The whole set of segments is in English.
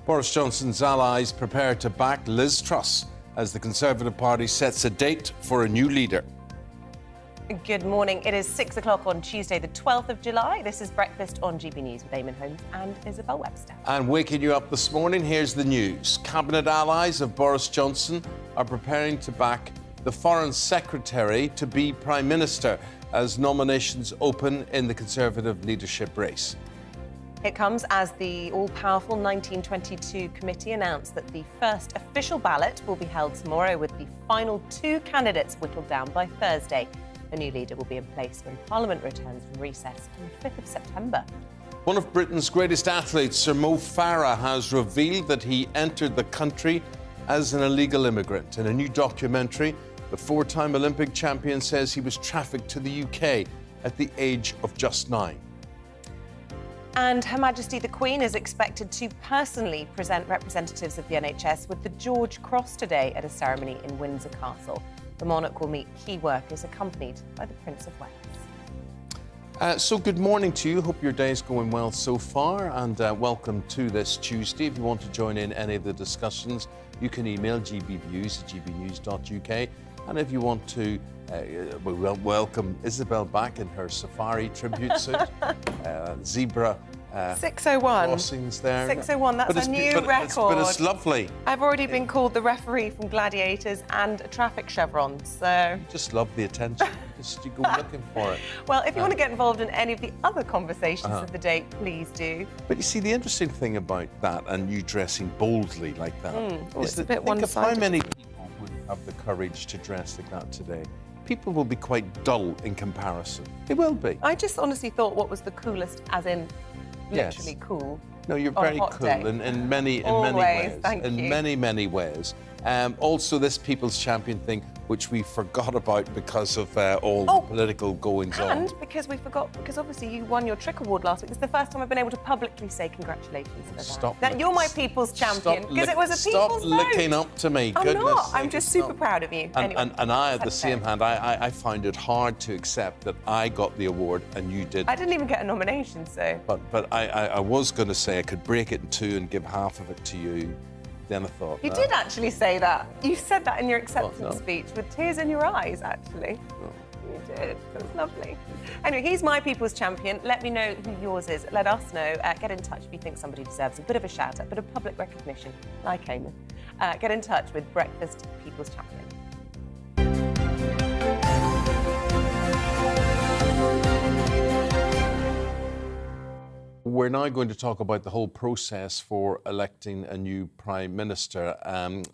Boris Johnson's allies prepare to back Liz Truss as the Conservative Party sets a date for a new leader. Good morning. It is 6 o'clock on Tuesday, the 12th of July. This is Breakfast on GB News with Eamonn, Holmes and Isabel Webster. And waking you up this morning, here's the news. Cabinet allies of Boris Johnson are preparing to back the Foreign Secretary to be Prime Minister as nominations open in the Conservative leadership race. It comes as the all-powerful 1922 committee announced that the first official ballot will be held tomorrow, with the final two candidates whittled down by Thursday. A new leader will be in place when Parliament returns from recess on the 5th of September. One of Britain's greatest athletes, Sir Mo Farah, has revealed that he entered the country as an illegal immigrant. In a new documentary, the four-time Olympic champion says he was trafficked to the UK at the age of just 9. And Her Majesty the Queen is expected to personally present representatives of the NHS with the George Cross today at a ceremony in Windsor Castle. The monarch will meet key workers accompanied by the Prince of Wales. So good morning to you. Hope your day is going well so far, and welcome to this Tuesday. If you want to join in any of the discussions, you can email gbviews@gbnews.uk. And if you want to welcome Isabel back in her safari tribute suit, zebra 601 crossings there. 601, that's a new record. But it's lovely. I've already been called the referee from Gladiators and a traffic chevron, so... You just love the attention. You go looking for it. Well, if you want to get involved in any of the other conversations of the day, please do. But you see, the interesting thing about that and you dressing boldly like that is that think of how many people would have the courage to dress like that today. People will be quite dull in comparison. They will be. I just honestly thought what was the coolest, as in literally cool. No, you're very cool in many ways. Thank you. In many ways. Also, this People's Champion thing, which we forgot about because of all the political goings-on. And because we forgot, because obviously you won your Trick Award last week. It's the first time I've been able to publicly say congratulations for that. You're my People's Champion, because it was a People's vote. Stop looking up to me. I'm Goodness not. sake, I'm just super proud of you. And I, at the same hand, I find it hard to accept that I got the award and you didn't. I didn't even get a nomination, so... But I was going to say I could break it in two and give half of it to you. Then I thought... You did actually say that. You said that in your acceptance speech with tears in your eyes, actually. No. You did. That's lovely. Anyway, he's my People's Champion. Let me know who yours is. Let us know. Get in touch if you think somebody deserves a bit of a shout-out, a bit of public recognition, like Eamonn. Get in touch with Breakfast People's Champion. We're now going to talk about the whole process for electing a new Prime Minister.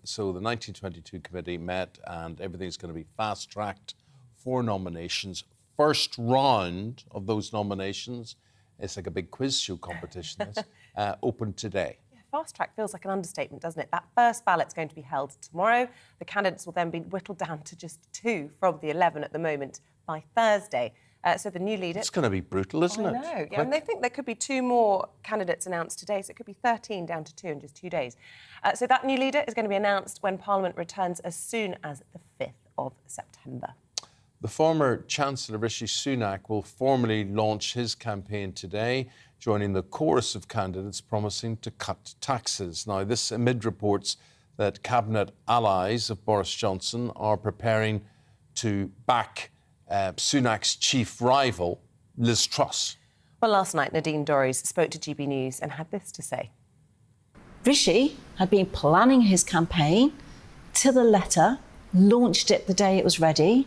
So the 1922 committee met and everything's going to be fast-tracked for nominations. First round of those nominations, it's like a big quiz show competition, open today. Yeah, fast-track feels like an understatement, doesn't it? That first ballot's going to be held tomorrow. The candidates will then be whittled down to just 2 from the 11 at the moment by Thursday. So the new leader... It's going to be brutal, isn't it? I know, yeah, and they think there could be 2 more candidates announced today, so it could be 13 down to 2 in just 2 days. So that new leader is going to be announced when Parliament returns as soon as the 5th of September. The former Chancellor, Rishi Sunak, will formally launch his campaign today, joining the chorus of candidates promising to cut taxes. Now, this amid reports that Cabinet allies of Boris Johnson are preparing to back Sunak's chief rival, Liz Truss. Well, last night, Nadine Dorries spoke to GB News and had this to say. Rishi had been planning his campaign to the letter, launched it the day it was ready,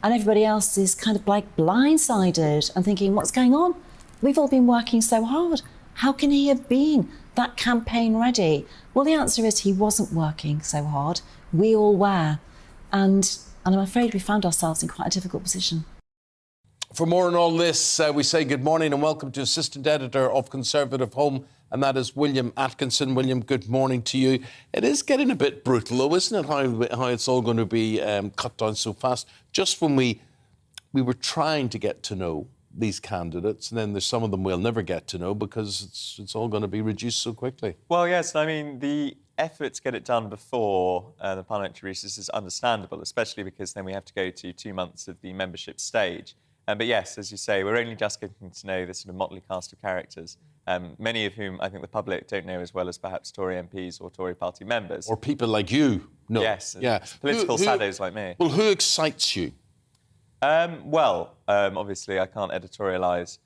and everybody else is kind of like blindsided and thinking, what's going on? We've all been working so hard. How can he have been that campaign ready? Well, the answer is he wasn't working so hard. We all were. And I'm afraid we found ourselves in quite a difficult position. For more on all this, we say good morning and welcome to Assistant Editor of Conservative Home, and that is William Atkinson. William, good morning to you. It is getting a bit brutal, though, isn't it, how it's all going to be cut down so fast? Just when we were trying to get to know these candidates, and then there's some of them we'll never get to know because it's all going to be reduced so quickly. Well, yes, I mean, the effort to get it done before the parliamentary recess is understandable, especially because then we have to go to 2 months of the membership stage. But yes, as you say, we're only just getting to know this sort of motley cast of characters, many of whom I think the public don't know as well as perhaps Tory MPs or Tory party members. Or people like you. No. Yes, yeah. political shadows like me. Well, who excites you? Obviously I can't editorialise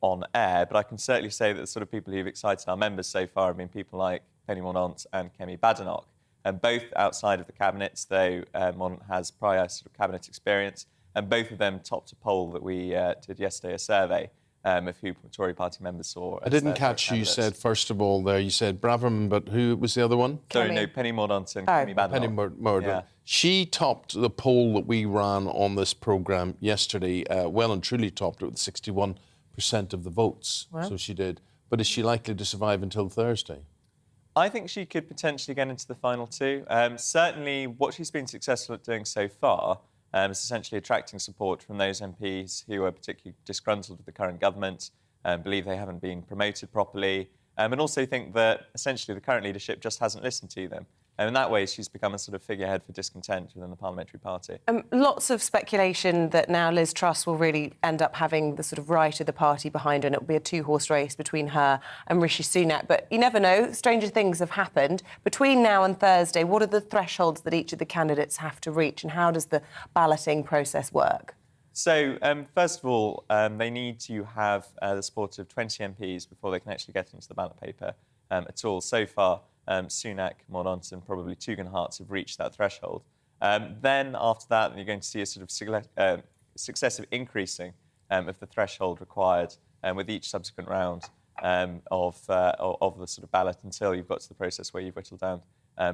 on air, but I can certainly say that the sort of people who've excited our members so far have been people like Penny Mordaunt and Kemi Badenoch, and both outside of the cabinets, though Mordaunt has prior sort of cabinet experience, and both of them topped a poll that we did yesterday, a survey of who Tory party members saw. I didn't catch who you said, first of all, there. You said Braverman, but who was the other one? Sorry, no, Penny Mordaunt and Kemi Badenoch. Penny Mordaunt. Yeah. She topped the poll that we ran on this programme yesterday, well and truly topped it with 61% of the votes. Wow. So she did. But is she likely to survive until Thursday? I think she could potentially get into the final two. Certainly what she's been successful at doing so far is essentially attracting support from those MPs who are particularly disgruntled with the current government, believe they haven't been promoted properly, and also think that essentially the current leadership just hasn't listened to them. And in that way, she's become a sort of figurehead for discontent within the parliamentary party. Lots of speculation that now Liz Truss will really end up having the sort of right of the party behind her, and it'll be a two-horse race between her and Rishi Sunak. But you never know, stranger things have happened. Between now and Thursday, what are the thresholds that each of the candidates have to reach, and how does the balloting process work? So, first of all, they need to have the support of 20 MPs before they can actually get into the ballot paper at all. So far, Sunak, Mordaunt and probably Tugendhat have reached that threshold. Then, after that, you're going to see a sort of successive increasing of the threshold required with each subsequent round of the sort of ballot until you've got to the process where you've whittled down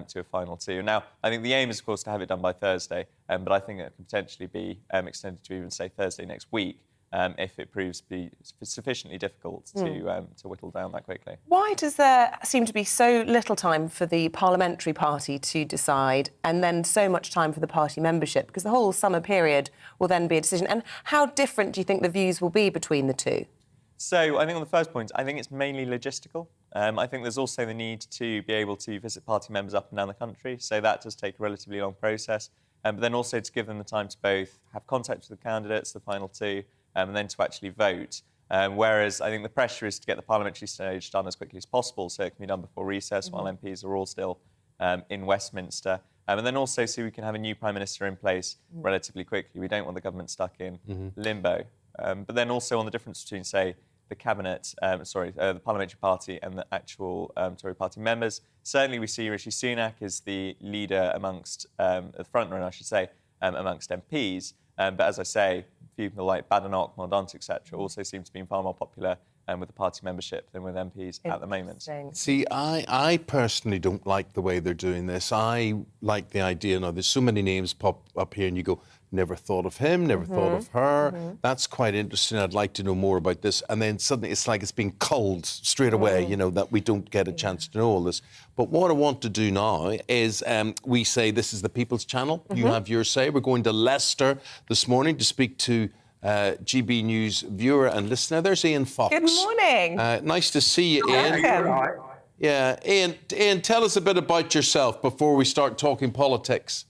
to a final two. Now, I think the aim is, of course, to have it done by Thursday, but I think it could potentially be extended to even, say, Thursday next week, if it proves to be sufficiently difficult to whittle down that quickly. Why does there seem to be so little time for the parliamentary party to decide and then so much time for the party membership? Because the whole summer period will then be a decision. And how different do you think the views will be between the two? So I think on the first point, I think it's mainly logistical. I think there's also the need to be able to visit party members up and down the country. So that does take a relatively long process. But then also to give them the time to both have contact with the candidates, the final two, and then to actually vote. Whereas I think the pressure is to get the parliamentary stage done as quickly as possible so it can be done before recess while MPs are all still in Westminster. And then also so we can have a new Prime Minister in place relatively quickly. We don't want the government stuck in limbo. But then also on the difference between, say, the cabinet, the parliamentary party and the actual Tory party members. Certainly we see Rishi Sunak as the leader amongst, the frontrunner, I should say, amongst MPs. But as I say, people like Badenoch, Mordaunt, etc., also seem to be far more popular with the party membership than with MPs at the moment. See, I personally don't like the way they're doing this. I like the idea, now there's so many names pop up here and you go, never thought of him, never thought of her. That's quite interesting. I'd like to know more about this. And then suddenly it's like it's being culled straight away, you know, that we don't get a chance to know all this. But what I want to do now is we say this is the People's Channel. You have your say. We're going to Leicester this morning to speak to GB News viewer and listener. There's Ian Fox. Good morning. Nice to see you, Ian. Welcome. Yeah, Ian, tell us a bit about yourself before we start talking politics.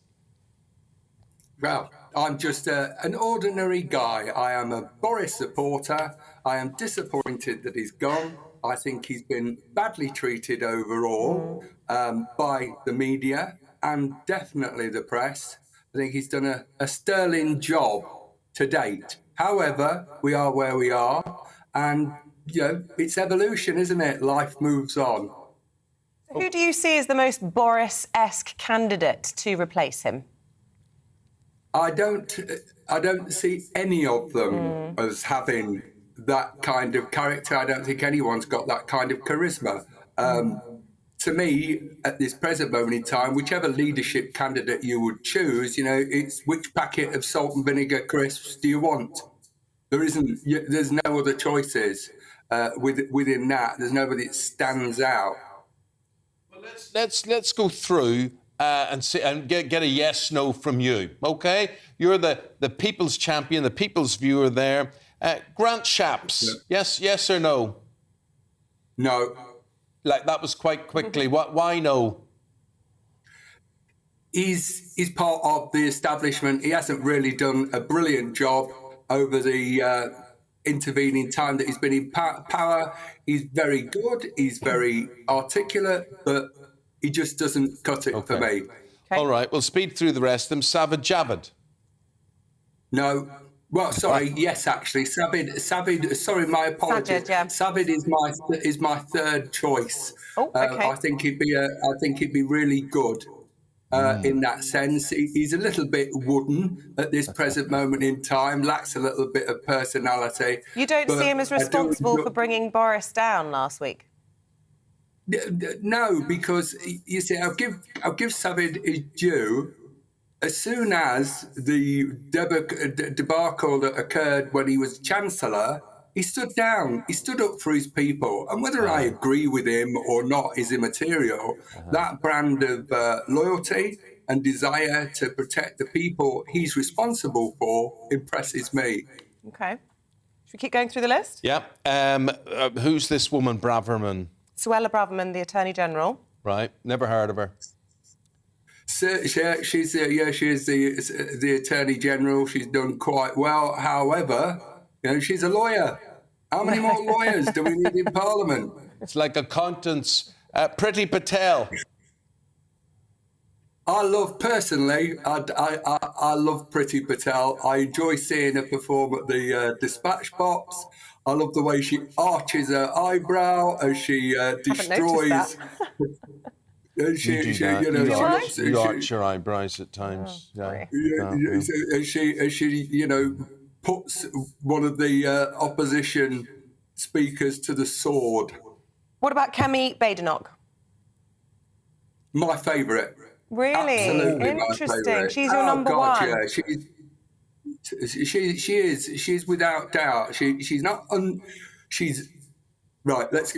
Well, I'm just an ordinary guy. I am a Boris supporter. I am disappointed that he's gone. I think he's been badly treated overall by the media and definitely the press. I think he's done a sterling job to date. However, we are where we are, and you know it's evolution, isn't it? Life moves on. Who do you see as the most Boris-esque candidate to replace him? I don't see any of them as having that kind of character. I don't think anyone's got that kind of charisma. To me, at this present moment in time, whichever leadership candidate you would choose, you know, it's which packet of salt and vinegar crisps do you want? There's no other choices within that. There's nobody that stands out. Well, let's go through and see, and get a yes/no from you. Okay, you're the people's champion, the people's viewer there. Grant Shapps, yes or no? No. Like that was quite quickly. Why no? He's part of the establishment. He hasn't really done a brilliant job. over the intervening time that he's been in power. He's very good. He's very articulate, but he just doesn't cut it for me. All right, we'll speed through the rest of them. Sajid Javid. No. Well, sorry. Yes, actually, Sajid. Sorry, my apologies. Sajid, yeah. Sajid is my third choice. Oh, okay. I think he'd be really good in that sense. He's a little bit wooden at this present moment in time. Lacks a little bit of personality. You don't see him as responsible for bringing Boris down last week? No, because you see, I'll give Sajid his due. As soon as the debacle that occurred when he was Chancellor, he stood down. He stood up for his people. And whether I agree with him or not is immaterial. That brand of loyalty and desire to protect the people he's responsible for impresses me. OK. Should we keep going through the list? Yeah. Who's this woman, Braverman? Suella Braverman, the Attorney General. Right. Never heard of her. So, she's the Attorney General. She's done quite well. However, she's a lawyer. How many more lawyers do we need in Parliament? It's like accountants. Priti Patel. I love Priti Patel. I enjoy seeing her perform at the dispatch box. I love the way she arches her eyebrow as she destroys. You arch your eyebrows at times. As she puts one of the opposition speakers to the sword. What about Kemi Badenoch? My favourite. Really? Absolutely. Interesting. She's your number one. Yeah. She is. She's without doubt. She's not. She's right. Let's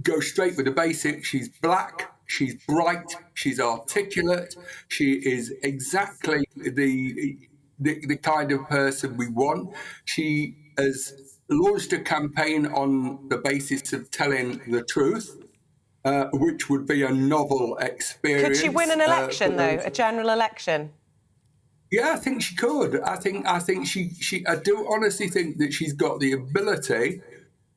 go straight with the basics. She's black. She's bright. She's articulate. She is exactly the kind of person we want. She has launched a campaign on the basis of telling the truth. Which would be a novel experience. Could she win an election, though, a general election? Yeah, I think she could. I think she. I do honestly think that she's got the ability,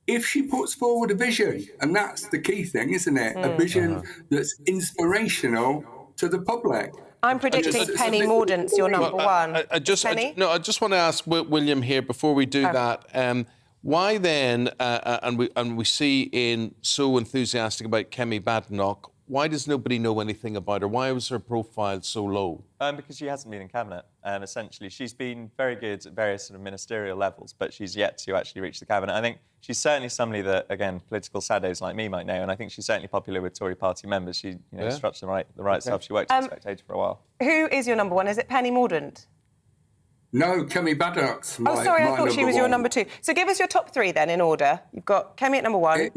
if she puts forward a vision, and that's the key thing, isn't it? A vision that's inspirational to the public. I'm predicting Penny Mordaunt's your number one. I just want to ask William here before we do that. Why then, and we see in so enthusiastic about Kemi Badenoch, why does nobody know anything about her? Why was her profile so low? Because she hasn't been in cabinet. Essentially, she's been very good at various sort of ministerial levels, but she's yet to actually reach the cabinet. I think she's certainly somebody that, again, political saddos like me might know, and I think she's certainly popular with Tory party members. She struts the right stuff. She worked as a spectator for a while. Who is your number one? Is it Penny Mordaunt? No, Kemi Badenoch's my I thought she was your one. number two. So give us your top three then in order. You've got Kemi at number one.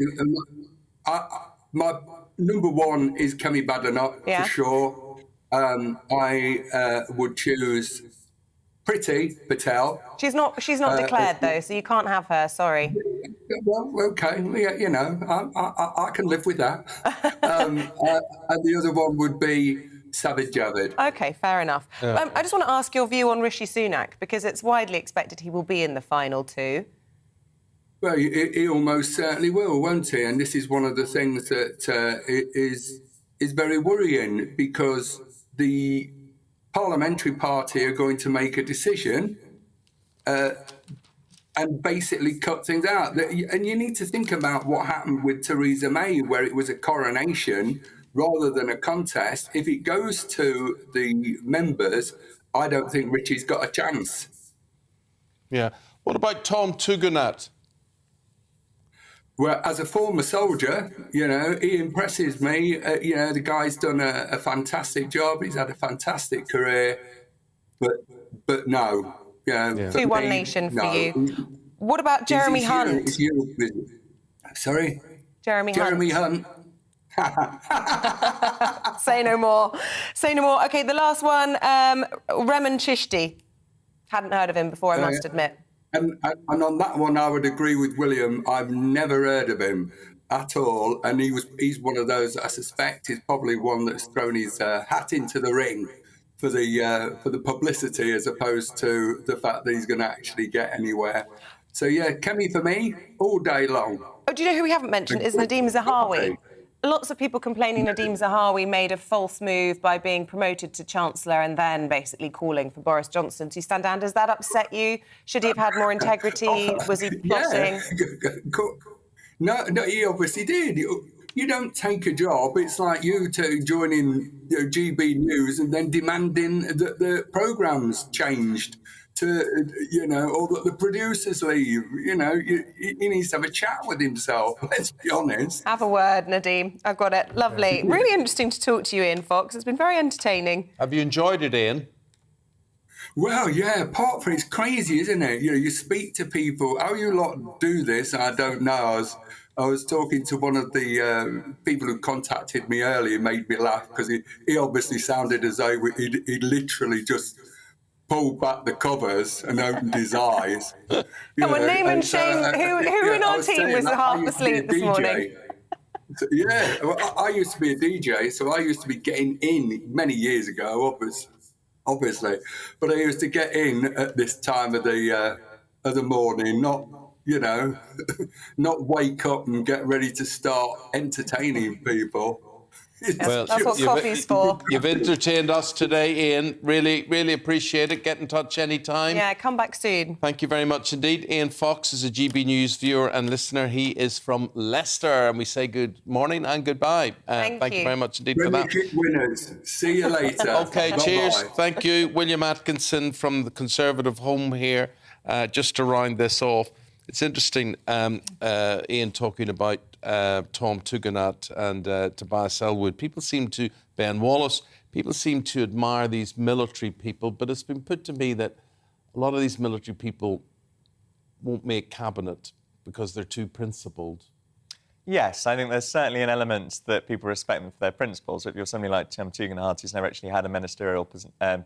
My number one is Kemi Badenoch, for sure. I would choose Priti Patel. She's not declared, though, so you can't have her, sorry. Well, OK, I can live with that. And the other one would be Sajid Javid. OK, fair enough. I just want to ask your view on Rishi Sunak, because it's widely expected he will be in the final two. Well, he almost certainly will, won't he? And this is one of the things that is very worrying, because the parliamentary party are going to make a decision and basically cut things out. And you need to think about what happened with Theresa May, where it was a coronation rather than a contest. If it goes to the members, I don't think Richie's got a chance. Yeah. What about Tom Tugendhat? Well, as a former soldier, he impresses me. The guy's done a fantastic job. He's had a fantastic career. But no. 2-1 nation for you. What about Jeremy Hunt? Sorry? Jeremy Hunt. Say no more. OK, the last one, Reman Chishti. Hadn't heard of him before, I must admit. And on that one, I would agree with William. I've never heard of him at all. And he's one of those that I suspect is probably one that's thrown his hat into the ring for the publicity as opposed to the fact that he's going to actually get anywhere. So yeah, Kemi for me all day long. Oh, do you know who we haven't mentioned is Nadeem Zahawi? Lots of people complaining Nadeem Zahawi made a false move by being promoted to Chancellor and then basically calling for Boris Johnson to stand down. Does that upset you? Should he have had more integrity? Was he plotting? No, he obviously did. You don't take a job. It's like you two joining GB News and then demanding that the programme's changed to, or that the producers leave. He needs to have a chat with himself, let's be honest. Have a word, Nadeem. I've got it. Lovely. Really interesting to talk to you, Ian Fox. It's been very entertaining. Have you enjoyed it, Ian? Well, yeah, apart from it's crazy, isn't it? You speak to people. How you lot do this, I don't know. I was talking to one of the people who contacted me earlier, made me laugh because he obviously sounded as though he'd literally just pulled back the covers and opened his eyes. Come on, name and shame. Who in our team was half asleep this morning? Yeah, well, I used to be a DJ, so I used to be getting in many years ago, obviously. But I used to get in at this time of the morning, not wake up and get ready to start entertaining people. Well, that's what coffee's for. You've entertained us today, Ian. Really, really appreciate it. Get in touch anytime. Yeah, come back soon. Thank you very much indeed. Ian Fox is a GB News viewer and listener. He is from Leicester, and we say good morning and goodbye. Thank you very much indeed for that. Winners. See you later. OK, Bye-bye. cheers. Thank you. William Atkinson from the Conservative Home here. Just to round this off, it's interesting, Ian talking about Tom Tugendhat and Tobias Ellwood. Ben Wallace, people seem to admire these military people, but it's been put to me that a lot of these military people won't make cabinet because they're too principled. Yes, I think there's certainly an element that people respect them for their principles. If you're somebody like Tom Tugendhat, who's never actually had a ministerial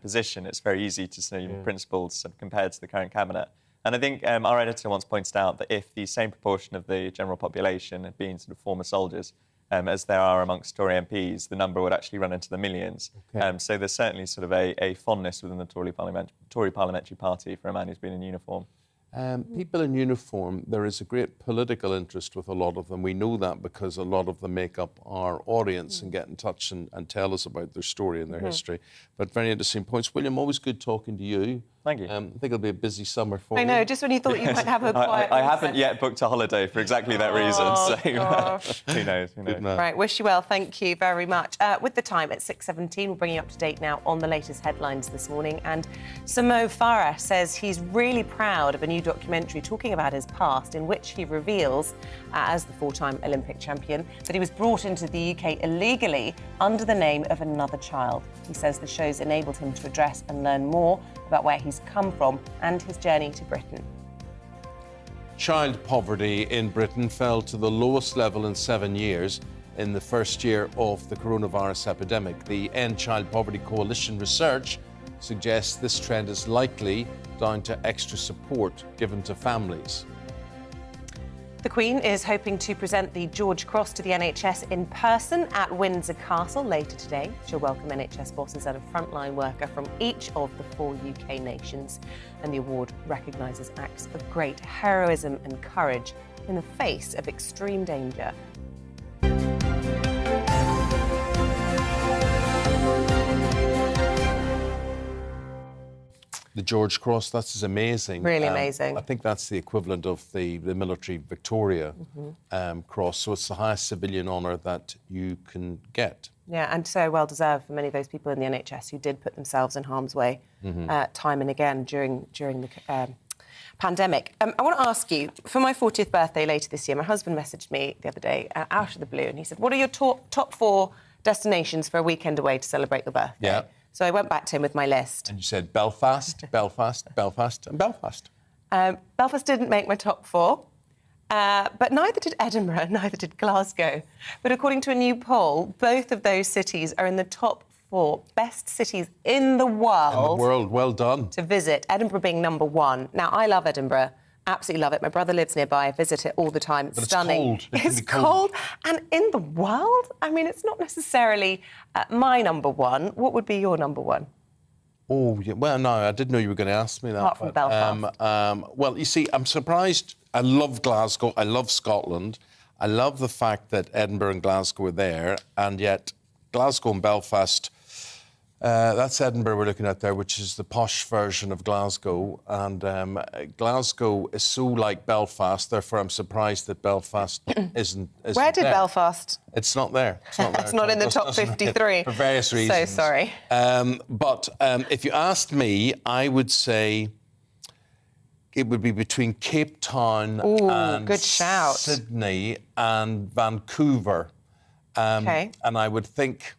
position, it's very easy to see principles compared to the current cabinet. And I think our editor once pointed out that if the same proportion of the general population had been sort of former soldiers, as there are amongst Tory MPs, the number would actually run into the millions. Okay. So there's certainly sort of a fondness within the Tory Parliamentary Party for a man who's been in uniform. People in uniform, there is a great political interest with a lot of them. We know that because a lot of them make up our audience and get in touch and tell us about their story and their history. But very interesting points. William, always good talking to you. Thank you. I think it'll be a busy summer for you. I know, just when you thought you might have a quiet I haven't yet booked a holiday for exactly that reason, so who knows? Right, wish you well. Thank you very much. With the time at 6:17, we'll bring you up to date now on the latest headlines this morning. And Sir Mo Farah says he's really proud of a new documentary talking about his past in which he reveals, as the four-time Olympic champion, that he was brought into the UK illegally under the name of another child. He says the show's enabled him to address and learn more about where he's come from and his journey to Britain. Child poverty in Britain fell to the lowest level in 7 years in the first year of the coronavirus epidemic. The End Child Poverty Coalition research suggests this trend is likely down to extra support given to families. The Queen is hoping to present the George Cross to the NHS in person at Windsor Castle later today. She'll welcome NHS bosses and a frontline worker from each of the 4 UK nations. And the award recognises acts of great heroism and courage in the face of extreme danger. The George Cross, that's amazing. Really amazing. I think that's the equivalent of the military Victoria Cross. So it's the highest civilian honour that you can get. Yeah, and so well deserved for many of those people in the NHS who did put themselves in harm's way time and again during the pandemic. I want to ask you, for my 40th birthday later this year, my husband messaged me the other day out of the blue and he said, what are your top 4 destinations for a weekend away to celebrate your birthday? Yeah. So I went back to him with my list. And you said Belfast, Belfast, Belfast and Belfast. Belfast didn't make my top 4, but neither did Edinburgh, neither did Glasgow. But according to a new poll, both of those cities are in the top 4 best cities in the world. Well done. To visit, Edinburgh being number 1. Now, I love Edinburgh. Absolutely love it. My brother lives nearby. I visit it all the time. It's stunning. It's cold. It's cold. And in the world, I mean, it's not necessarily my number 1. What would be your number 1? Oh, yeah. Well, no, I didn't know you were going to ask me that. Apart from Belfast. Well, you see, I'm surprised. I love Glasgow. I love Scotland. I love the fact that Edinburgh and Glasgow are there, and yet Glasgow and Belfast, that's Edinburgh we're looking at there, which is the posh version of Glasgow. And Glasgow is so like Belfast, therefore I'm surprised that Belfast isn't Where did there. Belfast? It's not there. It's not there. It's not in the top 53. For various reasons. So sorry. But if you asked me, I would say it would be between Cape Town and good shout. Sydney and Vancouver. Okay. And I would think,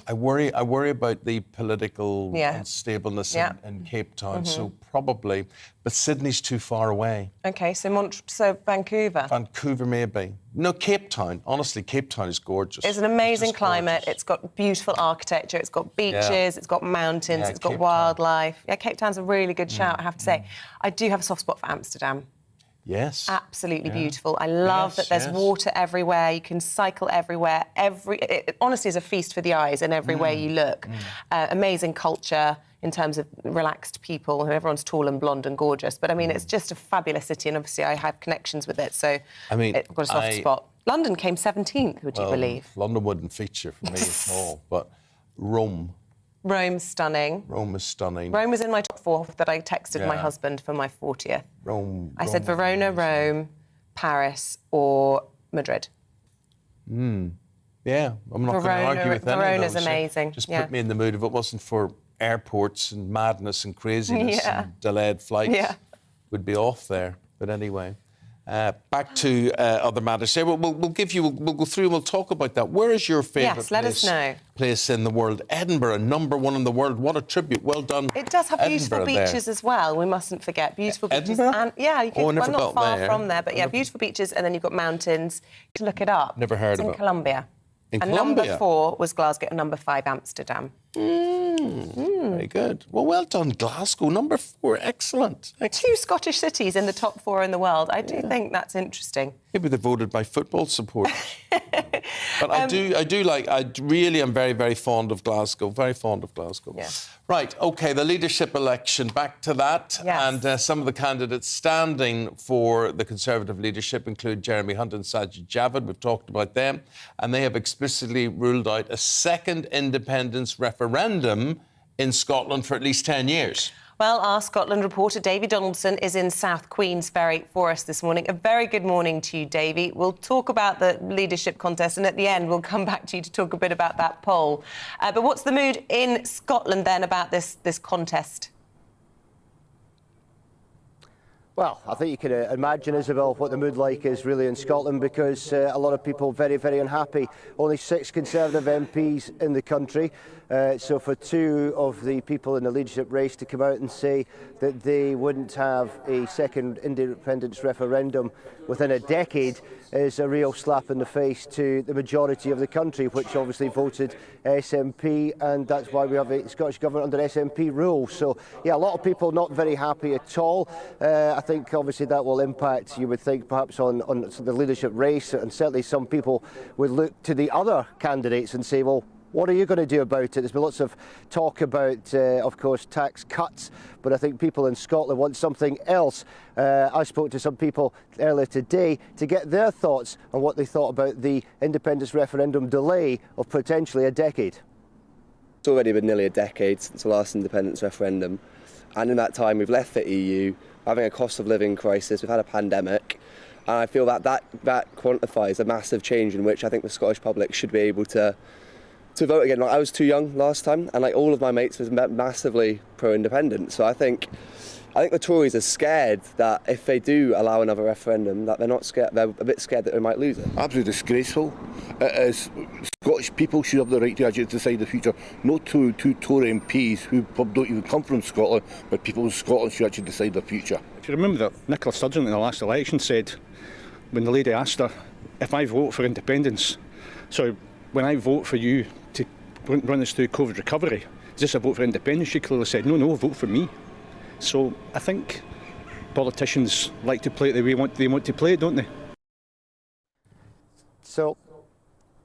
I worry about the political unstableness in Cape Town, so probably, but Sydney's too far away. Okay, so Vancouver. Vancouver maybe. No, Cape Town. Honestly, Cape Town is gorgeous. It's an amazing just climate. gorgeous. It's got beautiful architecture. It's got beaches. It's got mountains. It's got Cape wildlife. Yeah, Cape Town's a really good shout, I have to say. I do have a soft spot for Amsterdam. Yes. Absolutely beautiful. I love that there's water everywhere. You can cycle everywhere. It honestly is a feast for the eyes and everywhere you look. Amazing culture in terms of relaxed people, and everyone's tall and blonde and gorgeous. But I mean, it's just a fabulous city, and obviously I have connections with it, so I mean, I've got a soft spot. London came 17th, would you believe? London wouldn't feature for me at all, but Rome. Rome's stunning. Rome is stunning. Rome was in my top 4 that I texted my husband for my 40th. I said Verona, Rome, Paris, or Madrid. Yeah, I'm not going to argue with any Verona's of those. amazing. Just put me in the mood. If it wasn't for airports and madness and craziness and delayed flights, would be off there. But anyway, back to other matters. We'll go through and we'll talk about that. Where is your favourite place in the world? Edinburgh, #1 in the world. What a tribute. Well done. It does have beautiful Edinburgh beaches as well. We mustn't forget beautiful beaches. Edinburgh? And you can, never not got far there. from there, but beautiful beaches, and then you've got mountains. You can look it up. Never heard of it. In Colombia. In and Colombia? #4 was Glasgow, and #5 Amsterdam. Very good. Well done, Glasgow. #4, excellent. 2 Scottish cities in the top 4 in the world. I do think that's interesting. Maybe they're voted by football supporters. But I really am very, very fond of Glasgow. Very fond of Glasgow. Yeah. Right, OK, the leadership election, back to that. Yes. And some of the candidates standing for the Conservative leadership include Jeremy Hunt and Sajid Javid. We've talked about them. And they have explicitly ruled out a second independence referendum in Scotland for at least 10 years. Well, our Scotland reporter, Davy Donaldson, is in South Queensferry for us this morning. A very good morning to you, Davy. We'll talk about the leadership contest, and at the end, we'll come back to you to talk a bit about that poll. But what's the mood in Scotland, then, about this contest? Well, I think you can imagine, Isabel, what the mood like is really in Scotland, because a lot of people very, very unhappy. Only 6 Conservative MPs in the country. So for 2 of the people in the leadership race to come out and say that they wouldn't have a second independence referendum within a decade is a real slap in the face to the majority of the country, which obviously voted SNP, and that's why we have a Scottish Government under SNP rule. So, yeah, a lot of people not very happy at all. I think obviously that will impact, you would think, perhaps on the leadership race, and certainly some people would look to the other candidates and say, well, what are you going to do about it? There's been lots of talk about, of course, tax cuts, but I think people in Scotland want something else. I spoke to some people earlier today to get their thoughts on what they thought about the independence referendum delay of potentially a decade. It's already been nearly a decade since the last independence referendum, and in that time we've left the EU, having a cost of living crisis, we've had a pandemic, and I feel that quantifies a massive change in which I think the Scottish public should be able to vote again. Like, I was too young last time, and like all of my mates was massively pro-independent. So I think the Tories are scared that if they do allow another referendum, that they're not scared. They're a bit scared that they might lose it. Absolutely disgraceful. It is. Scottish people should have the right to actually decide the future. Not two Tory MPs who don't even come from Scotland, but people in Scotland should actually decide their future. If you remember that Nicola Sturgeon in the last election said, when the lady asked her, if I vote for independence, so when I vote for you to run us through COVID recovery, is this a vote for independence? She clearly said, no, vote for me. So I think politicians like to play it the way they want to play it, don't they? So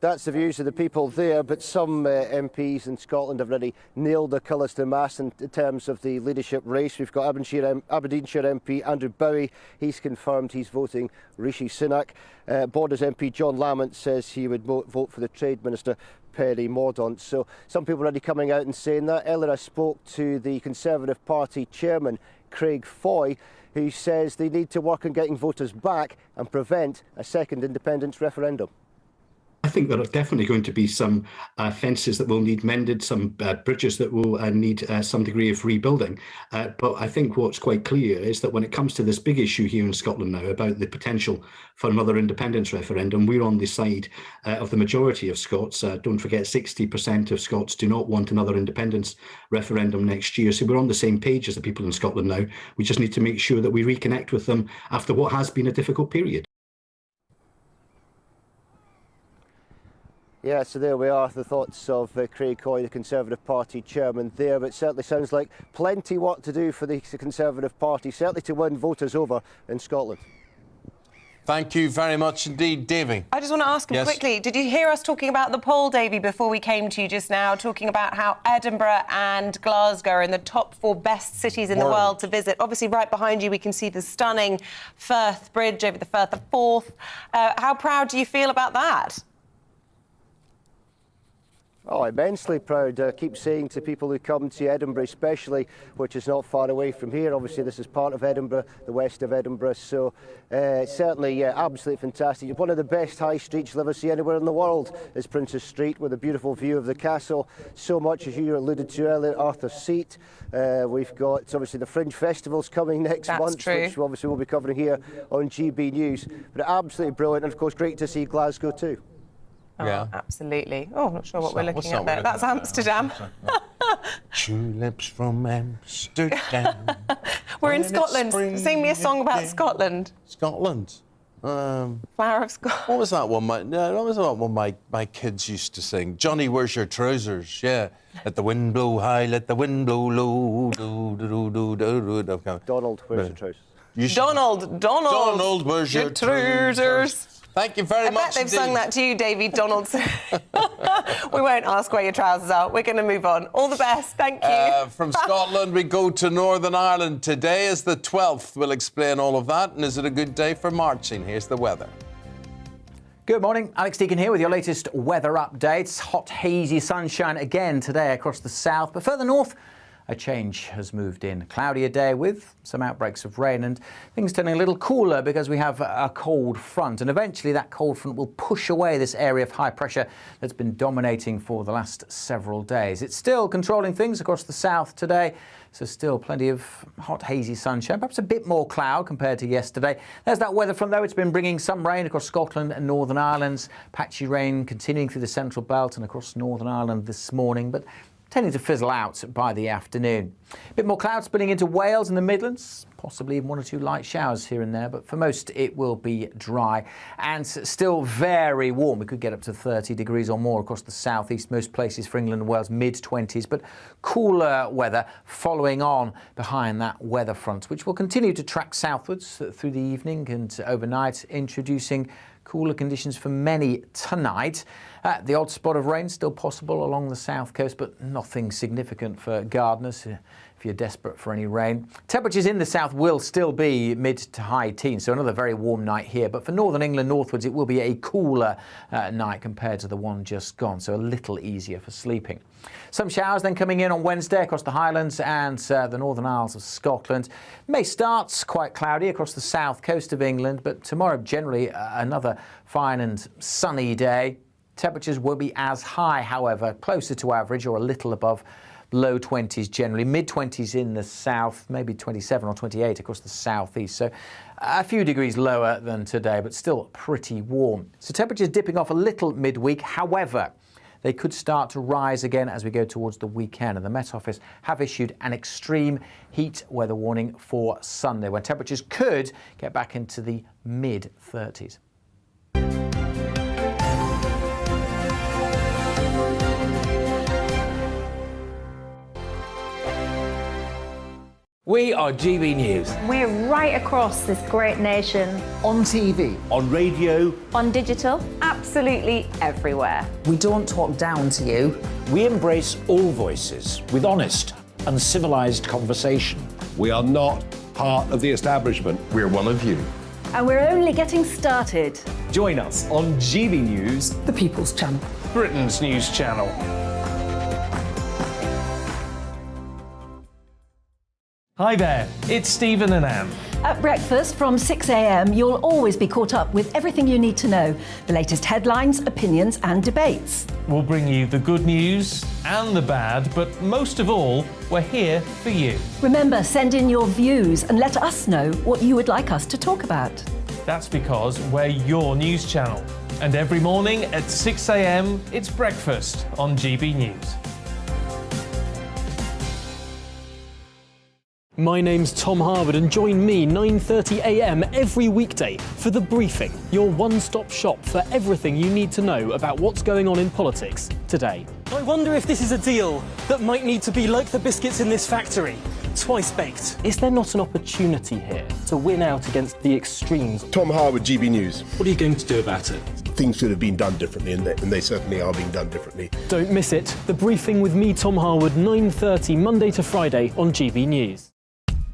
That's the views of the people there, but some MPs in Scotland have already nailed their colours to the mast in terms of the leadership race. We've got Aberdeenshire MP Andrew Bowie. He's confirmed he's voting Rishi Sunak. Borders MP John Lamont says he would vote for the Trade Minister Perry Mordaunt. So some people already coming out and saying that. Earlier I spoke to the Conservative Party chairman Craig Foy, who says they need to work on getting voters back and prevent a second independence referendum. I think there are definitely going to be some fences that will need mended, some bridges that will need some degree of rebuilding. But I think what's quite clear is that when it comes to this big issue here in Scotland now about the potential for another independence referendum, we're on the side of the majority of Scots. Don't forget, 60% of Scots do not want another independence referendum next year. So we're on the same page as the people in Scotland now. We just need to make sure that we reconnect with them after what has been a difficult period. Yeah, so there we are, the thoughts of Craig Foy, the Conservative Party chairman there. But it certainly sounds like plenty work to do for the Conservative Party, certainly to win voters over in Scotland. Thank you very much indeed, Davy. I just want to ask him quickly, did you hear us talking about the poll, Davy, before we came to you just now, talking about how Edinburgh and Glasgow are in the top 4 best cities in the world to visit? Obviously, right behind you, we can see the stunning Firth Bridge over the Firth of Forth. How proud do you feel about that? Oh, immensely proud. I keep saying to people who come to Edinburgh especially, which is not far away from here, obviously this is part of Edinburgh, the west of Edinburgh, so certainly absolutely fantastic. One of the best high streets you'll ever see anywhere in the world is Princes Street, with a beautiful view of the castle. So much, as you alluded to earlier, Arthur's Seat. We've got obviously the Fringe Festival's coming next month, which obviously we'll be covering here on GB News. But absolutely brilliant, and of course great to see Glasgow too. Oh, yeah, absolutely. Oh, I'm not sure what we're looking at there. That's Amsterdam. Tulips from Amsterdam. We're in Scotland. Sing me a song about Scotland. Scotland. Flower of Scotland. What was that one? My kids used to sing? Johnny, where's your trousers? Yeah. Let the wind blow high, let the wind blow low. Donald, where's your trousers? Donald, where's your trousers? Thank you very much. I bet they've sung that to you, Davy Donaldson. We won't ask where your trousers are. We're going to move on. All the best. Thank you. From Scotland, we go to Northern Ireland. Today is the 12th. We'll explain all of that. And is it a good day for marching? Here's the weather. Good morning, Alex Deacon here with your latest weather updates. Hot, hazy sunshine again today across the south, but further north, a change has moved in. Cloudier day with some outbreaks of rain and things turning a little cooler because we have a cold front. And eventually that cold front will push away this area of high pressure that's been dominating for the last several days. It's still controlling things across the south today. So still plenty of hot, hazy sunshine, perhaps a bit more cloud compared to yesterday. There's that weather front, though. It's been bringing some rain across Scotland and Northern Ireland. Patchy rain continuing through the central belt and across Northern Ireland this morning, but tending to fizzle out by the afternoon. A bit more cloud spilling into Wales and the Midlands, possibly even 1 or 2 light showers here and there, but for most it will be dry and still very warm. We could get up to 30 degrees or more across the southeast, most places for England and Wales, mid-20s, but cooler weather following on behind that weather front, which will continue to track southwards through the evening and overnight, introducing cooler conditions for many tonight. The odd spot of rain still possible along the south coast, but nothing significant for gardeners if you're desperate for any rain. Temperatures in the south will still be mid to high teens, so another very warm night here. But for northern England northwards, it will be a cooler night compared to the one just gone, so a little easier for sleeping. Some showers then coming in on Wednesday across the Highlands and the Northern Isles of Scotland. May start quite cloudy across the south coast of England, but tomorrow generally another fine and sunny day. Temperatures won't be as high, however, closer to average or a little above low 20s generally, mid-20s in the south, maybe 27 or 28 across the southeast. So a few degrees lower than today, but still pretty warm. So temperatures dipping off a little midweek. However, they could start to rise again as we go towards the weekend. And the Met Office have issued an extreme heat weather warning for Sunday, when temperatures could get back into the mid-30s. We are GB News. We're right across this great nation. On TV. On radio. On digital. Absolutely. absolutely everywhere. We don't talk down to you. We embrace all voices with honest and civilised conversation. We are not part of the establishment. We're one of you. And we're only getting started. Join us on GB News, the People's Channel, Britain's news channel. Hi there, it's Stephen and Anne. At breakfast from 6 a.m, you'll always be caught up with everything you need to know, the latest headlines, opinions and debates. We'll bring you the good news and the bad, but most of all, we're here for you. Remember, send in your views and let us know what you would like us to talk about. That's because we're your news channel. And every morning at 6 a.m, it's breakfast on GB News. My name's Tom Harwood and join me 9:30 a.m. every weekday for The Briefing, your one-stop shop for everything you need to know about what's going on in politics today. I wonder if this is a deal that might need to be like the biscuits in this factory, twice baked. Is there not an opportunity here to win out against the extremes? Tom Harwood, GB News. What are you going to do about it? Things should have been done differently, and they certainly are being done differently. Don't miss it. The Briefing with me, Tom Harwood, 9:30 Monday to Friday on GB News.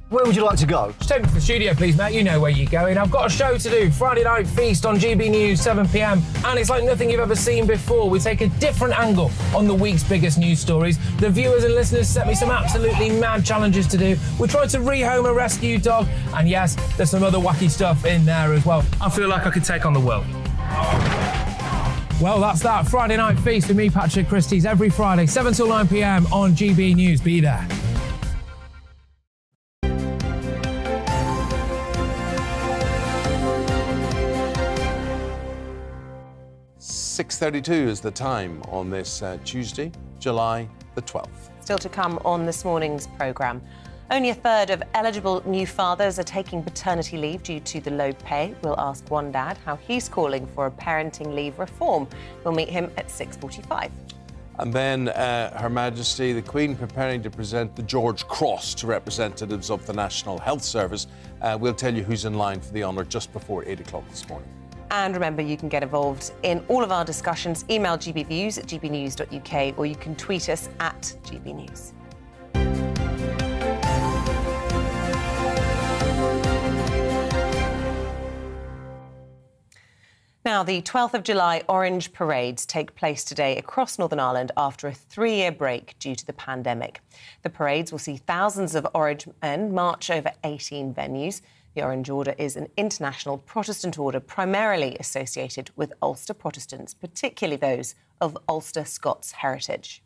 Where would you like to go? Just take me to the studio, please, mate. You know where you're going. I've got a show to do. Friday Night Feast on GB News, 7 p.m. And it's like nothing you've ever seen before. We take a different angle on the week's biggest news stories. The viewers and listeners set me some absolutely mad challenges to do. We tried to rehome a rescue dog. And yes, there's some other wacky stuff in there as well. I feel like I could take on the world. Well, that's that. Friday Night Feast with me, Patrick Christie's, every Friday, 7 till 9 p.m. on GB News. Be there. 6:32 is the time on this Tuesday, July the 12th. Still to come on this morning's programme. Only a third of eligible new fathers are taking paternity leave due to the low pay. We'll ask one dad how he's calling for a parenting leave reform. We'll meet him at 6:45. And then Her Majesty the Queen preparing to present the George Cross to representatives of the National Health Service. We'll tell you who's in line for the honour just before 8 o'clock this morning. And remember, you can get involved in all of our discussions. Email gbviews at gbnews.uk or you can tweet us at gbnews. Now, the 12th of July Orange Parades take place today across Northern Ireland after a 3-year break due to the pandemic. The parades will see thousands of Orange men march over 18 venues. The Orange Order is an international Protestant order primarily associated with Ulster Protestants, particularly those of Ulster Scots heritage.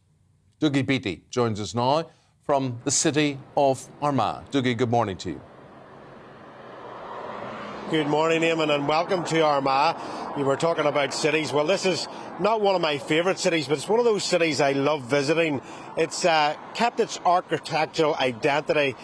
Dougie Beattie joins us now from the city of Armagh. Dougie, good morning to you. Good morning, Eamonn, and welcome to Armagh. We were talking about cities. Well, this is not one of my favourite cities, but it's one of those cities I love visiting. It's kept its architectural identity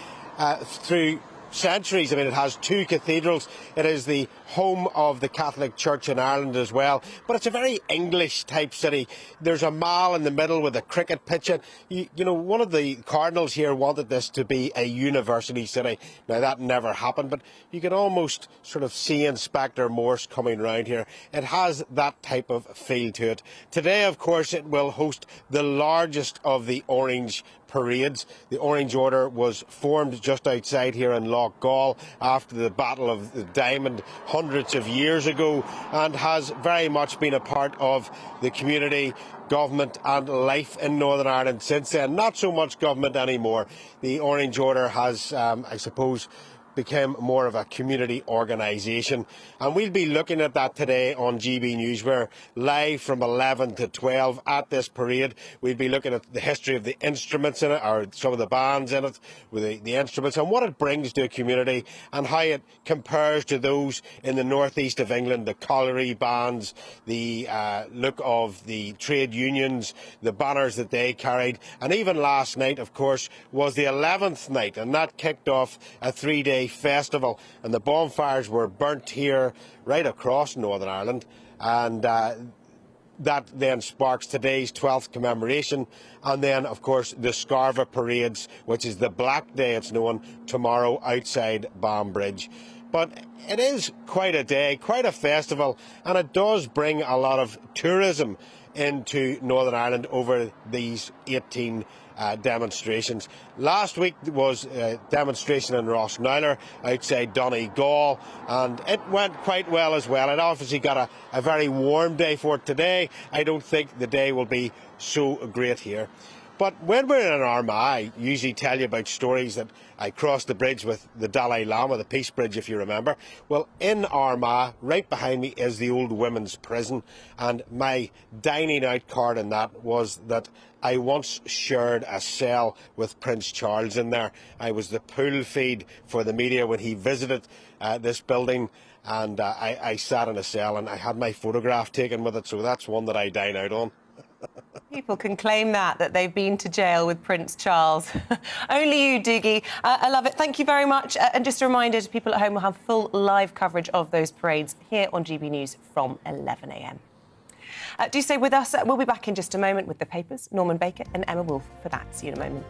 through centuries. I mean, it has 2 cathedrals. It is the home of the Catholic Church in Ireland as well. But it's a very English-type city. There's a mall in the middle with a cricket pitch. You know, one of the cardinals here wanted this to be a university city. Now, that never happened, but you can almost sort of see Inspector Morse coming round here. It has that type of feel to it. Today, of course, it will host the largest of the Orange parades. The Orange Order was formed just outside here in Lough Gall after the Battle of the Diamond hundreds of years ago, and has very much been a part of the community, government and life in Northern Ireland since then. Not so much government anymore. The Orange Order has, I suppose, became more of a community organisation, and we'll be looking at that today on GB News. We're live from 11 to 12 at this parade. We'll be looking at the history of the instruments in it, or some of the bands in it, with the instruments, and what it brings to a community and how it compares to those in the northeast of England, the colliery bands, the look of the trade unions, the banners that they carried. And even last night, of course, was the 11th night, and that kicked off a 3-day festival, and the bonfires were burnt here right across Northern Ireland, and that then sparks today's 12th commemoration, and then of course the Scarva parades, which is the Black Day it's known, tomorrow outside Banbridge. But it is quite a day, quite a festival, and it does bring a lot of tourism into Northern Ireland over these 18 demonstrations. Last week was a demonstration in Rossnowler outside Donegal, and it went quite well as well. It obviously got a very warm day for it today. I don't think the day will be so great here. But when we're in Armagh, I usually tell you about stories that I crossed the bridge with the Dalai Lama, the Peace Bridge, if you remember. Well, in Armagh, right behind me, is the old women's prison, and my dining out card in that was that I once shared a cell with Prince Charles in there. I was the pool feed for the media when he visited this building, and I sat in a cell and I had my photograph taken with it, so that's one that I dine out on. People can claim that they've been to jail with Prince Charles. Only you, Doogie. I love it. Thank you very much. And just a reminder to people at home, we'll have full live coverage of those parades here on GB News from 11 a.m. Do stay with us. We'll be back in just a moment with the papers. Norman Baker and Emma Wolfe for that. See you in a moment.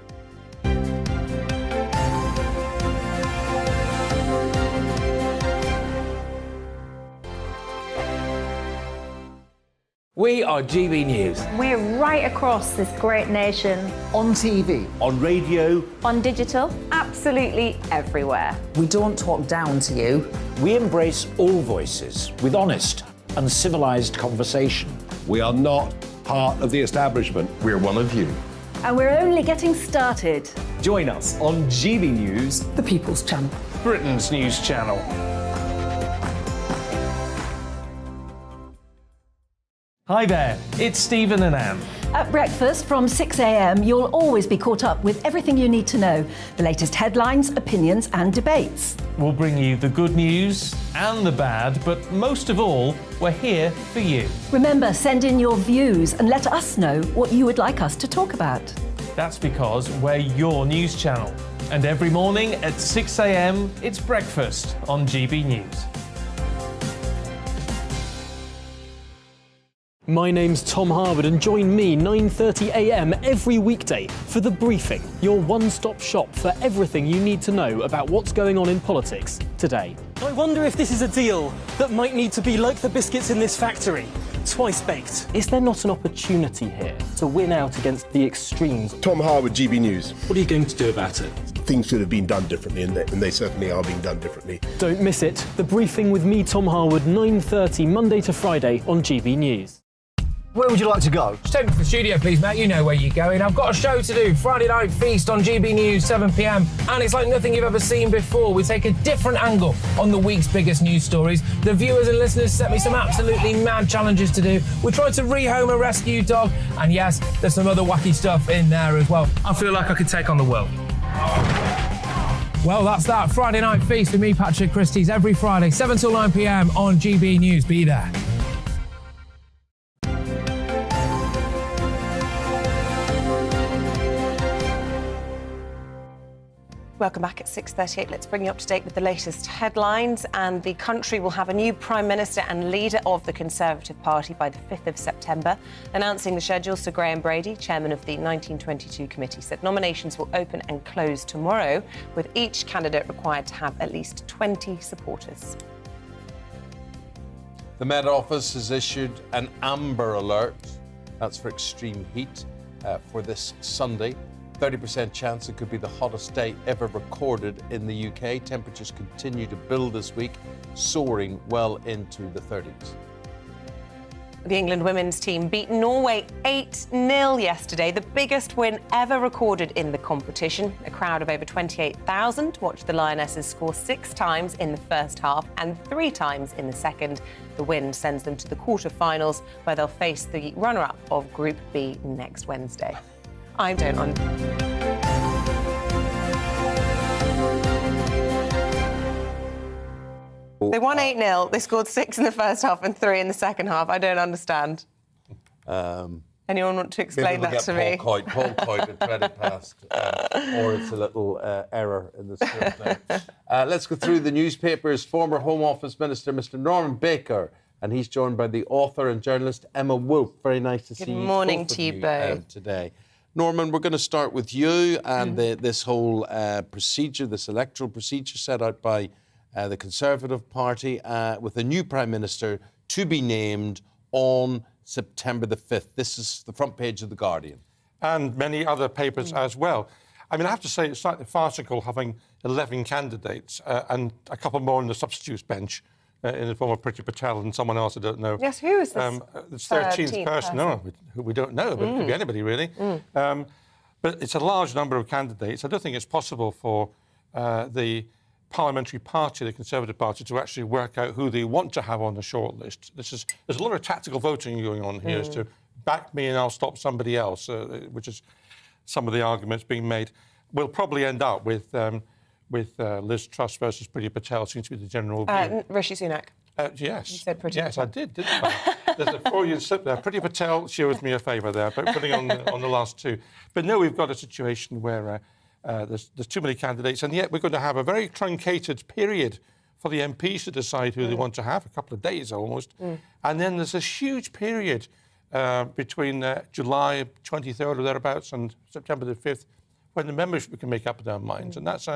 We are GB News. We're right across this great nation. On TV. On radio. On digital. Absolutely everywhere. We don't talk down to you. We embrace all voices with honest and civilised conversation. We are not part of the establishment. We're one of you. And we're only getting started. Join us on GB News, the People's Channel, Britain's news channel. Hi there, it's Stephen and Anne. At breakfast from 6 a.m, you'll always be caught up with everything you need to know, the latest headlines, opinions and debates. We'll bring you the good news and the bad, but most of all, we're here for you. Remember, send in your views and let us know what you would like us to talk about. That's because we're your news channel. And every morning at 6 a.m, it's breakfast on GB News. My name's Tom Harwood and join me 9:30 a.m. every weekday for The Briefing, your one-stop shop for everything you need to know about what's going on in politics today. I wonder if this is a deal that might need to be like the biscuits in this factory, twice baked. Is there not an opportunity here to win out against the extremes? Tom Harwood, GB News. What are you going to do about it? Things should have been done differently, and they certainly are being done differently. Don't miss it. The Briefing with me, Tom Harwood, 9:30 Monday to Friday on GB News. Where would you like to go? Just take me to the studio, please, mate. You know where you're going. I've got a show to do. Friday Night Feast on GB News, 7 p.m. And it's like nothing you've ever seen before. We take a different angle on the week's biggest news stories. The viewers and listeners set me some absolutely mad challenges to do. We tried to rehome a rescue dog. And yes, there's some other wacky stuff in there as well. I feel like I could take on the world. Well, that's that. Friday Night Feast with me, Patrick Christie's, every Friday, 7 till 9 p.m. on GB News. Be there. Welcome back at 6:38. Let's bring you up to date with the latest headlines. And the country will have a new Prime Minister and leader of the Conservative Party by the 5th of September. Announcing the schedule, Sir Graham Brady, chairman of the 1922 committee, said nominations will open and close tomorrow, with each candidate required to have at least 20 supporters. The Met Office has issued an amber alert. That's for extreme heat for this Sunday. 30% chance it could be the hottest day ever recorded in the UK. Temperatures continue to build this week, soaring well into the 30s. The England women's team beat Norway 8-0 yesterday, the biggest win ever recorded in the competition. A crowd of over 28,000 watched the Lionesses score 6 times in the first half and 3 times in the second. The win sends them to the quarter-finals, where they'll face the runner-up of Group B next Wednesday. I don't They won 8-0. They scored 6 in the first half and 3 in the second half. I don't understand. Anyone want to explain that to me? Paul Coyte had thread it past, or it's a little error in the script now. Let's go through the newspapers. Former Home Office Minister, Mr. Norman Baker, and he's joined by the author and journalist Emma Wolfe. Very nice to see you. Good morning to you both. Today. Norman, we're going to start with you and this whole procedure, this electoral procedure set out by the Conservative Party, with a new Prime Minister to be named on September the 5th. This is the front page of The Guardian. And many other papers as well. I mean, I have to say it's slightly farcical having 11 candidates and a couple more on the substitutes bench in the form of Priti Patel and someone else I don't know. Yes, who is this? It's 13th person. Who we don't know, but it could be anybody really. But it's a large number of candidates. I don't think it's possible for the parliamentary party, the Conservative Party, to actually work out who they want to have on the shortlist. There's a lot of tactical voting going on here as to back me and I'll stop somebody else, which is some of the arguments being made. We'll probably end up with Liz Truss versus Priti Patel, seems to be the general view. Rishi Sunak. Yes. You said Priti Yes, Patel. I did, didn't I? There's a 4-year slip there. Priti Patel shows me a favour there, but putting on the last two. But no, we've got a situation where there's too many candidates, and yet we're going to have a very truncated period for the MPs to decide who they want to have, a couple of days almost. And then there's this huge period between July 23rd or thereabouts and September the 5th when the membership can make up their minds. And that's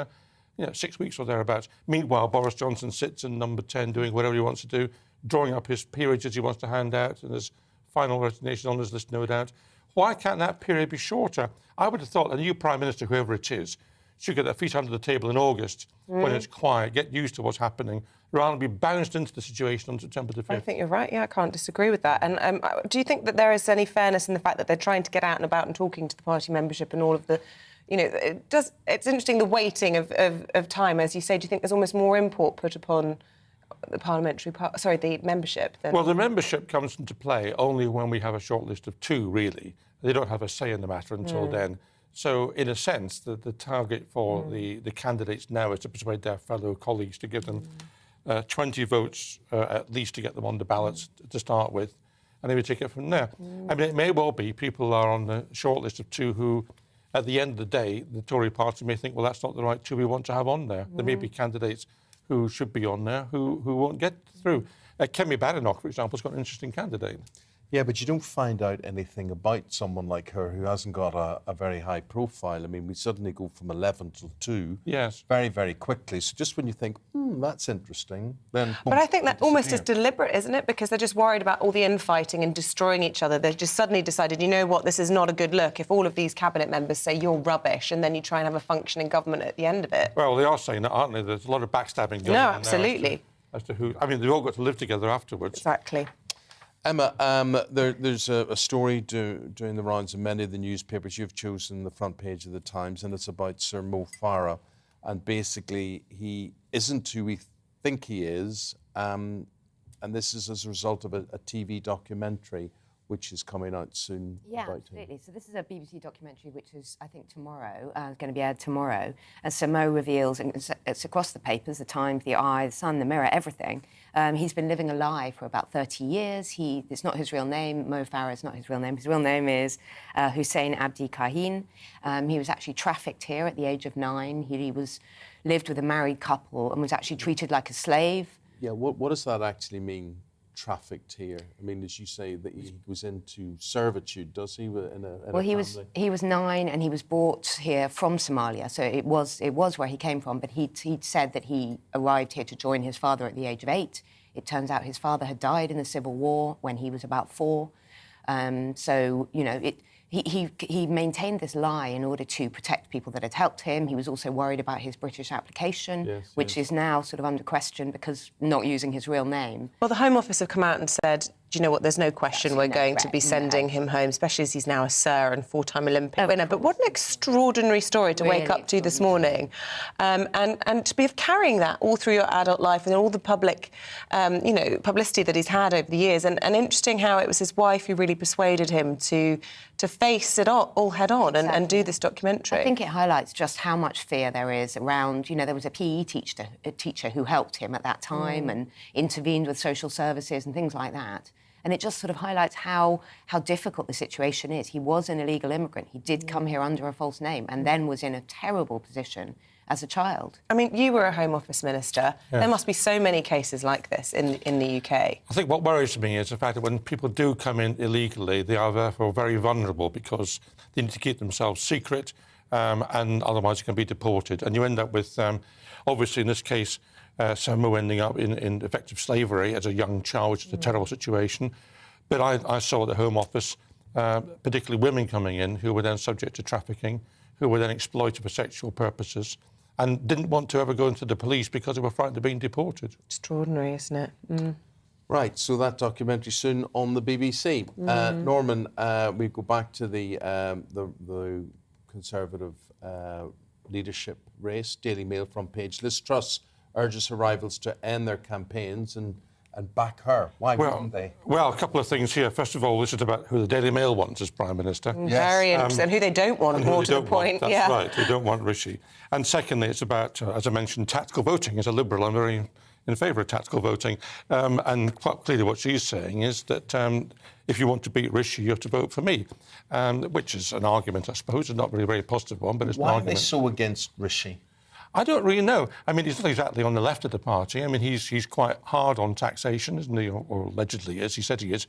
6 weeks or thereabouts. Meanwhile, Boris Johnson sits in number 10 doing whatever he wants to do, drawing up his peerages he wants to hand out, and his final resignation on his list, no doubt. Why can't that period be shorter? I would have thought a new Prime Minister, whoever it is, should get their feet under the table in August when it's quiet, get used to what's happening, rather than be bounced into the situation on September the 5th. I think you're right, yeah, I can't disagree with that. And do you think that there is any fairness in the fact that they're trying to get out and about and talking to the party membership and all of the... it's interesting, the waiting of time, as you say. Do you think there's almost more import put upon the the membership? Well, the membership comes into play only when we have a short list of two, really. They don't have a say in the matter until then. So, in a sense, the target for the candidates now is to persuade their fellow colleagues to give them 20 votes at least to get them on the ballots to start with, and they would take it from there. I mean, it may well be people are on the short list of two who, at the end of the day, the Tory party may think, well, that's not the right two we want to have on there. There may be candidates who should be on there who won't get through. Kemi Badenoch, for example, has got an interesting candidate. Yeah, but you don't find out anything about someone like her who hasn't got a very high profile. I mean, we suddenly go from 11 to 2 very, very quickly. So just when you think, that's interesting, then... But I think that almost is deliberate, isn't it? Because they're just worried about all the infighting and destroying each other. They've just suddenly decided, you know what, this is not a good look. If all of these cabinet members say you're rubbish and then you try and have a functioning government at the end of it. Well, they are saying that, aren't they? There's a lot of backstabbing going on absolutely. As to who... I mean, they've all got to live together afterwards. Exactly. Emma, there's a story doing the rounds in many of the newspapers. You've chosen the front page of the Times, and it's about Sir Mo Farah. And basically, he isn't who we think he is. And this is as a result of a TV documentary which is coming out soon. Yeah, absolutely. So this is a BBC documentary which is, I think, tomorrow, going to be aired tomorrow. And so Mo reveals, and it's across the papers, the Times, the Eye, the Sun, the Mirror, everything. He's been living a lie for about 30 years. It's not his real name. Mo Farah is not his real name. His real name is Hussein Abdi Kahin. He was actually trafficked here at the age of 9. He lived with a married couple and was actually treated like a slave. Yeah, what does that actually mean? Trafficked here. I mean, as you say, that he was into servitude, does he? He was 9 and he was brought here from Somalia, so it was where he came from. But he'd said that he arrived here to join his father at the age of 8. It turns out his father had died in the Civil War when he was about 4. So you know, he maintained this lie in order to protect people that had helped him. He was also worried about his British application, which is now sort of under question because not using his real name. Well, the Home Office have come out and said, do you know what, there's no question we're going to be sending him home, especially as he's now a Sir and 4-time Olympic winner. But what an extraordinary story to wake up to this morning. And to be carrying that all through your adult life and all the public, publicity that he's had over the years. And interesting how it was his wife who really persuaded him to face it all head on and do this documentary. I think it highlights just how much fear there is around, there was a PE teacher who helped him at that time and intervened with social services and things like that. And it just sort of highlights how difficult the situation is. He was an illegal immigrant. He did come here under a false name and then was in a terrible position as a child. I mean, you were a Home Office Minister. Yes. There must be so many cases like this in the UK. I think what worries me is the fact that when people do come in illegally, they are therefore very vulnerable because they need to keep themselves secret and otherwise they can be deported. And you end up with, obviously in this case, some were ending up in effective slavery as a young child, which is a terrible situation. But I saw the Home Office, particularly women coming in who were then subject to trafficking, who were then exploited for sexual purposes, and didn't want to ever go into the police because they were frightened of being deported. Extraordinary, isn't it? Mm. Right, so that documentary soon on the BBC. Norman, we go back to the Conservative leadership race. Daily Mail front page. Liz Truss urges her rivals to end their campaigns and back her. Why wouldn't they? Well, a couple of things here. First of all, this is about who the Daily Mail wants as Prime Minister. Very interesting. And who they don't want, more to the point. That's right, they don't want Rishi. And secondly, it's about, as I mentioned, tactical voting. As a Liberal, I'm very in favour of tactical voting. And quite clearly what she's saying is that if you want to beat Rishi, you have to vote for me, which is an argument, I suppose. It's not really a very positive one, but it's an argument. Why are they so against Rishi? I don't really know. I mean, he's not exactly on the left of the party. I mean, he's quite hard on taxation, isn't he? Or allegedly is. He said he is.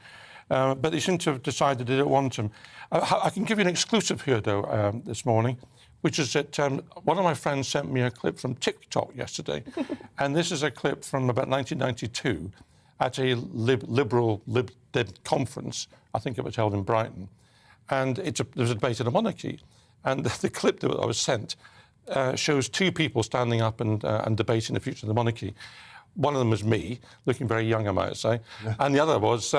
But they seem to have decided they don't want him. I can give you an exclusive here, though, this morning, which is that one of my friends sent me a clip from TikTok yesterday. And this is a clip from about 1992 at a Liberal Lib Dem conference. I think it was held in Brighton. And there was a debate on the monarchy. And the clip that I was sent shows two people standing up and debating the future of the monarchy. One of them was me, looking very young, I might say, and the other was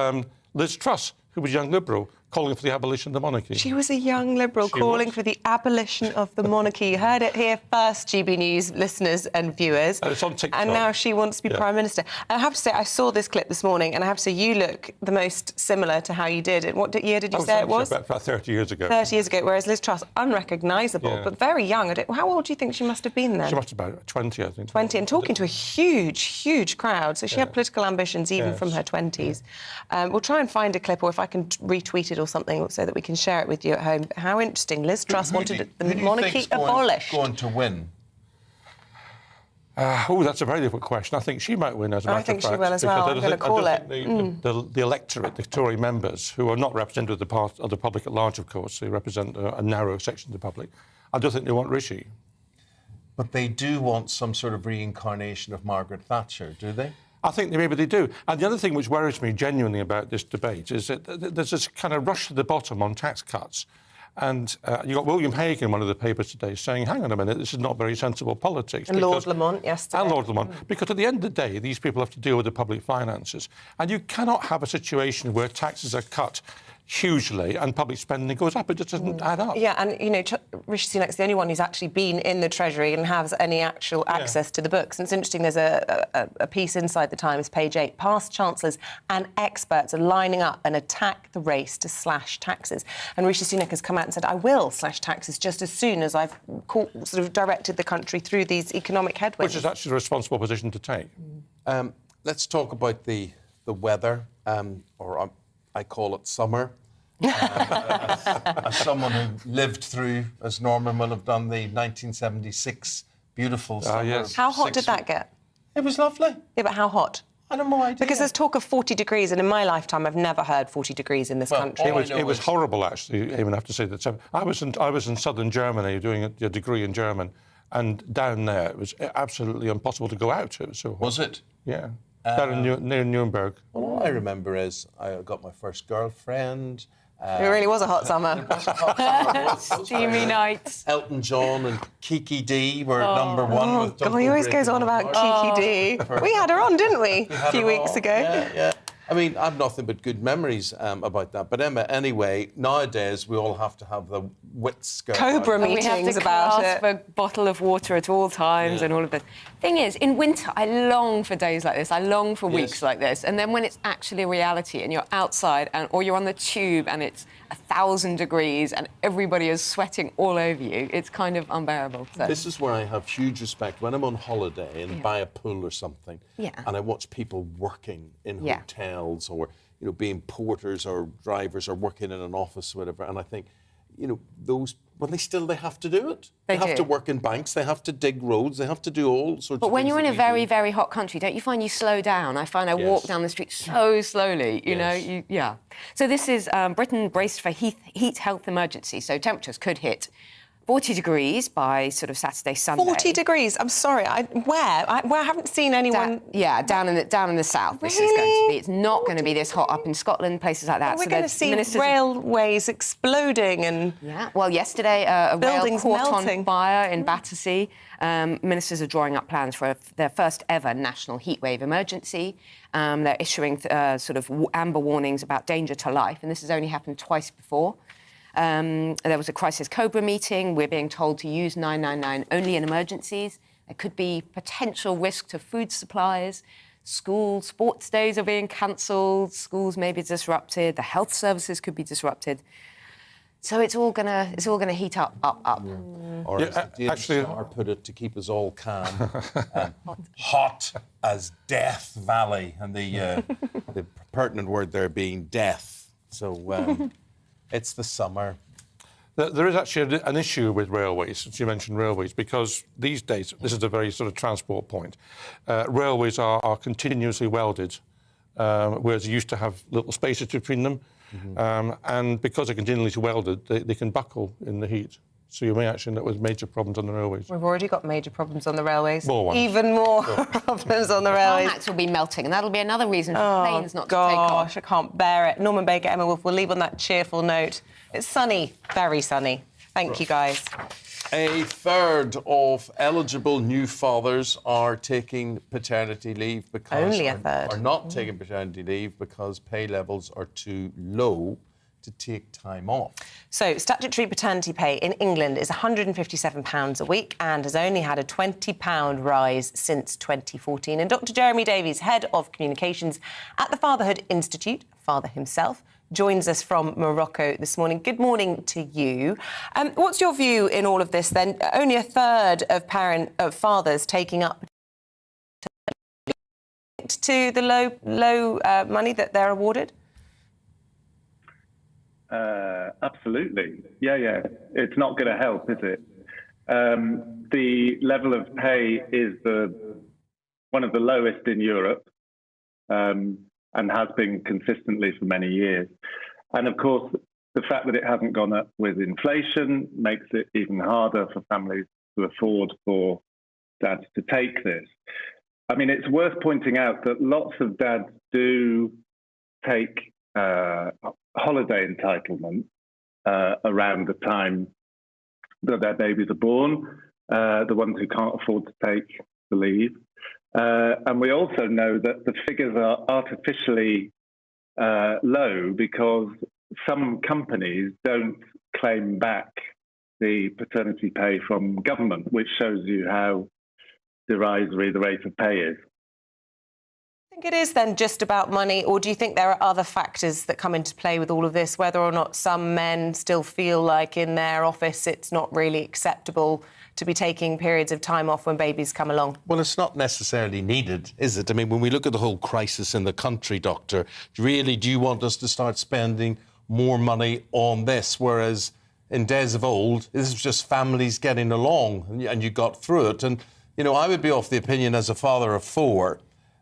Liz Truss, who was a young Liberal, calling for the abolition of the monarchy. She was a young Liberal calling for the abolition of the monarchy. You heard it here first, GB News listeners and viewers. And it's on TikTok. And now she wants to be Prime Minister. And I have to say, I saw this clip this morning, and I have to say, you look the most similar to how you did it. What year did you say it was? About 30 years ago. 30 years ago, whereas Liz Truss, unrecognisable, but very young. How old do you think she must have been then? She must have been about 20, I think. 20, and talking to a huge, huge crowd. So she had political ambitions even from her 20s. We'll try and find a clip, or if I can retweet it or something, so that we can share it with you at home. How interesting. Liz Truss wanted the monarchy abolished. Going to win? That's a very difficult question. I think she might win, as a matter of fact. I think she will as well. I'm going to call it. The electorate, the Tory members, who are not representative of the public at large, of course, they represent a narrow section of the public, I don't think they want Rishi. But they do want some sort of reincarnation of Margaret Thatcher, do they? I think maybe they do. And the other thing which worries me genuinely about this debate is that there's this kind of rush to the bottom on tax cuts. And you got William Hague in one of the papers today saying, hang on a minute, this is not very sensible politics. And Lord Lamont yesterday. And Lord Lamont. Because at the end of the day, these people have to deal with the public finances. And you cannot have a situation where taxes are cut hugely and public spending goes up. It just doesn't add up. Yeah, and, you know, Rishi Sunak's the only one who's actually been in the Treasury and has any actual access to the books. And it's interesting, there's a piece inside the Times, page 8. Past chancellors and experts are lining up and attack the race to slash taxes. And Rishi Sunak has come out and said, I will slash taxes just as soon as I've sort of directed the country through these economic headwinds. Which is actually a responsible position to take. Let's talk about the weather, or I call it summer. As someone who lived through, as Norman will have done, the 1976 beautiful summer. Yes. How hot did that get? It was lovely. Yeah, but how hot? I don't know. Because there's talk of 40 degrees, and in my lifetime, I've never heard 40 degrees in this country. It was horrible, actually, even have to say that. I was in southern Germany doing a degree in German, and down there, it was absolutely impossible to go out. It was so hot. Was it? Yeah. Down near Nuremberg. All I remember is I got my first girlfriend. It really was a hot summer. It was a hot summer. Steamy nights. Elton John and Kiki D were number one. With God, he always goes on about Kiki D. We had her on, didn't we, a few weeks ago? Yeah. I mean, I have nothing but good memories about that. But Emma, anyway, nowadays we all have to have the wits go. Cobra meetings about it. A bottle of water at all times and all of this. Thing is, in winter, I long for days like this. I long for weeks like this. And then when it's actually a reality and you're outside or you're on the tube and it's 1,000 degrees and everybody is sweating all over you, it's kind of unbearable. So. This is where I have huge respect. When I'm on holiday and by a pool or something, and I watch people working in hotels or, you know, being porters or drivers or working in an office or whatever, and I think, you know, those, well, they have to do it. They have to work in banks, they have to dig roads, they have to do all sorts of things. But when you're in a very, very hot country, don't you find you slow down? I find I walk down the street so slowly, you know. So this is Britain braced for heat health emergency. So temperatures could hit 40 degrees by sort of Saturday, Sunday. 40 degrees? I'm sorry, where? I haven't seen anyone... down in the south. This is going to be. It's not going to be this hot up in Scotland, places like that. We're going to see railways exploding and... Yeah, well, yesterday a rail caught melting on fire in Battersea. Ministers are drawing up plans for their first ever national heatwave emergency. They're issuing sort of amber warnings about danger to life, and this has only happened twice before. There was a crisis COBRA meeting. We're being told to use 999 only in emergencies. There could be potential risk to food supplies. School sports days are being cancelled. Schools may be disrupted. The health services could be disrupted. So it's all gonna heat up. Or as David Starr put it, to keep us all calm, hot as Death Valley, and the pertinent word there being death. So it's the summer. There is actually an issue with railways, since you mentioned railways, because these days, this is a very sort of transport point, railways are continuously welded, whereas you used to have little spaces between them. And because they're continuously welded, they can buckle in the heat. So you may actually end up with major problems on the railways. We've already got major problems on the railways. More ones. Even more problems on the railways. Tarmacs will be melting, and that'll be another reason for planes not to take off. I can't bear it. Norman Baker, Emma Wolf, we'll leave on that cheerful note. It's sunny, very sunny. Thank you, guys. A third of eligible new fathers are taking paternity leave because... Only a third. ...are not taking paternity leave because pay levels are too low to take time off. So, statutory paternity pay in England is £157 a week and has only had a £20 rise since 2014. And Dr. Jeremy Davies, Head of Communications at the Fatherhood Institute, father himself, joins us from Morocco this morning. Good morning to you. What's your view in all of this, then? Only a third of fathers taking up to the low money that they're awarded? Absolutely. Yeah. It's not going to help, is it? The level of pay is one of the lowest in Europe and has been consistently for many years. And of course, the fact that it hasn't gone up with inflation makes it even harder for families to afford for dads to take this. I mean, it's worth pointing out that lots of dads do take holiday entitlement around the time that their babies are born, the ones who can't afford to take the leave. And we also know that the figures are artificially low because some companies don't claim back the paternity pay from government, which shows you how derisory the rate of pay is. I think it is then just about money, or do you think there are other factors that come into play with all of this, whether or not some men still feel like in their office it's not really acceptable to be taking periods of time off when babies come along? Well, it's not necessarily needed, is it? I mean, when we look at the whole crisis in the country, Doctor, really, do you want us to start spending more money on this? Whereas in days of old, this was just families getting along and you got through it. And, you know, I would be of the opinion as a father of four,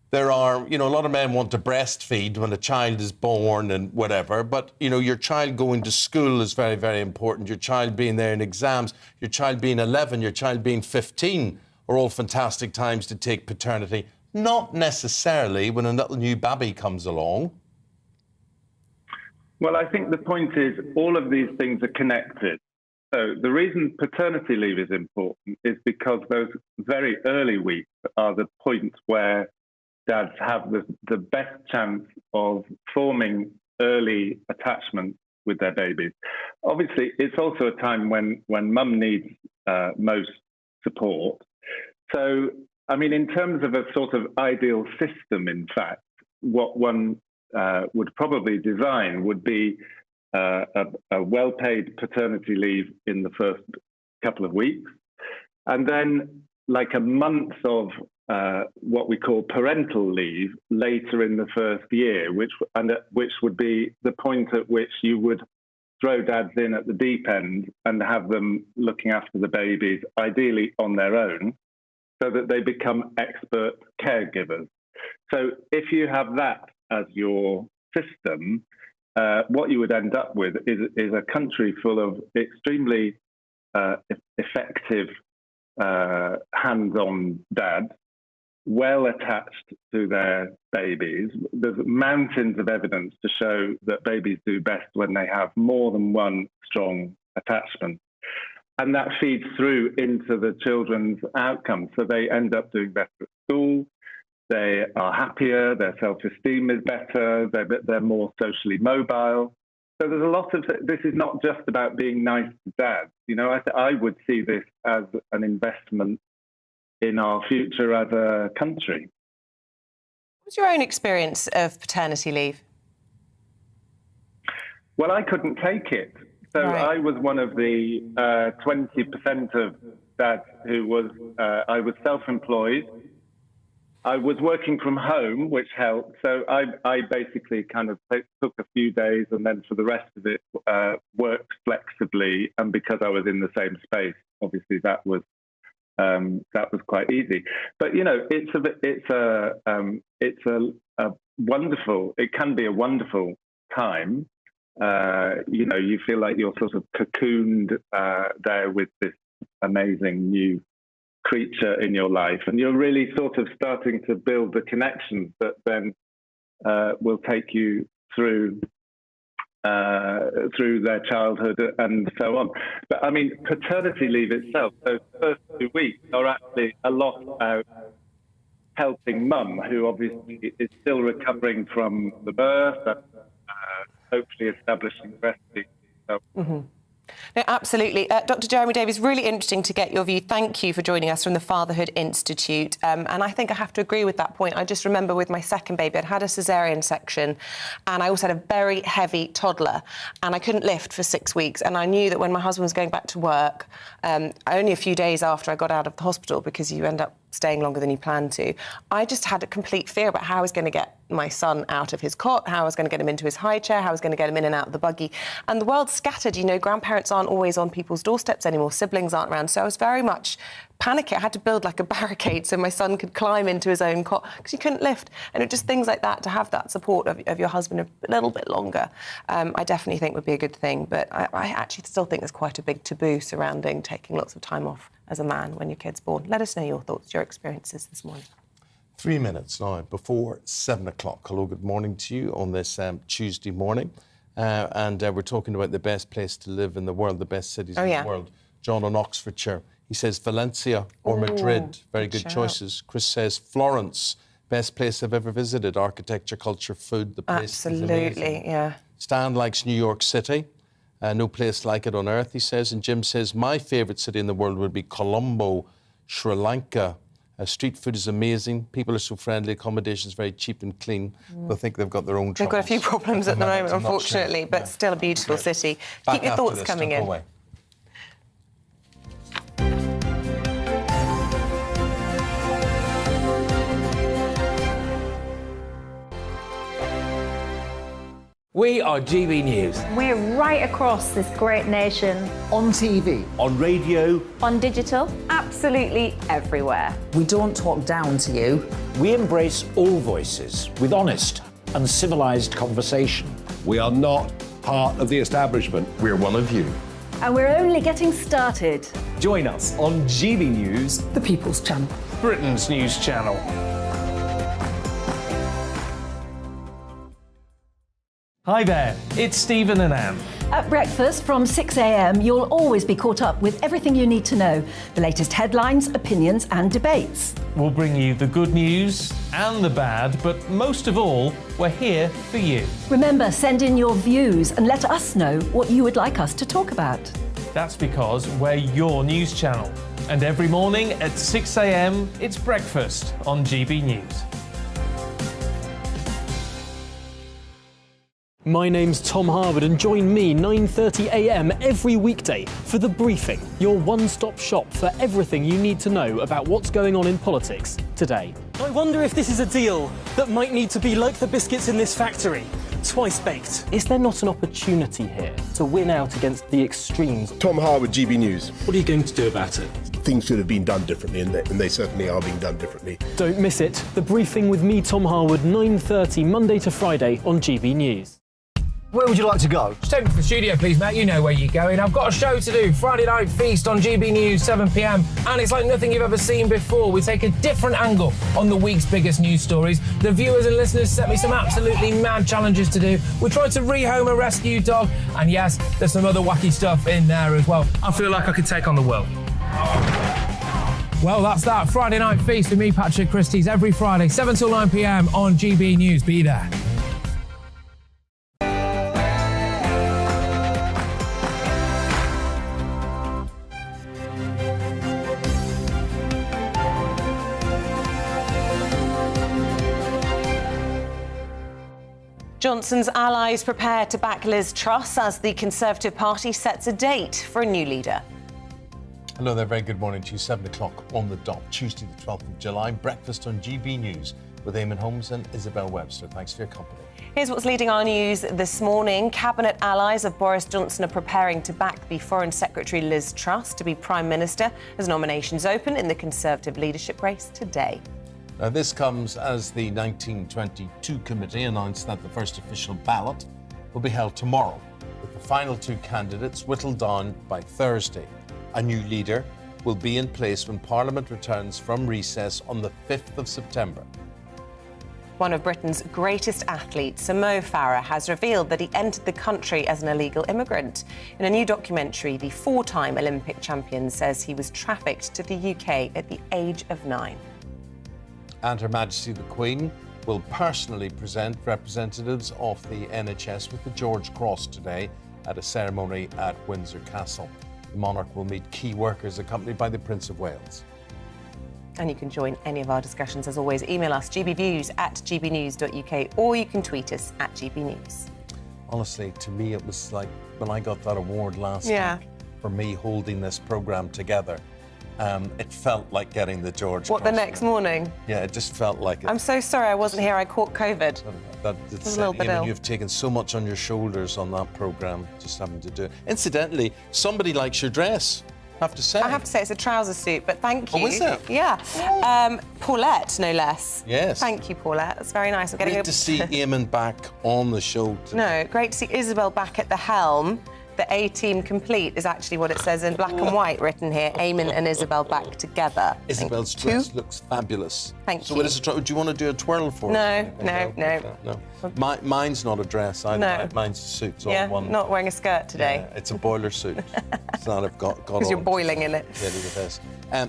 there are, you know, a lot of men want to breastfeed when a child is born and whatever, but, you know, your child going to school is very, very important. Your child being there in exams, your child being 11, your child being 15 are all fantastic times to take paternity. Not necessarily when a little new baby comes along. Well, I think the point is all of these things are connected. So the reason paternity leave is important is because those very early weeks are the points where dads have the best chance of forming early attachment with their babies. Obviously, it's also a time when mum needs most support. So, I mean, in terms of a sort of ideal system, in fact, what one would probably design would be a well-paid paternity leave in the first couple of weeks, and then like a month of what we call parental leave later in the first year, which would be the point at which you would throw dads in at the deep end and have them looking after the babies, ideally on their own, so that they become expert caregivers. So if you have that as your system, what you would end up with is a country full of extremely effective, hands-on dads, well attached to their babies. There's mountains of evidence to show that babies do best when they have more than one strong attachment. And that feeds through into the children's outcomes. So they end up doing better at school, they are happier, their self-esteem is better, they're more socially mobile. So there's a lot of, this is not just about being nice to dads. You know, I would see this as an investment in our future as a country. What's your own experience of paternity leave? Well, I couldn't take it. So I was one of the 20% of dads who was, I was self-employed. I was working from home, which helped. So I basically kind of took a few days and then for the rest of it worked flexibly. And because I was in the same space, obviously that was quite easy. But you know, it can be a wonderful time. You know, you feel like you're sort of cocooned there with this amazing new creature in your life, and you're really sort of starting to build the connections that then will take you through their childhood and so on. But I mean, paternity leave itself, those first 2 weeks are actually a lot about helping mum, who obviously is still recovering from the birth and hopefully establishing breastfeeding. So. Mm-hmm. No, absolutely. Dr. Jeremy Davies, really interesting to get your view. Thank you for joining us from the Fatherhood Institute. And I think I have to agree with that point. I just remember with my second baby, I'd had a caesarean section and I also had a very heavy toddler and I couldn't lift for 6 weeks. And I knew that when my husband was going back to work, only a few days after I got out of the hospital, because you end up staying longer than you planned to, I just had a complete fear about how I was going to get my son out of his cot, how I was going to get him into his high chair, how I was going to get him in and out of the buggy. And the world's scattered, you know, grandparents aren't always on people's doorsteps anymore, siblings aren't around. So I was very much panicking. I had to build like a barricade so my son could climb into his own cot because he couldn't lift. And it just things like that, to have that support of your husband a little bit longer, I definitely think would be a good thing. But I actually still think there's quite a big taboo surrounding taking lots of time off as a man when your kid's born. Let us know your thoughts, your experiences this morning. 3 minutes now before 7 o'clock. Hello, good morning to you on this Tuesday morning. And we're talking about the best place to live in the world, the best cities in the world. John in Oxfordshire, he says Valencia or Madrid, very good choices. Chris says Florence, best place I've ever visited. Architecture, culture, food, the place is amazing. Yeah. Stan likes New York City. No place like it on earth, he says. And Jim says, my favourite city in the world would be Colombo, Sri Lanka. Street food is amazing. People are so friendly. Accommodation is very cheap and clean. They'll think they've got their own troubles. They've got a few problems at the moment, unfortunately, but still a beautiful city. Keep your thoughts coming in. Away. We are GB News. We're right across this great nation. On TV. On radio. On digital. Absolutely everywhere. We don't talk down to you. We embrace all voices with honest and civilised conversation. We are not part of the establishment. We're one of you. And we're only getting started. Join us on GB News, The People's Channel. Britain's news channel. Hi there, it's Stephen and Anne. At breakfast from 6 a.m, you'll always be caught up with everything you need to know, the latest headlines, opinions and debates. We'll bring you the good news and the bad, but most of all, we're here for you. Remember, send in your views and let us know what you would like us to talk about. That's because we're your news channel. And every morning at 6 a.m, it's breakfast on GB News. My name's Tom Harwood and join me 9:30 a.m. every weekday for The Briefing, your one-stop shop for everything you need to know about what's going on in politics today. I wonder if this is a deal that might need to be like the biscuits in this factory, twice baked. Is there not an opportunity here to win out against the extremes? Tom Harwood, GB News. What are you going to do about it? Things should have been done differently, and they certainly are being done differently. Don't miss it. The Briefing with me, Tom Harwood, 9:30 Monday to Friday on GB News. Where would you like to go? Just take me to the studio, please, mate. You know where you're going. I've got a show to do. Friday Night Feast on GB News, 7 p.m. And it's like nothing you've ever seen before. We take a different angle on the week's biggest news stories. The viewers and listeners set me some absolutely mad challenges to do. We tried to rehome a rescue dog. And yes, there's some other wacky stuff in there as well. I feel like I could take on the world. Well, that's that. Friday Night Feast with me, Patrick Christie's, every Friday, 7 till 9 p.m. on GB News. Be there. Johnson's allies prepare to back Liz Truss as the Conservative Party sets a date for a new leader. Hello there, very good morning to you. 7 o'clock on the dot, Tuesday the 12th of July. Breakfast on GB News with Eamonn, Holmes and Isabel Webster. Thanks for your company. Here's what's leading our news this morning. Cabinet allies of Boris Johnson are preparing to back the Foreign Secretary Liz Truss to be Prime Minister as nominations open in the Conservative leadership race today. Now, this comes as the 1922 committee announced that the first official ballot will be held tomorrow, with the final two candidates whittled down by Thursday. A new leader will be in place when Parliament returns from recess on the 5th of September. One of Britain's greatest athletes, Mo Farah, has revealed that he entered the country as an illegal immigrant. In a new documentary, the four-time Olympic champion says he was trafficked to the UK at the age of 9. And Her Majesty the Queen will personally present representatives of the NHS with the George Cross today at a ceremony at Windsor Castle. The monarch will meet key workers accompanied by the Prince of Wales. And you can join any of our discussions, as always. Email us gbviews@gbnews.uk or you can tweet us @gbnews. Honestly, to me, it was like when I got that award last week for me holding this programme together. It felt like getting the George Cross. The next morning? Yeah, it just felt like it. I'm so sorry I wasn't here. I caught COVID. I was a little bit ill. You've taken so much on your shoulders on that programme, just having to do it. Incidentally, somebody likes your dress, I have to say. I have to say, it's a trouser suit, but thank you. Oh, is it? Yeah. Paulette, no less. Yes. Thank you, Paulette. That's very nice. I'm getting Great to see Eamonn back on the show today. No, great to see Isabel back at the helm. The A-team complete is actually what it says in black and white written here. Eamonn and Isabel back together. Isabel's dress looks fabulous. Thank so you. What is it? Do you want to do a twirl for us? No. Mine's not a dress either. No. Mine's a suit. It's all one. Not wearing a skirt today. Yeah, it's a boiler suit. It's not. I've got because you're boiling in it. Yeah, the best.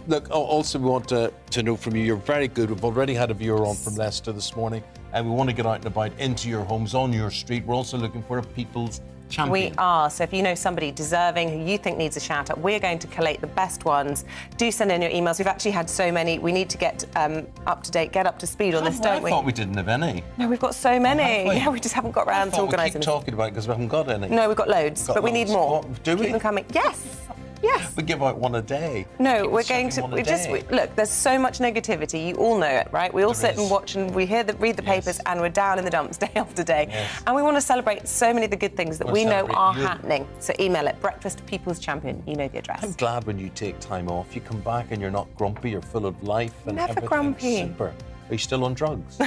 Look, also we want to know from you. You're very good. We've already had a viewer on from Leicester this morning, and we want to get out and about into your homes, on your street. We're also looking for a people's champion. We are. So if you know somebody deserving who you think needs a shout out, we're going to collate the best ones. Do send in your emails. We've actually had so many. We need to get up to date, get up to speed on this, don't we? I thought we didn't have any. No, we've got so many. Yeah, we just haven't got around to organising them. We keep talking about it because we haven't got any. No, we've got loads, but we need more. Do we? Keep them coming. Yes. Yes. We give out one a day. No, we're going to. Look. There's so much negativity. You all know it, right? We all sit and watch, and we read the papers, and we're down in the dumps day after day. Yes. And we want to celebrate so many of the good things that we know are happening. So email it, Breakfast People's Champion. You know the address. I'm glad when you take time off, you come back and you're not grumpy. You're full of life and Never everything's grumpy. super. Are you still on drugs?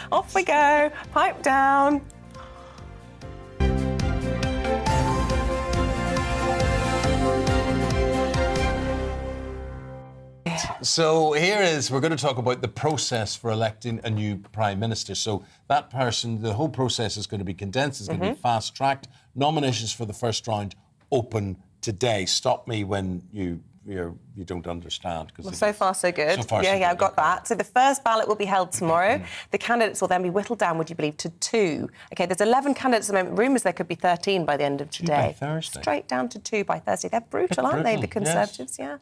Off we go. Pipe down. So we're going to talk about the process for electing a new Prime Minister. So that person, the whole process is going to be condensed, it's going to be fast-tracked. Nominations for the first round open today. Stop me when you don't understand. Well, so far, so good. I've got that. So the first ballot will be held tomorrow. The candidates will then be whittled down, would you believe, to 2. OK, there's 11 candidates at the moment. Rumours there could be 13 by the end of today. 2 by Thursday. Straight down to 2 by Thursday. They're brutal, aren't they, the Conservatives? Yes.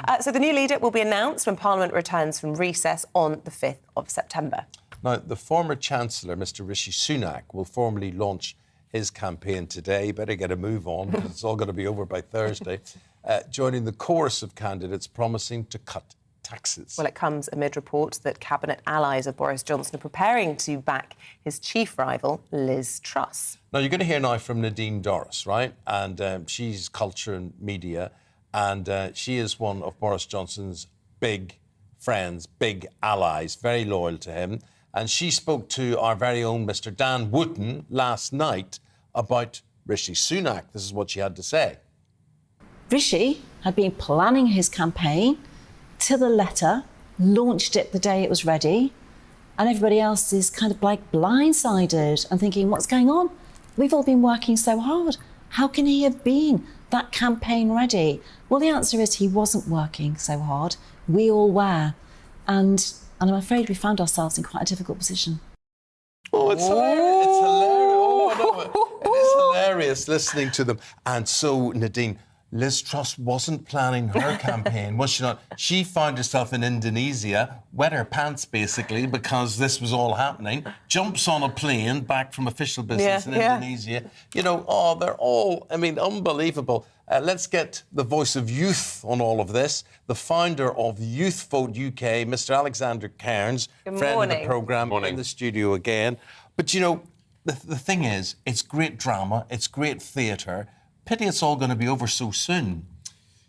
Yeah. So the new leader will be announced when Parliament returns from recess on the 5th of September. Now, the former Chancellor, Mr Rishi Sunak, will formally launch his campaign today. Better get a move on, because it's all going to be over by Thursday. Joining the chorus of candidates promising to cut taxes. Well, it comes amid reports that cabinet allies of Boris Johnson are preparing to back his chief rival, Liz Truss. Now, you're going to hear now from Nadine Dorris, right? And she's culture and media, and she is one of Boris Johnson's big friends, big allies, very loyal to him. and she spoke to our very own Mr. Dan Wootton last night about Rishi Sunak. This is what she had to say. Rishi had been planning his campaign to the letter, launched it the day it was ready, and everybody else is kind of like blindsided and thinking, what's going on? We've all been working so hard. How can he have been that campaign ready? Well, the answer is he wasn't working so hard. We all were. And I'm afraid we found ourselves in quite a difficult position. Oh, it's hilarious. It's hilarious. Oh, no, it is hilarious listening to them. And so, Nadine, Liz Truss wasn't planning her campaign, was she not? She found herself in Indonesia, wet her pants, basically, because this was all happening, jumps on a plane back from official business in Indonesia. You know, they're all, I mean, unbelievable. Let's get the voice of youth on all of this. The founder of Youth Vote UK, Mr. Alexander Cairns, friend of the programme, in the studio again. But, you know, the thing is, it's great drama, it's great theatre. Pity it's all going to be over so soon.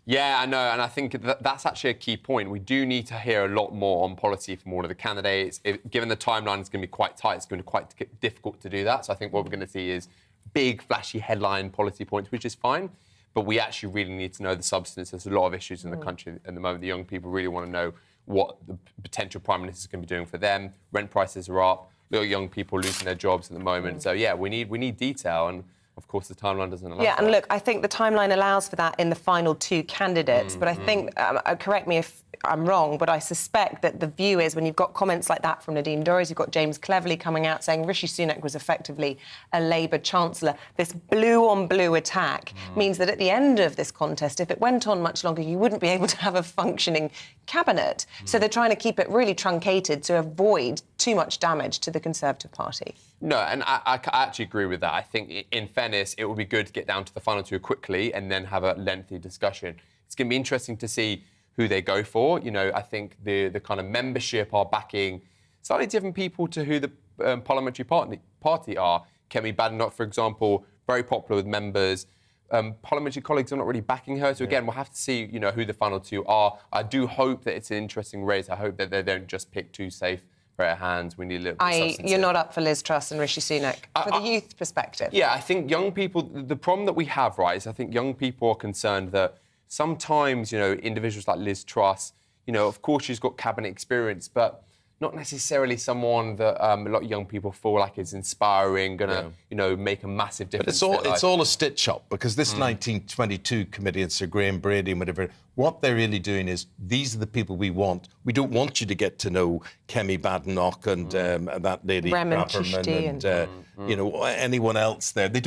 Yeah, I know, and I think that's actually a key point. We do need to hear a lot more on policy from all of the candidates. Given the timeline is going to be quite tight, it's going to be quite difficult to do that. So I think what we're going to see is big, flashy headline policy points, which is fine. But we actually really need to know the substance. There's a lot of issues in the country at the moment. The young people really want to know what the potential Prime Minister is going to be doing for them. Rent prices are up. Little young people losing their jobs at the moment. So, yeah, we need detail. And of course, the timeline doesn't allow that. And look, I think the timeline allows for that in the final two candidates. But I think, correct me if I'm wrong, but I suspect that the view is when you've got comments like that from Nadine Dorries, you've got James Cleverly coming out saying Rishi Sunak was effectively a Labour Chancellor. This blue-on-blue attack means that at the end of this contest, if it went on much longer, you wouldn't be able to have a functioning cabinet. So they're trying to keep it really truncated to avoid too much damage to the Conservative Party. No, and I actually agree with that. I think, in fairness, it would be good to get down to the final two quickly and then have a lengthy discussion. It's going to be interesting to see who they go for. You know, I think the kind of membership are backing slightly different people to who the parliamentary party are. Kemi Badenoch, for example, very popular with members. Parliamentary colleagues are not really backing her. So, again, we'll have to see, you know, who the final two are. I do hope that it's an interesting race. I hope that they don't just pick two safe pair of hands. We need a little bit of substance. You're not up for Liz Truss and Rishi Sunak, for the youth perspective? Yeah, I think young people, the problem that we have, right, is I think young people are concerned that sometimes, you know, individuals like Liz Truss, you know, of course she's got cabinet experience, but not necessarily someone that a lot of young people feel like is inspiring, gonna, you know, make a massive difference. But it's all a stitch-up, because this 1922 committee and Sir Graham Brady and whatever, what they're really doing is, these are the people we want. We don't want you to get to know Kemi Badenoch and that lady Rapperman and you know, anyone else there. They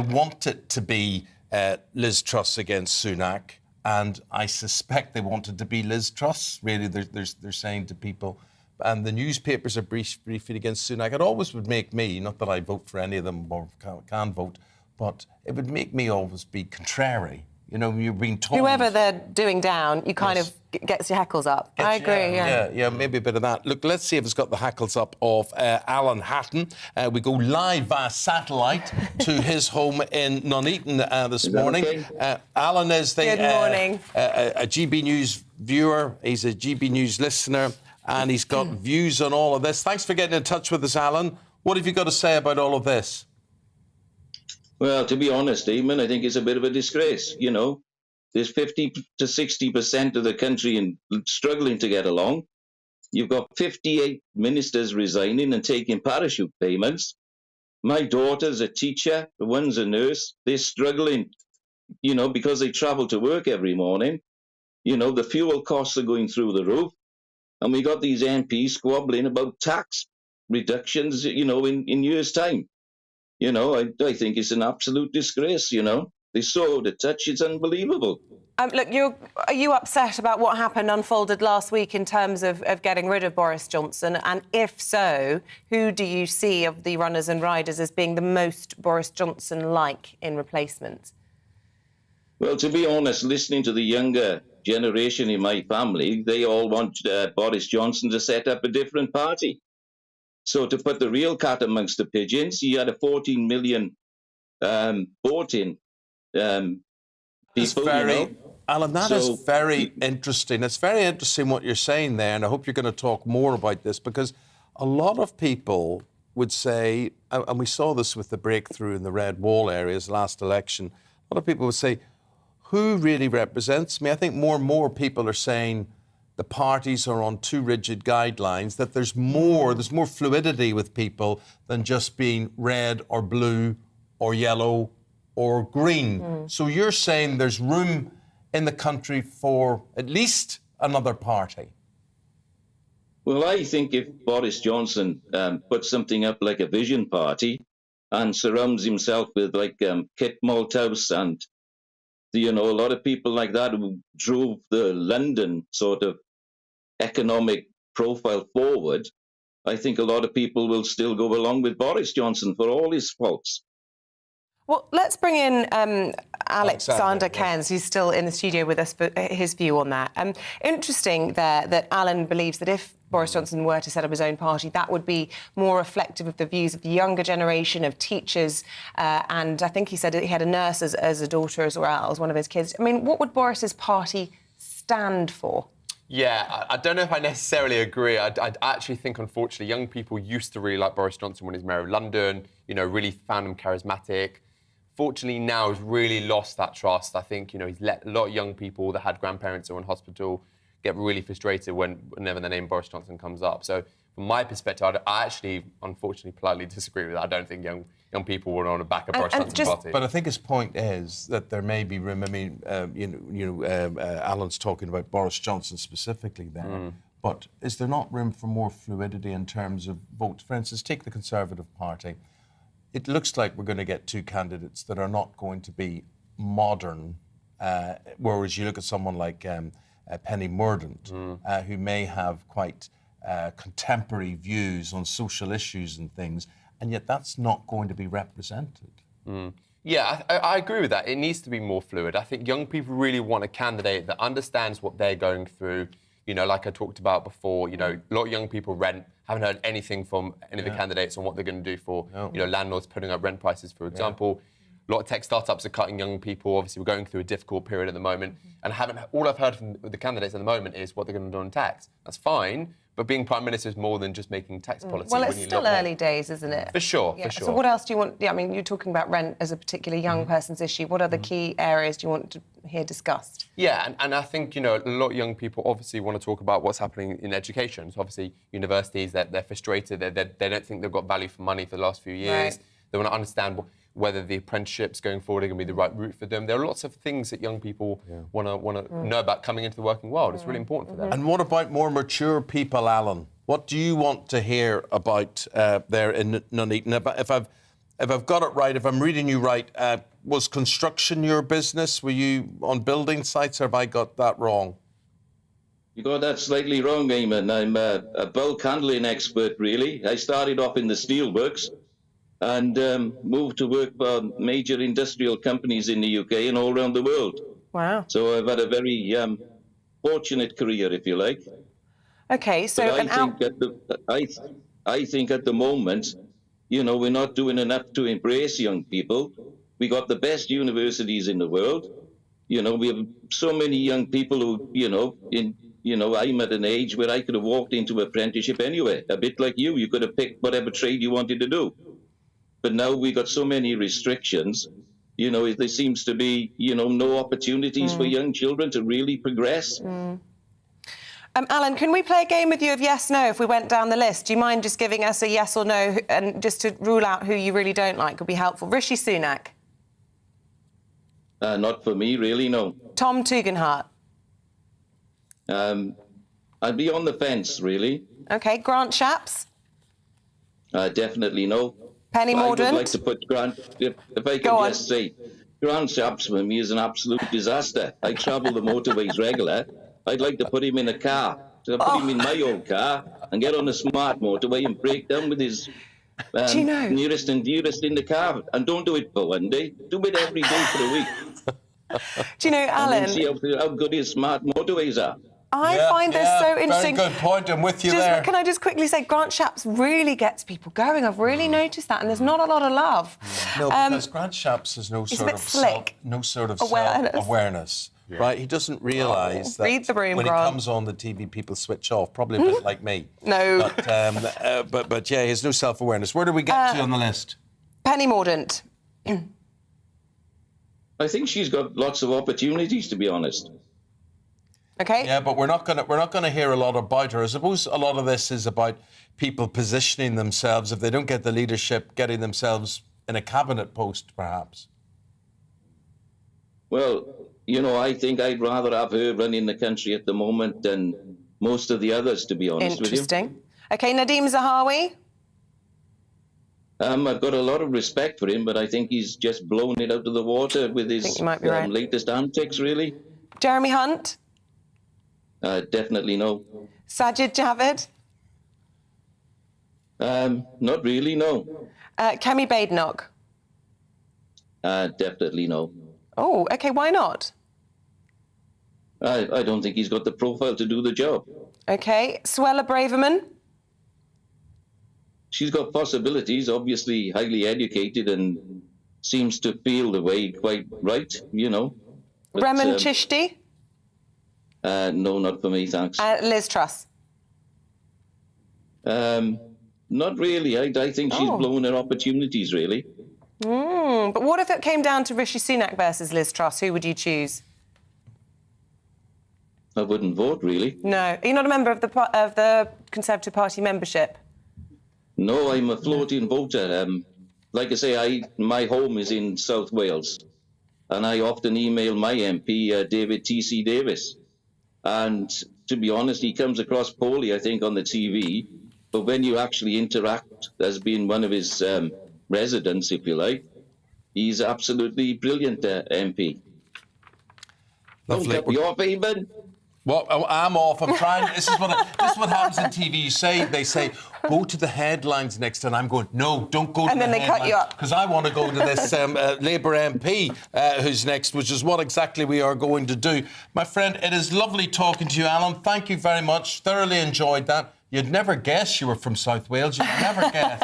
want it to be Liz Truss against Sunak, and I suspect they want it to be Liz Truss. Really, they're saying to people. And the newspapers are briefing against Sunak. It always would make me, not that I vote for any of them or can vote, but it would make me always be contrary. You know, you're being told... Whoever they're doing down, you kind of gets your hackles up. I agree, yeah, maybe a bit of that. Look, let's see if it's got the hackles up of Alan Hatton. We go live via satellite to his home in Nuneaton this morning. Okay? Alan is Good morning. A GB News viewer. He's a GB News listener, and he's got views on all of this. Thanks for getting in touch with us, Alan. What have you got to say about all of this? Well, to be honest, Eamonn, I think it's a bit of a disgrace. You know, there's 50 to 60% of the country struggling to get along. You've got 58 ministers resigning and taking parachute payments. My daughter's a teacher, the one's a nurse. They're struggling, you know, because they travel to work every morning. You know, the fuel costs are going through the roof. And we got these MPs squabbling about tax reductions, you know, in years' time. You know, I think it's an absolute disgrace, you know. They're so out of touch, it's unbelievable. Look, are you upset about what happened, unfolded last week in terms of getting rid of Boris Johnson? And if so, who do you see of the runners and riders as being the most Boris Johnson-like in replacement? Well, to be honest, listening to the younger generation in my family, they all want Boris Johnson to set up a different party. So to put the real cat amongst the pigeons, he had a 14 million voting people, Alan, that is very interesting. It's very interesting what you're saying there, and I hope you're going to talk more about this, because a lot of people would say, and we saw this with the breakthrough in the red wall areas last election, a lot of people would say, who really represents me? I think more and more people are saying the parties are on too rigid guidelines, that there's more fluidity with people than just being red or blue or yellow or green. So you're saying there's room in the country for at least another party? Well, I think if Boris Johnson puts something up like a vision party and surrounds himself with like Kit Malthouse and, a lot of people like that who drove the London sort of economic profile forward, I think a lot of people will still go along with Boris Johnson for all his faults. Well, let's bring in Alexander Cairns, who's still in the studio with us for his view on that. Interesting there that Alan believes that if Boris Johnson were to set up his own party, that would be more reflective of the views of the younger generation, of teachers, and I think he said he had a nurse as a daughter as well, as one of his kids. I mean, what would Boris's party stand for? Yeah, I don't know if I necessarily agree. I actually think, unfortunately, young people used to really like Boris Johnson when he was mayor of London, really found him charismatic. Fortunately, now he's really lost that trust. I think, he's let a lot of young people that had grandparents who were in hospital get really frustrated whenever the name Boris Johnson comes up. So from my perspective, I actually, unfortunately, politely disagree with that. I don't think young people would want to back a Boris Johnson party. But I think his point is that there may be room. I mean, Alan's talking about Boris Johnson specifically there. But is there not room for more fluidity in terms of votes? For instance, take the Conservative Party. It looks like we're going to get two candidates that are not going to be modern, whereas you look at someone like Penny Mordaunt, who may have quite contemporary views on social issues and things, and yet that's not going to be represented. Yeah, I agree with that. It needs to be more fluid. I think young people really want a candidate that understands what they're going through. Like I talked about before, a lot of young people rent, haven't heard anything from any of the candidates on what they're going to do for, landlords putting up rent prices, for example. A lot of tech startups are cutting young people. Obviously, we're going through a difficult period at the moment. And all I've heard from the candidates at the moment is what they're going to do on tax. That's fine, but being Prime Minister is more than just making tax policy. Well, it's still early days, isn't it? For sure. So what else do you want? Yeah, I mean, you're talking about rent as a particularly young person's issue. What other key areas do you want to hear discussed? Yeah, and I think, a lot of young people obviously want to talk about what's happening in education. So obviously, universities, they're frustrated. They don't think they've got value for money for the last few years. Right. They want to understand whether the apprenticeships going forward are going to be the right route for them. There are lots of things that young people want to know about coming into the working world. It's really important for them. And what about more mature people, Alan? What do you want to hear about there in Nuneaton? If I've got it right, if I'm reading you right, was construction your business? Were you on building sites, or have I got that wrong? You got that slightly wrong, Eamonn. I'm a bulk handling expert, really. I started off in the steelworks and moved to work for major industrial companies in the UK and all around the world. Wow. So I've had a very fortunate career, if you like. OK, so... I think at the moment, we're not doing enough to embrace young people. We got the best universities in the world. We have so many young people who, I'm at an age where I could have walked into apprenticeship anywhere. A bit like you could have picked whatever trade you wanted to do. But now we got so many restrictions, there seems to be, no opportunities for young children to really progress. Alan, can we play a game with you of yes, no if we went down the list? Do you mind just giving us a yes or no, and just to rule out who you really don't like would be helpful? Rishi Sunak? Not for me, really, no. Tom Tugendhat? I'd be on the fence, really. OK, Grant Shapps? Definitely no. Penny Mordaunt? I would like to put Grant, if I can just say, Grant Shapps for me is an absolute disaster. I travel the motorways regular. I'd like to put him in a car, put him in my old car and get on a smart motorway and break down with his nearest and dearest in the car. And don't do it for one day. Do it every day for a week. Do you know, Alan... And see how good his smart motorways are. I find this so interesting. Very good point. I'm with you there. Can I just quickly say, Grant Shapps really gets people going. I've really noticed that, and there's not a lot of love. No, because Grant Shapps has no sort of awareness. right? He doesn't realise that read the room, when Grant. he comes on the TV, people switch off. Probably a bit like me. No. But yeah, he has no self-awareness. Where do we get to on the list? Penny Mordaunt. I think she's got lots of opportunities, to be honest. Okay. Yeah, but we're not gonna hear a lot about her. I suppose a lot of this is about people positioning themselves, if they don't get the leadership, getting themselves in a cabinet post, perhaps. Well, you know, I think I'd rather have her running the country at the moment than most of the others, to be honest with you. Interesting. Okay, Nadeem Zahawi. I've got a lot of respect for him, but I think he's just blown it out of the water with his right. latest antics, really. Jeremy Hunt. Definitely no. Sajid Javid. Not really, no. Kemi Badenoch. Definitely no. Oh, okay, why not? I don't think he's got the profile to do the job. Okay, Suella Braverman. She's got possibilities, obviously highly educated and seems to feel the way quite right, you know. But, Reman Chishti. No, not for me, thanks. Liz Truss. Not really. I think she's blown her opportunities, really. But what if it came down to Rishi Sunak versus Liz Truss? Who would you choose? I wouldn't vote, really. No. Are you not a member of the Conservative Party membership? No, I'm a floating voter. Like I say, my home is in South Wales, and I often email my MP, David T.C. Davis. And to be honest, he comes across poorly, I think, on the TV. But when you actually interact as being one of his residents, if you like, he's absolutely brilliant MP. Lovely. Don't cut me off, Eamonn. Well, I'm off. I'm trying. This is what happens on TV. They say, go to the headlines next, and I'm going, no, don't go to the headlines. And then they cut you up. Because I want to go to this Labour MP who's next, which is what exactly we are going to do. My friend, it is lovely talking to you, Alan. Thank you very much. Thoroughly enjoyed that. You'd never guess you were from South Wales. You'd never guess.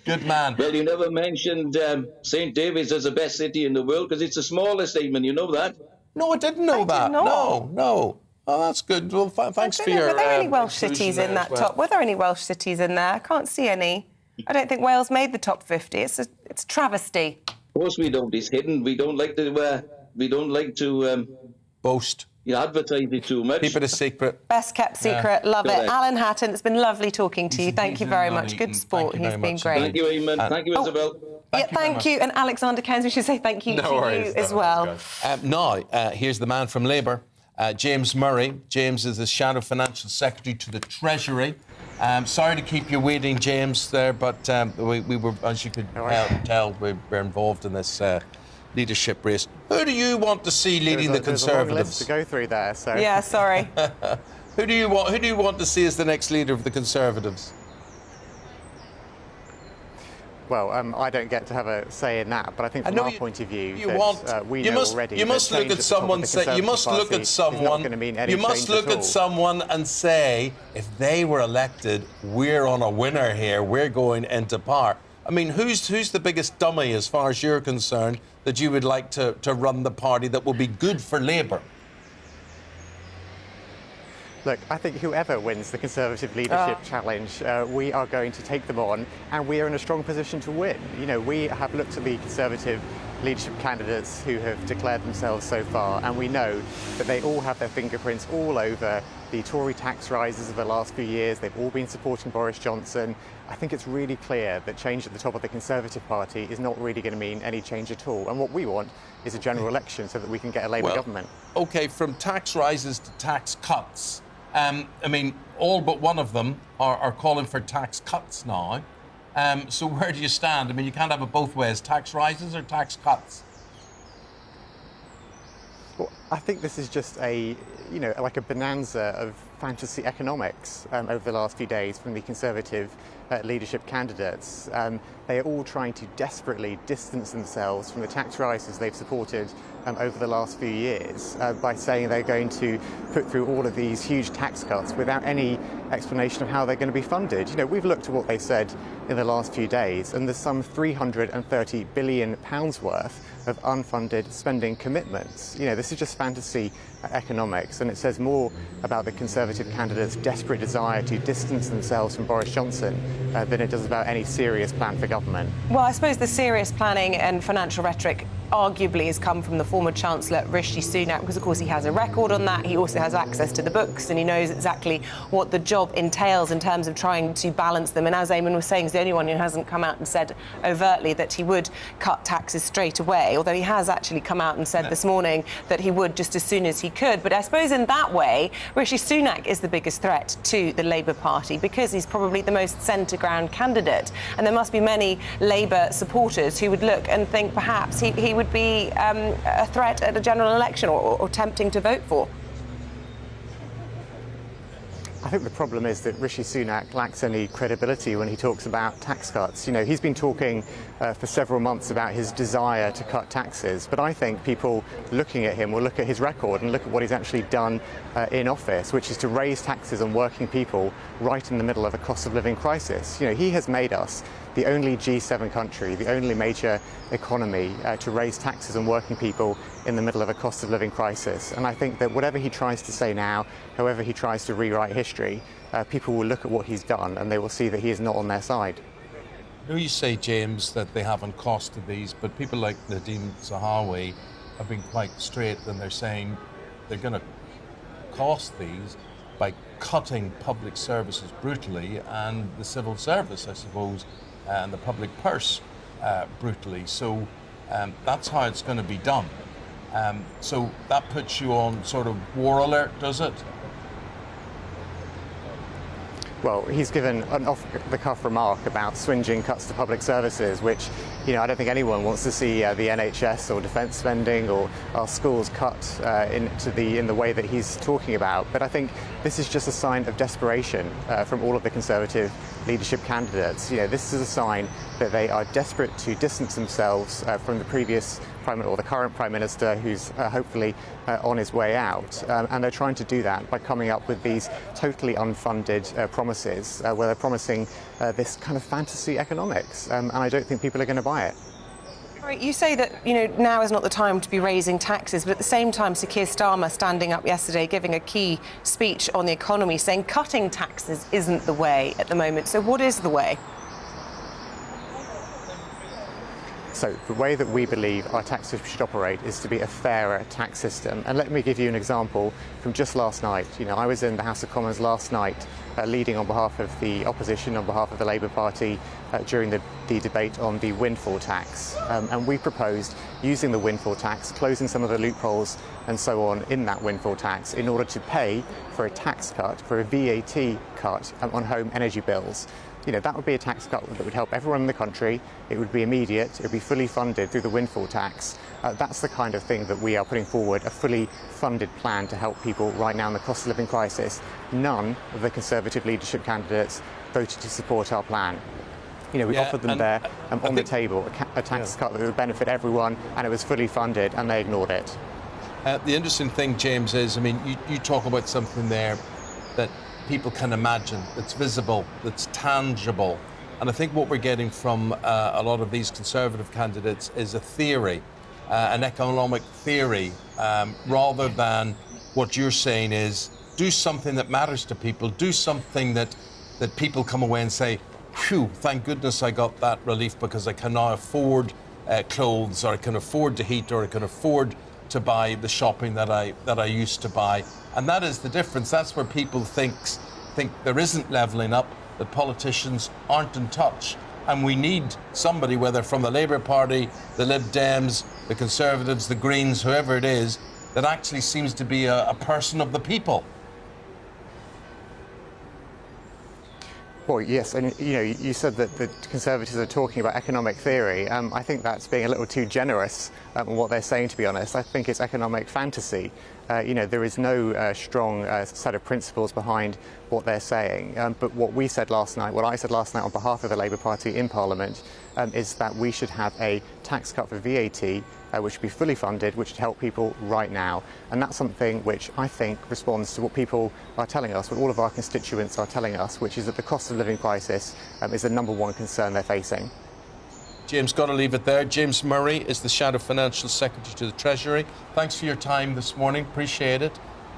Good man. Well, you never mentioned St. David's as the best city in the world because it's the smallest, Eamonn. You know that? No, I didn't know that. No. Oh, that's good. Well, thanks for your... Were there any Welsh cities in that top? Were there any Welsh cities in there? I can't see any. I don't think Wales made the top 50. It's a travesty. Of course we don't. It's hidden. We don't like to... boast. Yeah, advertise it too much. Keep it a secret. Best kept secret. Love it. Alan Hatton, it's been lovely talking to you. Thank you very much. Good sport. He's been great. Thank you, Eamonn. Thank you, Isabel. Thank you. And Alexander Cairns, we should say thank you to you as well. Now, here's the man from Labour, James Murray. James is the Shadow Financial Secretary to the Treasury. Sorry to keep you waiting, James, there, but we were, as you could tell, we were involved in this leadership race. Who do you want to see leading the Conservatives? There's a long list to go through there, so... Yeah, sorry. Who do you want to see as the next leader of the Conservatives? Well, I don't get to have a say in that, but I think from our point of view, we know already. You must look at someone. You must look at someone. You must look at someone and say, if they were elected, we're on a winner here. We're going into power. I mean, who's the biggest dummy, as far as you're concerned, that you would like to run the party that will be good for Labour? Look, I think whoever wins the Conservative leadership challenge, we are going to take them on, and we are in a strong position to win. You know, we have looked at the Conservative leadership candidates who have declared themselves so far, and we know that they all have their fingerprints all over the Tory tax rises of the last few years. They've all been supporting Boris Johnson. I think it's really clear that change at the top of the Conservative Party is not really going to mean any change at all. And what we want is a general election so that we can get a Labour government. OK, from tax rises to tax cuts. I mean, all but one of them are calling for tax cuts now. So where do you stand? I mean, you can't have it both ways. Tax rises or tax cuts? Well, I think this is just like a bonanza of fantasy economics over the last few days from the Conservative leadership candidates. they are all trying to desperately distance themselves from the tax rises they've supported over the last few years by saying they're going to put through all of these huge tax cuts without any explanation of how they're going to be funded. You know, we've looked at what they said in the last few days, and there's some £330 billion worth of unfunded spending commitments. You know, this is just fantasy economics, and it says more about the Conservative candidates' desperate desire to distance themselves from Boris Johnson than it does about any serious plan for government. Well, I suppose the serious planning and financial rhetoric arguably has come from the former Chancellor Rishi Sunak, because of course he has a record on that. He also has access to the books and he knows exactly what the job entails in terms of trying to balance them. And as Eamonn was saying, he's the only one who hasn't come out and said overtly that he would cut taxes straight away, although he has actually come out and said this morning that he would just as soon as he could. But I suppose in that way, Rishi Sunak is the biggest threat to the Labour Party because he's probably the most centre-ground candidate. And there must be many Labour supporters who would look and think perhaps he would be a threat at a general election or tempting to vote for. I think the problem is that Rishi Sunak lacks any credibility when he talks about tax cuts. You know, he's been talking for several months about his desire to cut taxes, but I think people looking at him will look at his record and look at what he's actually done in office, which is to raise taxes on working people right in the middle of a cost of living crisis. You know, he has made us the only G7 country, the only major economy to raise taxes on working people in the middle of a cost of living crisis. And I think that whatever he tries to say now, however he tries to rewrite history, people will look at what he's done and they will see that he is not on their side. I know you say, James, that they haven't costed these, but people like Nadhim Zahawi have been quite straight and they're saying they're going to cost these by cutting public services brutally and the civil service, I suppose, and the public purse brutally. So that's how it's going to be done. So that puts you on sort of war alert, does it? Well, he's given an off-the-cuff remark about swinging cuts to public services, which, you know, I don't think anyone wants to see the NHS or defence spending or our schools cut in the way that he's talking about. But I think this is just a sign of desperation from all of the Conservative leadership candidates. You know, this is a sign that they are desperate to distance themselves from the previous or the current Prime Minister, who's hopefully on his way out. And they're trying to do that by coming up with these totally unfunded promises, where they're promising this kind of fantasy economics. And I don't think people are going to buy it. You say that, you know, now is not the time to be raising taxes, but at the same time, Sir Keir Starmer standing up yesterday, giving a key speech on the economy, saying cutting taxes isn't the way at the moment. So what is the way? So the way that we believe our tax system should operate is to be a fairer tax system. And let me give you an example from just last night. You know, I was in the House of Commons last night leading on behalf of the opposition, on behalf of the Labour Party, during the debate on the windfall tax. And we proposed using the windfall tax, closing some of the loopholes and so on in that windfall tax in order to pay for a tax cut, for a VAT cut on home energy bills. You know, that would be a tax cut that would help everyone in the country. It would be immediate. It would be fully funded through the windfall tax. That's the kind of thing that we are putting forward, a fully funded plan to help people right now in the cost of living crisis. None of the Conservative leadership candidates voted to support our plan. You know, we offered them there on the table a tax cut that would benefit everyone, and it was fully funded, and they ignored it. The interesting thing, James, is, I mean, you talk about something there that people can imagine, that's visible, that's tangible. And I think what we're getting from a lot of these Conservative candidates is a theory, an economic theory, rather than what you're saying is do something that matters to people, do something that people come away and say, phew, thank goodness I got that relief because I can now afford clothes, or I can afford to heat, or I can afford to buy the shopping that I used to buy. And that is the difference. That's where people think there isn't levelling up, that politicians aren't in touch. And we need somebody, whether from the Labour Party, the Lib Dems, the Conservatives, the Greens, whoever it is, that actually seems to be a person of the people. Well, yes, and you know, you said that the Conservatives are talking about economic theory. I think that's being a little too generous on what they're saying, to be honest. I think it's economic fantasy. There is no strong set of principles behind what they're saying. But what I said last night on behalf of the Labour Party in Parliament, is that we should have a tax cut for VAT, which should be fully funded, which should help people right now. And that's something which I think responds to what people are telling us, what all of our constituents are telling us, which is that the cost of living crisis is the #1 concern they're facing. James, got to leave it there. James Murray is the Shadow Financial Secretary to the Treasury. Thanks for your time this morning. Appreciate it.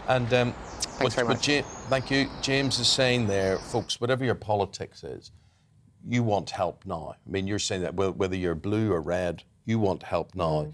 And Thanks very much. Thank you. James is saying there, folks, whatever your politics is, you want help now. I mean, you're saying that whether you're blue or red, you want help now.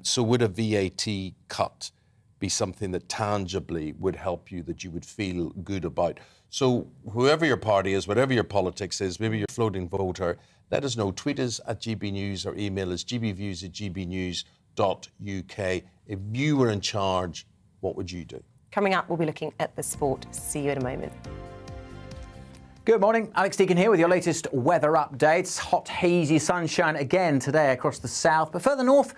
So would a VAT cut be something that tangibly would help you, that you would feel good about? So whoever your party is, whatever your politics is, maybe you're a floating voter, let us know. Tweet us at GB News or email us gbviews@gbnews.uk. If you were in charge, what would you do? Coming up, we'll be looking at the sport. See you in a moment. Good morning, Alex Deacon here with your latest weather updates. Hot, hazy sunshine again today across the south, but further north,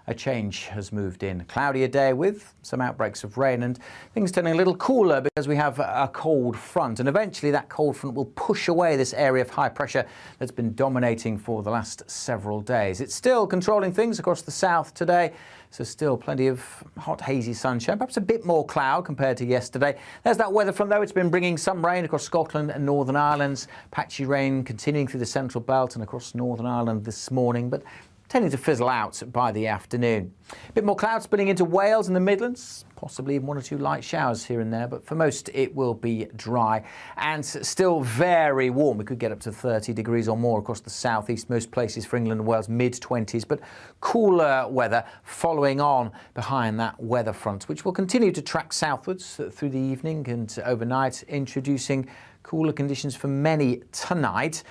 a change has moved in. Cloudier day with some outbreaks of rain and things turning a little cooler because we have a cold front. And eventually that cold front will push away this area of high pressure that's been dominating for the last several days. It's still controlling things across the south today. So still plenty of hot, hazy sunshine, perhaps a bit more cloud compared to yesterday. There's that weather front, though. It's been bringing some rain across Scotland and Northern Ireland. Patchy rain continuing through the central belt and across Northern Ireland this morning, but tending to fizzle out by the afternoon. A bit more cloud spilling into Wales and the Midlands, possibly even 1 or 2 light showers here and there, but for most it will be dry and still very warm. We could get up to 30 degrees or more across the southeast, most places for England and Wales, mid-20s, but cooler weather following on behind that weather front, which will continue to track southwards through the evening and overnight, introducing cooler conditions for many tonight.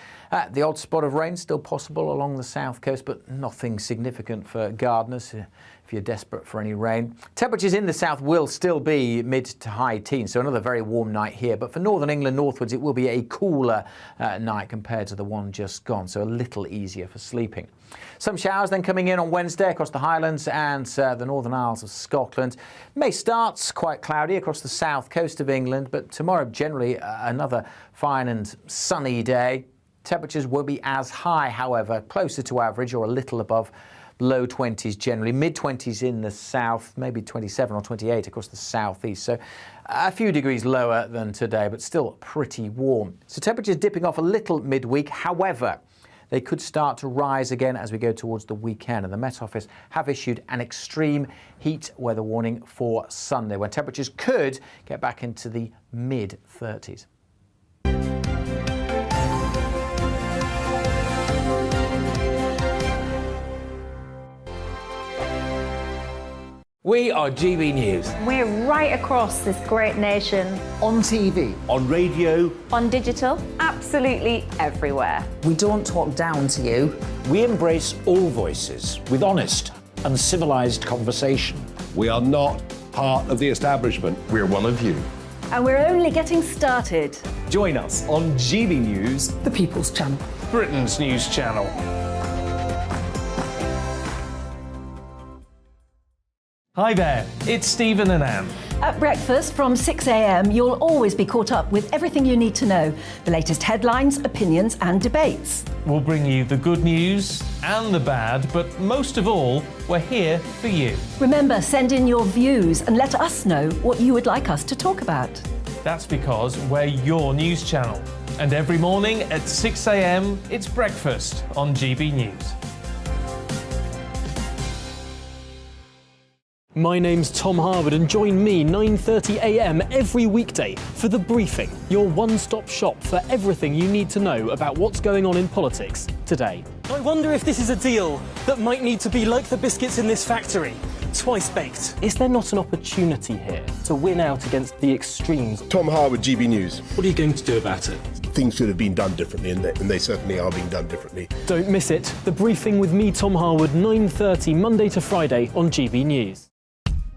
The odd spot of rain still possible along the south coast, but nothing significant for gardeners if you're desperate for any rain. Temperatures in the south will still be mid to high teens, so another very warm night here. But for northern England northwards, it will be a cooler night compared to the one just gone, so a little easier for sleeping. Some showers then coming in on Wednesday across the Highlands and the Northern Isles of Scotland. May starts quite cloudy across the south coast of England, but tomorrow generally another fine and sunny day. Temperatures won't be as high, however, closer to average or a little above low 20s generally, mid-20s in the south, maybe 27 or 28 across the southeast. So a few degrees lower than today, but still pretty warm. So temperatures dipping off a little midweek. However, they could start to rise again as we go towards the weekend. And the Met Office have issued an extreme heat weather warning for Sunday, when temperatures could get back into the mid-30s. We are GB News. We're right across this great nation. On TV. On radio. On digital. Absolutely everywhere. We don't talk down to you. We embrace all voices with honest and civilised conversation. We are not part of the establishment. We're one of you. And we're only getting started. Join us on GB News, The People's Channel. Britain's news channel. Hi there, it's Stephen and Anne. At breakfast from 6 a.m, you'll always be caught up with everything you need to know, the latest headlines, opinions and debates. We'll bring you the good news and the bad, but most of all, we're here for you. Remember, send in your views and let us know what you would like us to talk about. That's because we're your news channel. And every morning at 6 a.m, it's breakfast on GB News. My name's Tom Harwood and join me 9:30 a.m. every weekday for The Briefing, your one-stop shop for everything you need to know about what's going on in politics today. I wonder if this is a deal that might need to be like the biscuits in this factory, twice baked. Is there not an opportunity here to win out against the extremes? Tom Harwood, GB News. What are you going to do about it? Things should have been done differently, and they certainly are being done differently. Don't miss it. The Briefing with me, Tom Harwood, 9:30 Monday to Friday on GB News.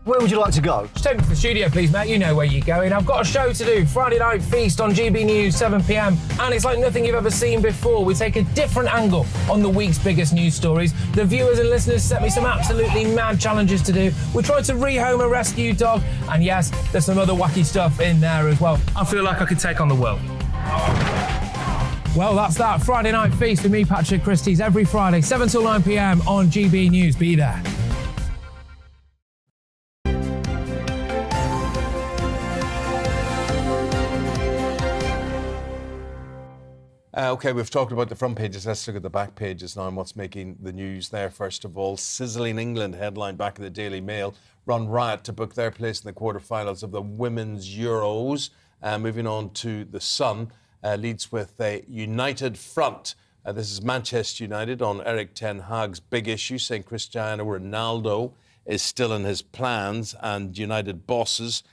Where would you like to go? Just take me to the studio, please, mate. You know where you're going. I've got a show to do. Friday Night Feast on GB News, 7 p.m. And it's like nothing you've ever seen before. We take a different angle on the week's biggest news stories. The viewers and listeners set me some absolutely mad challenges to do. We tried to rehome a rescue dog. And yes, there's some other wacky stuff in there as well. I feel like I could take on the world. Well, that's that. Friday Night Feast with me, Patrick Christie's, every Friday, 7 till 9 p.m. on GB News. Be there. OK, we've talked about the front pages. Let's look at the back pages now and what's making the news there. First of all, Sizzling England headline back in the Daily Mail. Run riot to book their place in the quarterfinals of the Women's Euros. Moving on to The Sun, leads with a united front. This is Manchester United on Eric Ten Hag's big issue, saying Cristiano Ronaldo is still in his plans, and United bosses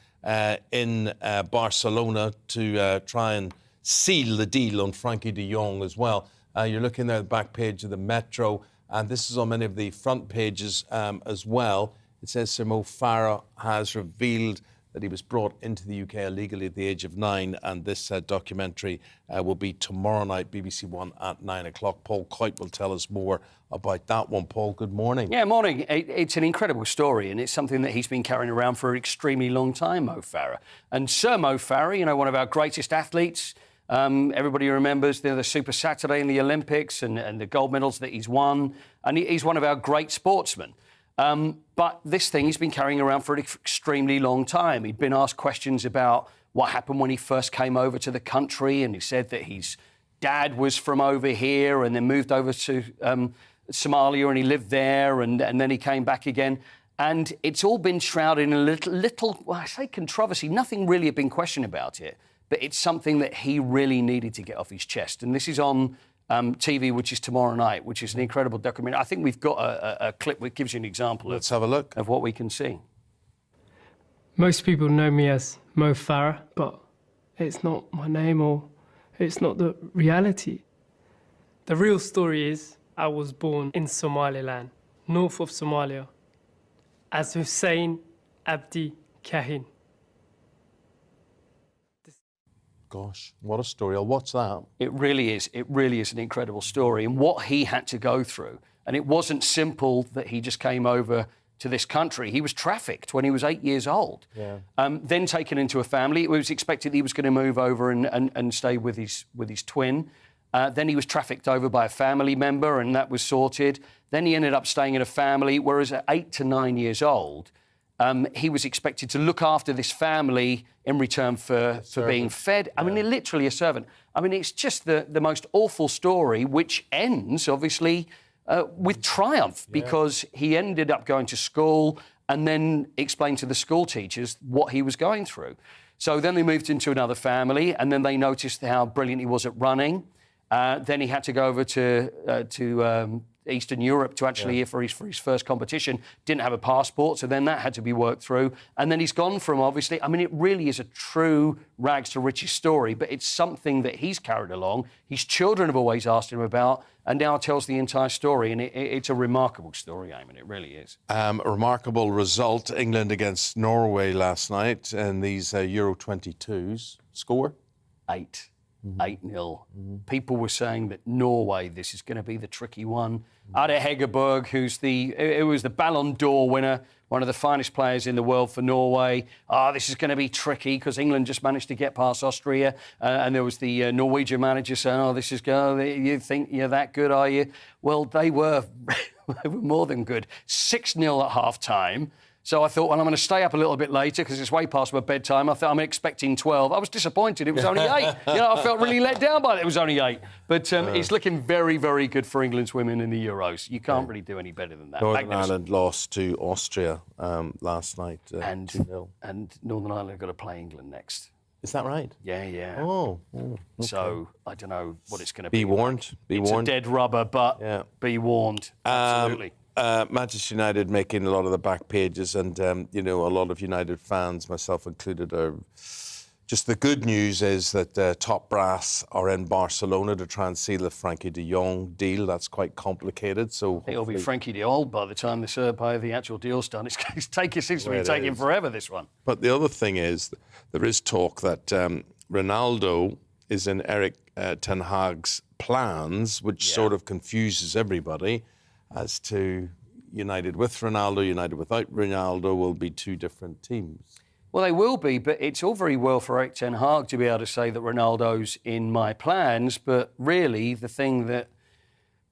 in Barcelona to try and seal the deal on Frankie de Jong as well. You're looking there at the back page of the Metro, and this is on many of the front pages as well. It says Sir Mo Farah has revealed that he was brought into the UK illegally at the age of 9, and this documentary will be tomorrow night, BBC One at 9 o'clock. Paul Coyte will tell us more about that one. Paul, good morning. Yeah, morning. It's an incredible story, and it's something that he's been carrying around for an extremely long time, Mo Farah. And Sir Mo Farah, you know, one of our greatest athletes. Everybody remembers the Super Saturday in the Olympics and the gold medals that he's won. And he's one of our great sportsmen. But this thing he's been carrying around for an extremely long time. He'd been asked questions about what happened when he first came over to the country, and he said that his dad was from over here and then moved over to Somalia, and he lived there, and then he came back again. And it's all been shrouded in a little, well, I say controversy. Nothing really had been questioned about it. But it's something that he really needed to get off his chest. And this is on TV, which is tomorrow night, which is an incredible documentary. I think we've got a clip that gives you an example Let's have a look of what we can see. Most people know me as Mo Farah, but it's not my name, or it's not the reality. The real story is I was born in Somaliland, north of Somalia, as Hussein Abdi Kahin. Gosh, what a story. I'll watch that. It really is. It really is an incredible story, and what he had to go through. And it wasn't simple that he just came over to this country. He was trafficked when he was 8 years old. Yeah. Then taken into a family. It was expected he was going to move over and stay with his twin. Then he was trafficked over by a family member, and that was sorted. Then he ended up staying in a family, whereas at 8 to 9 years old, he was expected to look after this family in return for being fed. I mean, literally a servant. I mean, it's just the most awful story, which ends, obviously, with triumph, because he ended up going to school and then explained to the school teachers what he was going through. So then they moved into another family, and then they noticed how brilliant he was at running. Then he had to go over to Eastern Europe to actually for his first competition. Didn't have a passport, so then that had to be worked through. And then he's gone from, obviously, I mean, it really is a true rags to riches story, but it's something that he's carried along. His children have always asked him about, and now tells the entire story. And it's a remarkable story, Eamonn. It really is. A remarkable result, England against Norway last night in these Euro 22s. Score? 8. 8-0. People were saying that Norway, this is going to be the tricky one. Ada Hegerberg, who's it was the Ballon d'Or winner, one of the finest players in the world for Norway. This is going to be tricky because England just managed to get past Austria. And there was the Norwegian manager saying, this is good. You think you're that good, are you? Well, they were more than good. 6-0 at half-time. So I thought, well, I'm going to stay up a little bit later because it's way past my bedtime. I thought I'm expecting 12. I was disappointed. It was only 8. I felt really let down by it. It was only 8. But it's looking very, very good for England's women in the Euros. You can't really do any better than that. Northern Ireland lost to Austria last night, 2-0. And Northern Ireland have got to play England next. Is that right? Yeah. Oh. Okay. So I don't know what it's going to be. Be warned. It's a dead rubber, but be warned. Absolutely. Manchester United making a lot of the back pages, and a lot of United fans, myself included, are Just the good news is that top brass are in Barcelona to try and seal the Frankie de Jong deal. That's quite complicated. So it'll be Frankie de Jong by the time the actual deal's done. It seems to be taking forever, this one. But the other thing is, there is talk that Ronaldo is in Eric Ten Hag's plans, which sort of confuses everybody as to United with Ronaldo, United without Ronaldo will be two different teams. Well, they will be, but it's all very well for Eric Ten Hag to be able to say that Ronaldo's in my plans, but really the thing that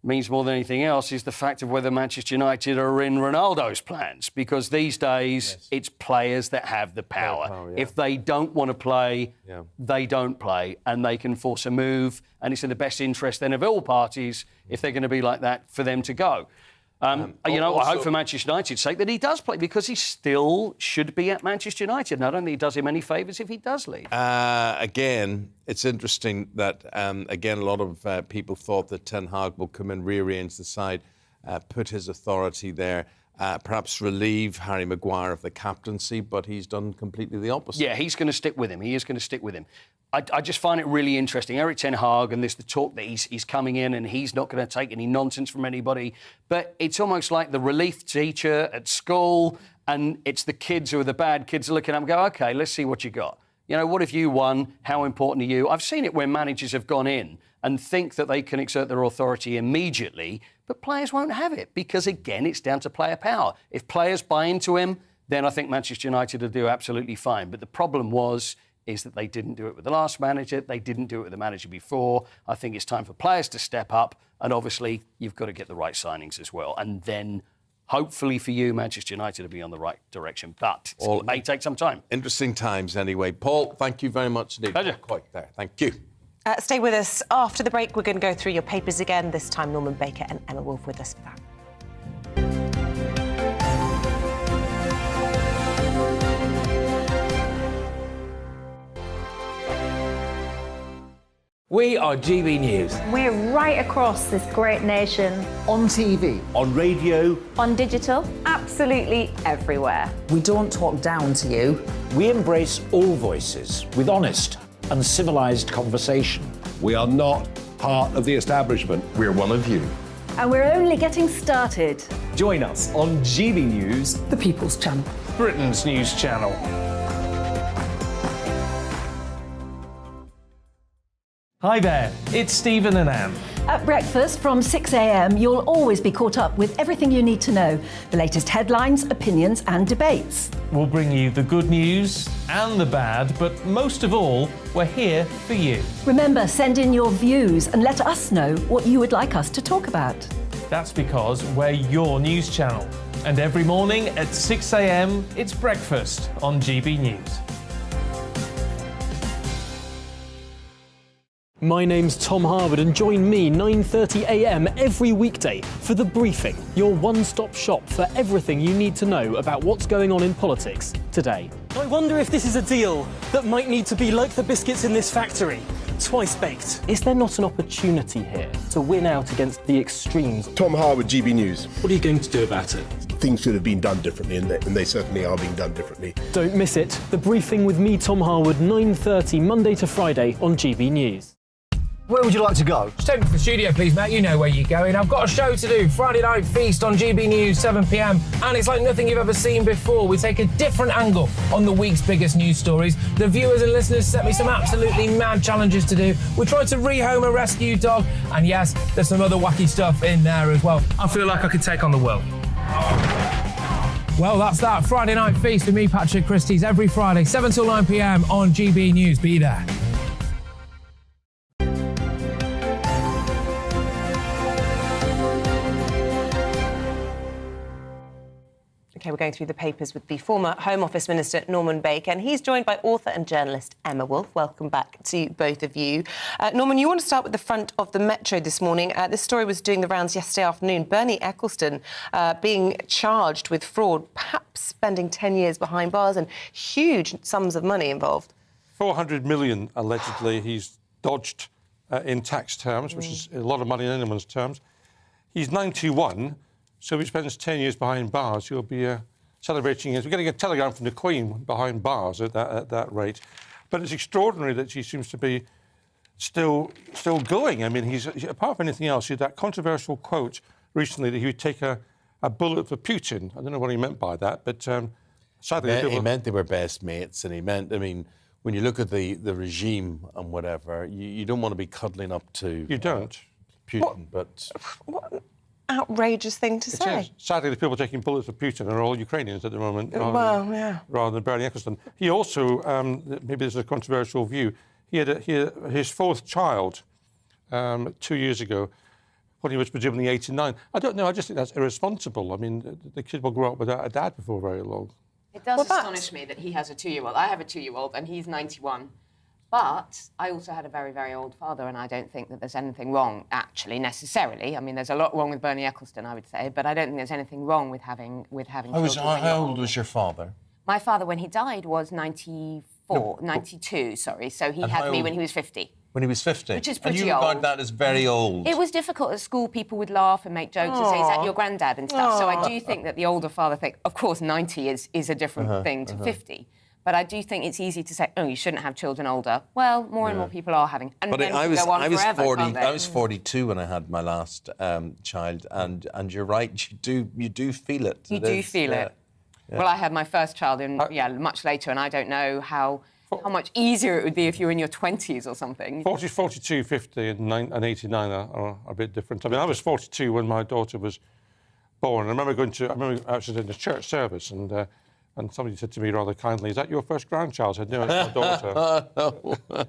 means more than anything else is the fact of whether Manchester United are in Ronaldo's plans, because these days it's players that have the power. If they don't want to play, they don't play, and they can force a move, and it's in the best interest then of all parties, if they're going to be like that, for them to go. I hope for Manchester United's sake that he does play, because he still should be at Manchester United. And I don't think it does him any favours if he does leave. Again, it's interesting that, a lot of people thought that Ten Hag will come and rearrange the side, put his authority there, perhaps relieve Harry Maguire of the captaincy, but he's done completely the opposite. Yeah, he's going to stick with him. He is going to stick with him. I just find it really interesting. Eric Ten Hag, and there's the talk that he's coming in and he's not going to take any nonsense from anybody. But it's almost like the relief teacher at school, and it's the kids who are the bad kids are looking at him and go, OK, let's see what you got. You know, what have you won? How important are you? I've seen it where managers have gone in and think that they can exert their authority immediately, but players won't have it because, again, it's down to player power. If players buy into him, then I think Manchester United will do absolutely fine. But the problem is that they didn't do it with the last manager. They didn't do it with the manager before. I think it's time for players to step up. And obviously, you've got to get the right signings as well. And then, hopefully for you, Manchester United will be on the right direction. But it may take some time. Interesting times anyway. Paul, thank you very much indeed. Pleasure. Quite there. Thank you. Stay with us. After the break, we're going to go through your papers again. This time, Norman Baker and Emma Wolf with us for that. We are GB News. We're right across this great nation. On TV. On radio. On digital. Absolutely everywhere. We don't talk down to you. We embrace all voices with honest and civilised conversation. We are not part of the establishment. We're one of you. And we're only getting started. Join us on GB News, the People's Channel. Britain's news channel. Hi there, it's Stephen and Anne. At breakfast from 6 a.m, you'll always be caught up with everything you need to know, the latest headlines, opinions and debates. We'll bring you the good news and the bad, but most of all, we're here for you. Remember, send in your views and let us know what you would like us to talk about. That's because we're your news channel. And every morning at 6 a.m, it's breakfast on GB News. My name's Tom Harwood, and join me 9:30 a.m. every weekday for The Briefing, your one-stop shop for everything you need to know about what's going on in politics today. I wonder if this is a deal that might need to be like the biscuits in this factory, twice baked. Is there not an opportunity here to win out against the extremes? Tom Harwood, GB News. What are you going to do about it? Things should have been done differently, and they certainly are being done differently. Don't miss it. The Briefing with me, Tom Harwood, 9:30 Monday to Friday on GB News. Where would you like to go? Just take me to the studio, please, Matt. You know where you're going. I've got a show to do. Friday Night Feast on GB News, 7 p.m. And it's like nothing you've ever seen before. We take a different angle on the week's biggest news stories. The viewers and listeners set me some absolutely mad challenges to do. We tried to rehome a rescue dog. And yes, there's some other wacky stuff in there as well. I feel like I could take on the world. Well, that's that. Friday Night Feast with me, Patrick Christie's, every Friday, 7 till 9 p.m. on GB News. Be there. OK, we're going through the papers with the former Home Office Minister, Norman Baker, and he's joined by author and journalist Emma Wolf. Welcome back to both of you. Norman, you want to start with the front of the Metro this morning. This story was doing the rounds yesterday afternoon. Bernie Ecclestone being charged with fraud, perhaps spending 10 years behind bars, and huge sums of money involved. 400 million, allegedly, he's dodged in tax terms, which is a lot of money in anyone's terms. He's 91. So if he spends 10 years behind bars, he'll be celebrating his... We're getting a telegram from the Queen behind bars at that rate. But it's extraordinary that he seems to be still going. I mean, he's apart from anything else, he had that controversial quote recently that he would take a bullet for Putin. I don't know what he meant by that, but sadly... He meant they were best mates, and he meant, I mean, when you look at the regime and whatever, you don't want to be cuddling up to... You don't. Putin, but... What an outrageous thing to say. Is. Sadly, the people taking bullets for Putin are all Ukrainians at the moment. Rather than Bernie Ecclestone. He also, maybe this is a controversial view, he had his fourth child 2 years ago when he was presumably 89. I don't know, I just think that's irresponsible. I mean, the kid will grow up without a dad before very long. It does astonish me that he has a 2-year-old. I have a 2-year-old and he's 91. But I also had a very, very old father, and I don't think that there's anything wrong, actually, necessarily. I mean, there's a lot wrong with Bernie Ecclestone, I would say, but I don't think there's anything wrong with having children. How old was your father? My father, when he died, was 92, sorry. So he had me when he was 50. When he was 50? Which is pretty old. And you regard that as very old? It was difficult at school. People would laugh and make jokes and say, is that your granddad and stuff. So I do think that the older father thing, of course, 90 is a different thing to 50. But I do think it's easy to say, oh, you shouldn't have children older. Well, more and more people are having. And then I was 42 when I had my last child, and you're right, you do feel it. You do feel it. Yeah. Well, I had my first child much later, and I don't know how much easier it would be if you were in your 20s or something. 40, 42, 50 and 89 are a bit different. I mean, I was 42 when my daughter was born. I remember I was in a church service, and somebody said to me rather kindly, is that your first grandchild? I said, no, it's my daughter.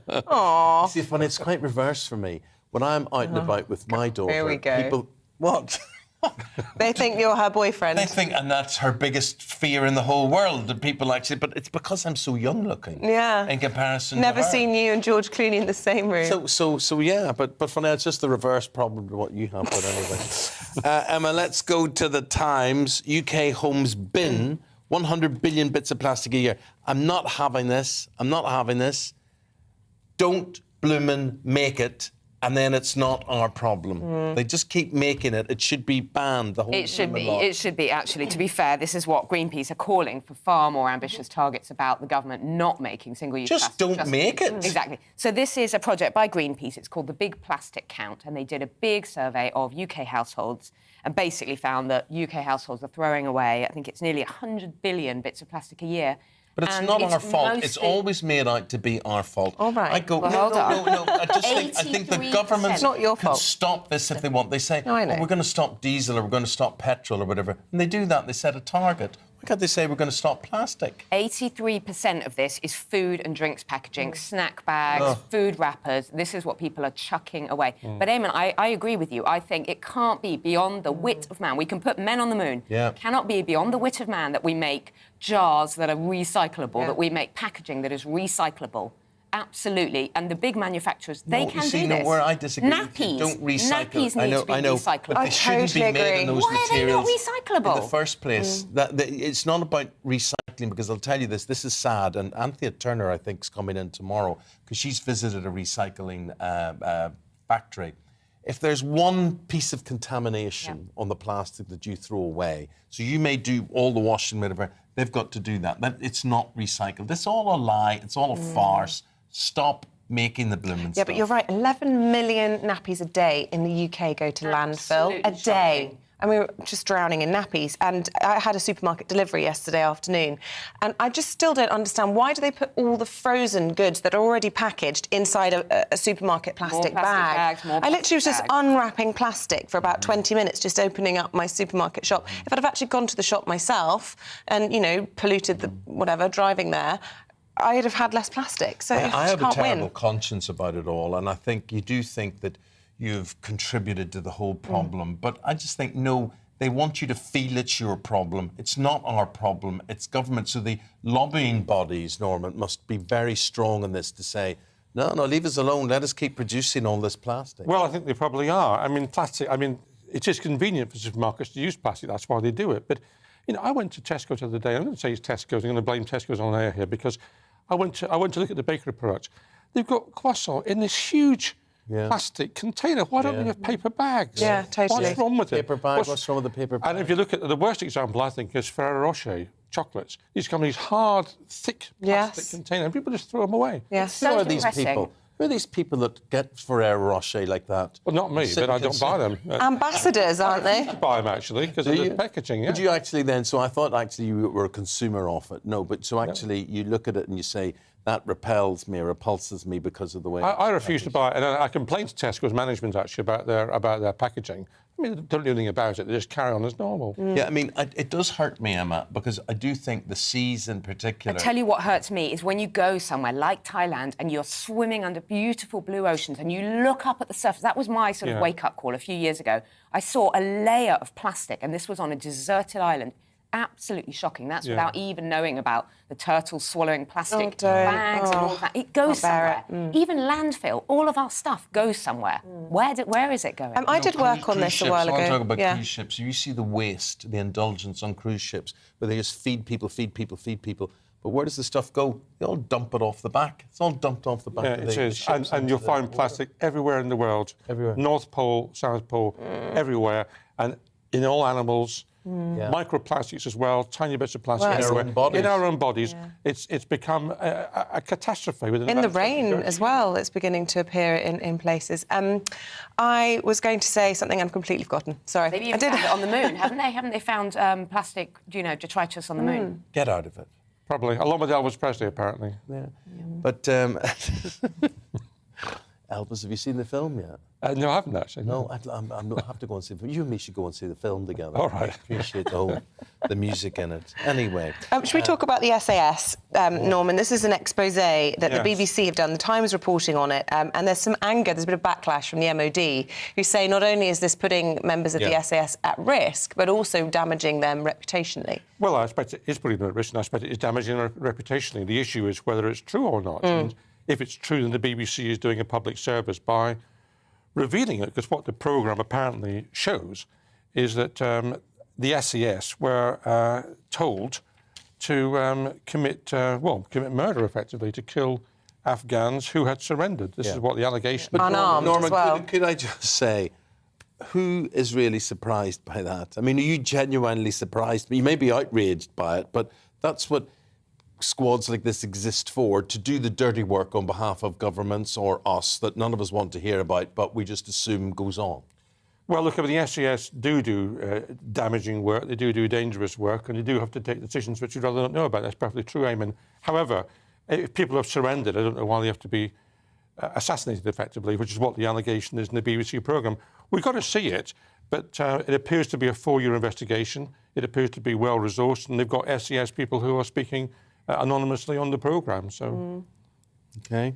Aww. See, funny, it's quite reverse for me. When I'm out and about with my daughter, here we go. People... What? They think you're her boyfriend. They think, and that's her biggest fear in the whole world, that people actually... But it's because I'm so young-looking. Yeah. In comparison Never to her. seen you and George Clooney in the same room. So yeah, but for now, it's just the reverse problem to what you have, but anyway. Emma, let's go to the Times. UK homes bin 100 billion bits of plastic a year. I'm not having this. Don't bloomin' make it, and then it's not our problem. They just keep making it. It should be banned. It should be, actually. To be fair, this is what Greenpeace are calling for far more ambitious targets about the government not making single-use plastic. Don't make it. Exactly. So this is a project by Greenpeace. It's called the Big Plastic Count, and they did a big survey of UK households and basically found that UK households are throwing away, I think it's nearly 100 billion bits of plastic a year. But it's not our fault. It's always made out to be our fault. All right. I go, no. I think the government can stop this if they want. They say, we're going to stop diesel or we're going to stop petrol or whatever. And they do that. They set a target. Why can't they say we're going to stop plastic? 83% of this is food and drinks packaging, snack bags, food wrappers. This is what people are chucking away. But Eamonn, I agree with you. I think it can't be beyond the wit of man. We can put men on the moon. It cannot be beyond the wit of man that we make jars that are recyclable, that we make packaging that is recyclable. Absolutely. And the big manufacturers, they can do this. Where I disagree, nappies. Don't recycle. Nappies need to be recyclable. But they shouldn't be made in those materials. Why are they not recyclable? In the first place. It's not about recycling, because I'll tell you this is sad. And Anthea Turner, I think, is coming in tomorrow, because she's visited a recycling factory. If there's one piece of contamination on the plastic that you throw away, so you may do all the washing, whatever, they've got to do that. It's not recycled. It's all a lie. It's all a farce. Stop making the blooming stuff. Yeah, but you're right. 11 million nappies a day in the UK go to landfill. A day. And we were just drowning in nappies. And I had a supermarket delivery yesterday afternoon. And I just still don't understand, why do they put all the frozen goods that are already packaged inside a supermarket plastic bag? I literally was just unwrapping plastic for about 20 minutes, just opening up my supermarket shop. If I'd have actually gone to the shop myself and, polluted the whatever, driving there, I'd have had less plastic. So I have a terrible conscience about it all. And I think you do think that you've contributed to the whole problem. But I just think, no, they want you to feel it's your problem. It's not our problem. It's government. So the lobbying bodies, Norman, must be very strong in this to say, no, leave us alone. Let us keep producing all this plastic. Well, I think they probably are. I mean, it is convenient for supermarkets to use plastic. That's why they do it. But, I went to Tesco the other day. I'm going to say it's Tesco's. I'm going to blame Tesco's on air here, because I went to look at the bakery products. They've got croissant in this huge plastic container. Why don't we have paper bags? Yeah, totally. What's wrong with it? Paper bag, what's wrong with the paper bag? And if you look at the worst example, I think, is Ferrero Rocher chocolates. These come in these hard, thick plastic containers, and people just throw them away. Yes. Who are these people? Who are these people that get Ferrero Rocher like that? Well, not me, but I don't buy them. Ambassadors, aren't they? I buy them, actually, because of the packaging, Would you actually then... So I thought actually you were a consumer of it. No, but so actually you look at it and you say, that repels me or repulses me because of the way... I refuse to buy it, and I complained to Tesco's management, actually, about their packaging. I mean, they don't do anything about it. They just carry on as normal. Yeah, I mean, it does hurt me, Emma, because I do think the seas in particular... I tell you what hurts me is when you go somewhere like Thailand and you're swimming under beautiful blue oceans and you look up at the surface. That was my sort of wake-up call a few years ago. I saw a layer of plastic, and this was on a deserted island. Absolutely shocking. That's without even knowing about the turtles swallowing plastic bags and all of that. It goes somewhere. Even landfill, all of our stuff goes somewhere. Where is it going? I did work on this a while ago. I want to talk about cruise ships. You see the waste, the indulgence on cruise ships, where they just feed people. But where does the stuff go? They all dump it off the back. It's all dumped off the back. Yeah, of it is. And you'll find plastic everywhere in the world. Everywhere. North Pole, South Pole, everywhere. And in all animals... Microplastics as well, tiny bits of plastic in our own bodies. It's become a catastrophe. In the rain as well, it's beginning to appear in places. I was going to say something I've completely forgotten. Sorry. They've even found it on the moon, haven't they? Haven't they found plastic, detritus on the moon? Get out of it. Probably. Along with Elvis Presley, apparently. Yeah. But Elvis, have you seen the film yet? No, I haven't actually. No, I have to go and see the film. You and me should go and see the film together. All right. I appreciate the music in it. Anyway. Should we talk about the SAS, Norman? This is an expose that the BBC have done. The Times reporting on it. And there's some anger, there's a bit of backlash from the MOD, who say not only is this putting members of the SAS at risk, but also damaging them reputationally. Well, I expect it is putting them at risk, and I expect it is damaging them reputationally. The issue is whether it's true or not. And if it's true, then the BBC is doing a public service by revealing it, because what the programme apparently shows is that the SES were told to commit murder, effectively, to kill Afghans who had surrendered. This is what the allegation is. Unarmed Norman, as well. could I just say, who is really surprised by that? I mean, are you genuinely surprised? You may be outraged by it, but that's what squads like this exist for, to do the dirty work on behalf of governments or us that none of us want to hear about, but we just assume goes on. Well, look, the SES do damaging work, they do dangerous work, and they do have to take decisions which you'd rather not know about. That's perfectly true, Eamonn. However, if people have surrendered, I don't know why they have to be assassinated, effectively, which is what the allegation is in the BBC programme. We've got to see it, but it appears to be a 4-year investigation. It appears to be well-resourced, and they've got SES people who are speaking anonymously on the programme. So, OK.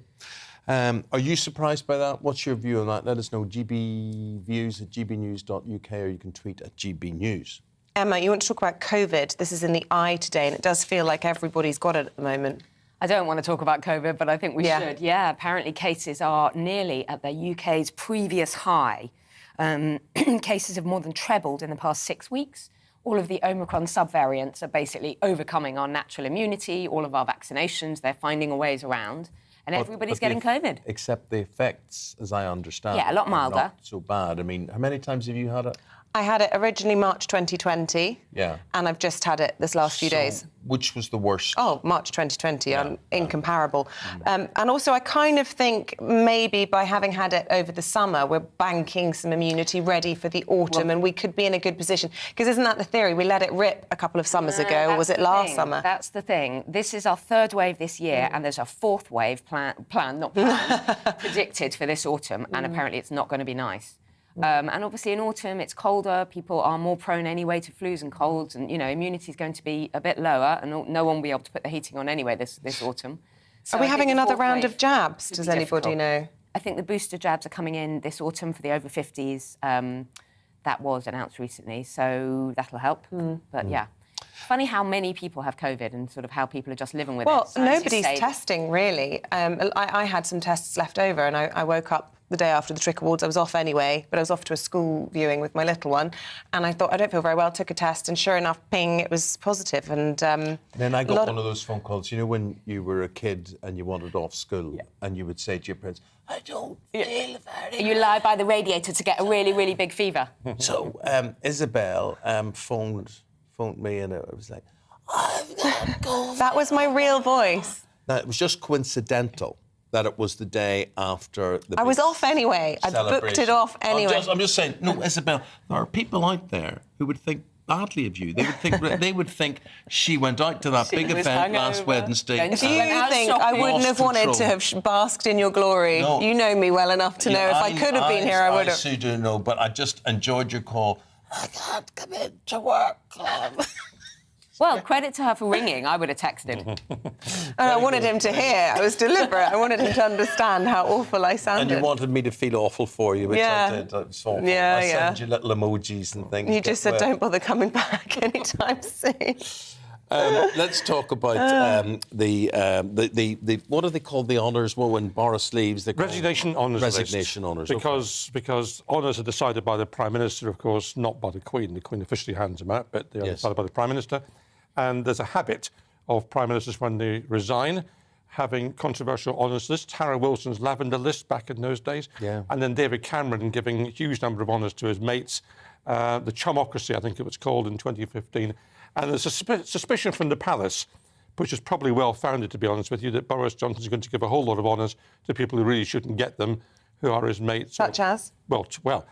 Are you surprised by that? What's your view on that? Let us know. gbviews@gbnews.uk, or you can tweet at gbnews. Emma, you want to talk about COVID. This is in the Eye today, and it does feel like everybody's got it at the moment. I don't want to talk about COVID, but I think we should. Yeah, apparently cases are nearly at the UK's previous high. Cases have more than trebled in the past 6 weeks. All of the Omicron subvariants are basically overcoming our natural immunity, all of our vaccinations, they're finding ways around, and everybody's getting COVID. Except the effects, as I understand, a lot milder. Not so bad. I mean, how many times have you had it? I had it originally March 2020. Yeah. And I've just had it this last few days. Which was the worst? Oh, March 2020. Incomparable. And also, I kind of think maybe by having had it over the summer, we're banking some immunity ready for the autumn, and we could be in a good position. Because isn't that the theory? We let it rip a couple of summers ago, or was it last summer? That's the thing. This is our 3rd wave this year, and there's a 4th wave predicted for this autumn, and apparently it's not going to be nice. And obviously in autumn it's colder, people are more prone anyway to flus and colds, and immunity is going to be a bit lower, and no one will be able to put the heating on anyway this autumn. So are we having another round of jabs? Does anybody know? I think the booster jabs are coming in this autumn for the over 50s. That was announced recently, so that'll help. But yeah. Funny how many people have COVID and sort of how people are just living with well, it. So as you nobody's say- testing, really. I had some tests left over and I woke up the day after the Trick Awards. I was off anyway, but I was off to a school viewing with my little one, and I thought, I don't feel very well, took a test, and sure enough, ping, it was positive. And then I got one of those phone calls, you know, when you were a kid and you wanted off school and you would say to your parents, I don't feel very You lie by the radiator to get a really, really big fever. So Isabel phoned me and it was like, I've got COVID. that was my real voice. Now, it was just coincidental that it was the day after the I was off anyway. I booked it off anyway. I'm just saying, no, Isabel, there are people out there who would think badly of you. They would think she went out to that big event last Wednesday. Do you think I wouldn't have wanted to have basked in your glory? No. You know me well enough to know if I could have been here, I would have. I do know, but I just enjoyed your call. I can't come in to work. Well, credit to her for ringing. I would have texted. And I wanted him to hear. I was deliberate. I wanted him to understand how awful I sounded. And you wanted me to feel awful for you, which I did. It was awful. Yeah, I sent you little emojis and things. You just said, don't bother coming back anytime soon. Let's talk about the what do they call the honours? Well, when Boris leaves, the resignation honours. Resignation honours. Because honours are decided by the Prime Minister, of course, not by the Queen. The Queen officially hands them out, but they are decided by the Prime Minister. And there's a habit of Prime Ministers when they resign having controversial honours lists. Tara Wilson's lavender list back in those days. Yeah. And then David Cameron giving a huge number of honours to his mates. The Chumocracy, I think it was called, in 2015. And there's a suspicion from the palace, which is probably well-founded, to be honest with you, that Boris Johnson's going to give a whole lot of honours to people who really shouldn't get them, who are his mates. Such as? Well,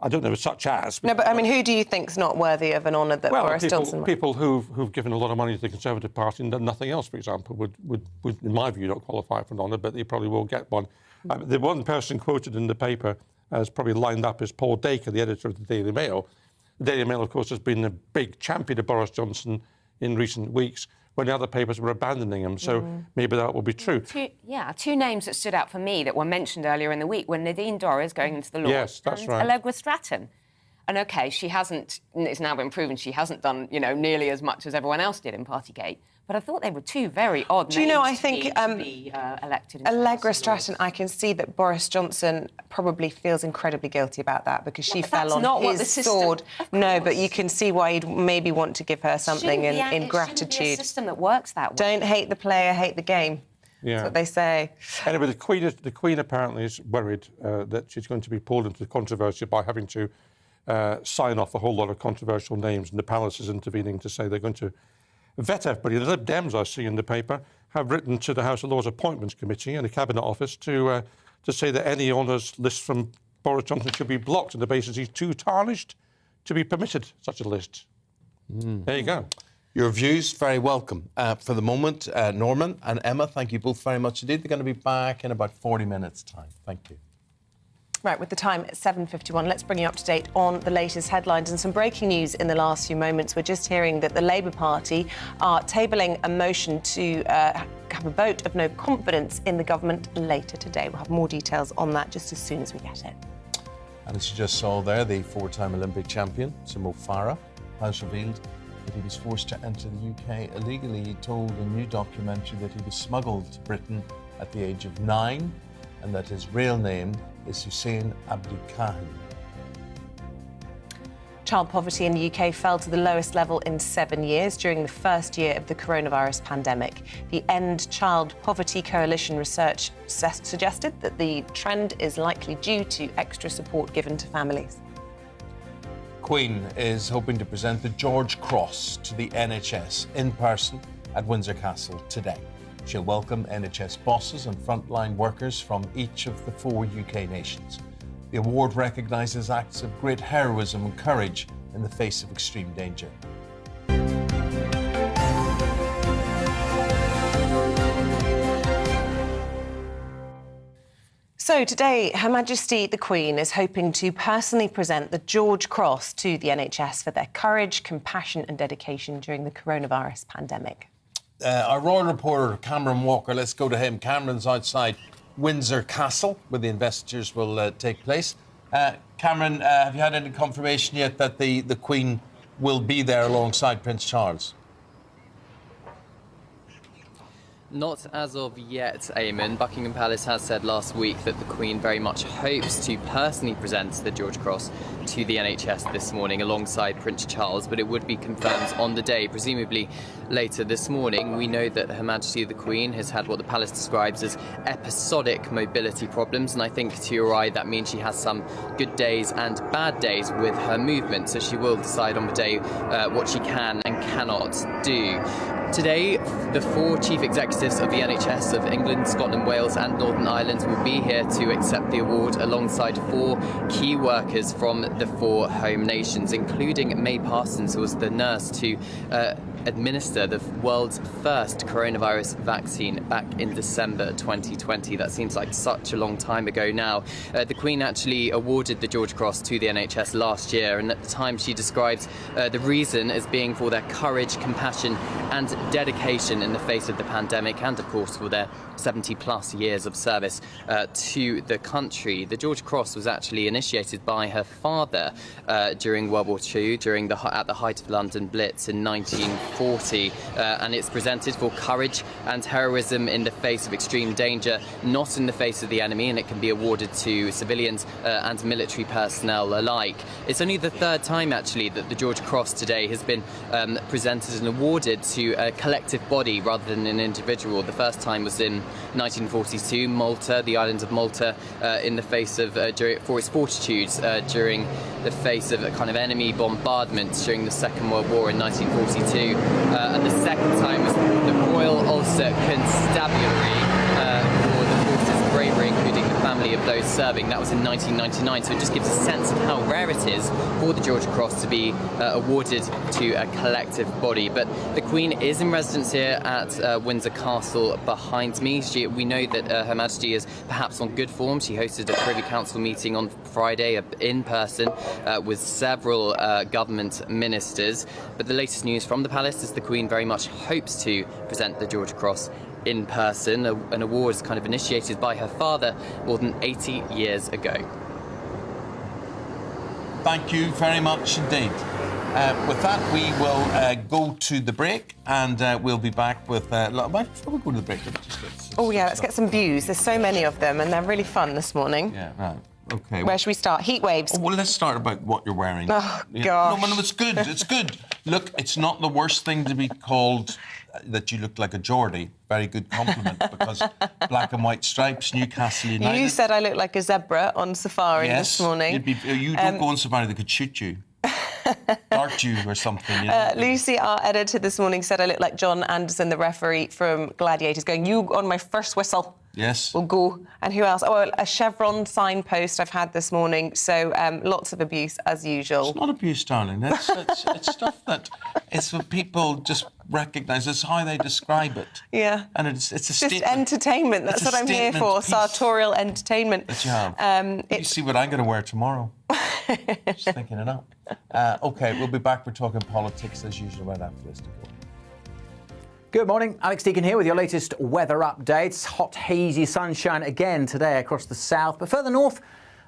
I don't know, such as. No, but I mean, who do you think's not worthy of an honour that Boris Johnson? People who've given a lot of money to the Conservative Party and done nothing else, for example, would in my view, not qualify for an honour, but they probably will get one. The one person quoted in the paper as probably lined up is Paul Dacre, the editor of the Daily Mail. The Daily Mail, of course, has been a big champion of Boris Johnson in recent weeks when the other papers were abandoning him. So maybe that will be true. Two names that stood out for me that were mentioned earlier in the week were Nadine Dorries going into the law. Yes, that's right. Allegra Stratton. And OK, she hasn't, it's now been proven she hasn't done, nearly as much as everyone else did in Partygate. But I thought they were two very odd names. Do you know, I think to be elected. Allegra Stratton, I can see that Boris Johnson probably feels incredibly guilty about that because she fell on his sword. No, but you can see why he'd maybe want to give her something in gratitude. Shouldn't be a system that works that way. Don't hate the player, hate the game. Yeah. That's what they say. Anyway, the Queen apparently is worried that she's going to be pulled into controversy by having to sign off a whole lot of controversial names, and the palace is intervening to say they're going to vet everybody. The Lib Dems, I see in the paper, have written to the House of Lords Appointments Committee and the Cabinet Office to say that any honours list from Boris Johnson should be blocked on the basis he's too tarnished to be permitted such a list. There you go. Your views, very welcome. For the moment, Norman and Emma, thank you both very much indeed. They're going to be back in about 40 minutes' time. Thank you. Right, with the time at 7:51, let's bring you up to date on the latest headlines and some breaking news in the last few moments. We're just hearing that the Labour Party are tabling a motion to have a vote of no confidence in the government later today. We'll have more details on that just as soon as we get it. And as you just saw there, the four-time Olympic champion, Sir Mo Farah, has revealed that he was forced to enter the UK illegally. He told a new documentary that he was smuggled to Britain at the age of 9 and that his real name is Hussein Abdikahin. Child poverty in the UK fell to the lowest level in 7 years during the first year of the coronavirus pandemic. The End Child Poverty Coalition research suggested that the trend is likely due to extra support given to families. Queen is hoping to present the George Cross to the NHS in person at Windsor Castle today. She'll welcome NHS bosses and frontline workers from each of the 4 UK nations. The award recognises acts of great heroism and courage in the face of extreme danger. So today, Her Majesty the Queen is hoping to personally present the George Cross to the NHS for their courage, compassion and dedication during the coronavirus pandemic. Our royal reporter, Cameron Walker, let's go to him. Cameron's outside Windsor Castle, where the investitures will take place. Cameron, have you had any confirmation yet that the Queen will be there alongside Prince Charles? Not as of yet, Eamonn. Buckingham Palace has said last week that the Queen very much hopes to personally present the George Cross to the NHS this morning alongside Prince Charles, but it would be confirmed on the day, presumably later this morning. We know that Her Majesty the Queen has had what the Palace describes as episodic mobility problems, and I think to your eye that means she has some good days and bad days with her movement, so she will decide on the day what she can and cannot do. Today, the 4 chief executives of the NHS of England, Scotland, Wales and Northern Ireland will be here to accept the award alongside 4 key workers from the 4 home nations, including May Parsons, who was the nurse to administer the world's first coronavirus vaccine back in December 2020. That seems like such a long time ago now. The Queen actually awarded the George Cross to the NHS last year, and at the time she described the reason as being for their courage, compassion and dedication in the face of the pandemic, and of course for their 70-plus years of service to the country. The George Cross was actually initiated by her father during World War II, at the height of the London Blitz in 1940, and it's presented for courage and heroism in the face of extreme danger, not in the face of the enemy, and it can be awarded to civilians and military personnel alike. It's only the 3rd time, actually, that the George Cross today has been presented and awarded to a collective body rather than an individual. The first time was in 1942, Malta, the island of Malta, in the face of for its fortitude during the face of a kind of enemy bombardment during the Second World War in 1942, and the second time was the Royal Ulster Constabulary for the forces' bravery, including the family of those serving. That was in 1999, so it just gives a sense of how rare it is for the George Cross to be awarded to a collective body. But the Queen is in residence here at Windsor Castle behind me. We know that Her Majesty is perhaps on good form. She hosted a Privy Council meeting on Friday in person with several government ministers. But the latest news from the Palace is the Queen very much hopes to present the George Cross in person, an award kind of initiated by her father more than 80 years ago. Thank you very much indeed. With that, we will go to the break, and we'll be back with... before we go to the break, let's get some views. There's so many of them, and they're really fun this morning. Yeah, right. OK. Where should we start? Heat waves. Oh, well, let's start about what you're wearing. Oh, gosh. No, it's good. It's good. Look, it's not the worst thing to be called that you look like a Geordie. Very good compliment, because black and white stripes, Newcastle United. You said I look like a zebra on safari this morning. You don't go on safari, they could shoot you. Dart you or something. You know? Lucy, our editor this morning, said I look like John Anderson, the referee from Gladiators, going, "You on my first whistle." Yes. We'll go. And who else? Oh, a chevron signpost I've had this morning. So lots of abuse, as usual. It's not abuse, darling. It's stuff that it's what people just recognise. It's how they describe it. Yeah. And it's a just statement. Entertainment. That's what I'm here for. Sartorial entertainment. That you have. You see what I'm going to wear tomorrow. Just thinking it up. OK, we'll be back. We're talking politics as usual right after this. Good morning, Alex Deakin here with your latest weather updates. Hot, hazy sunshine again today across the south, but further north,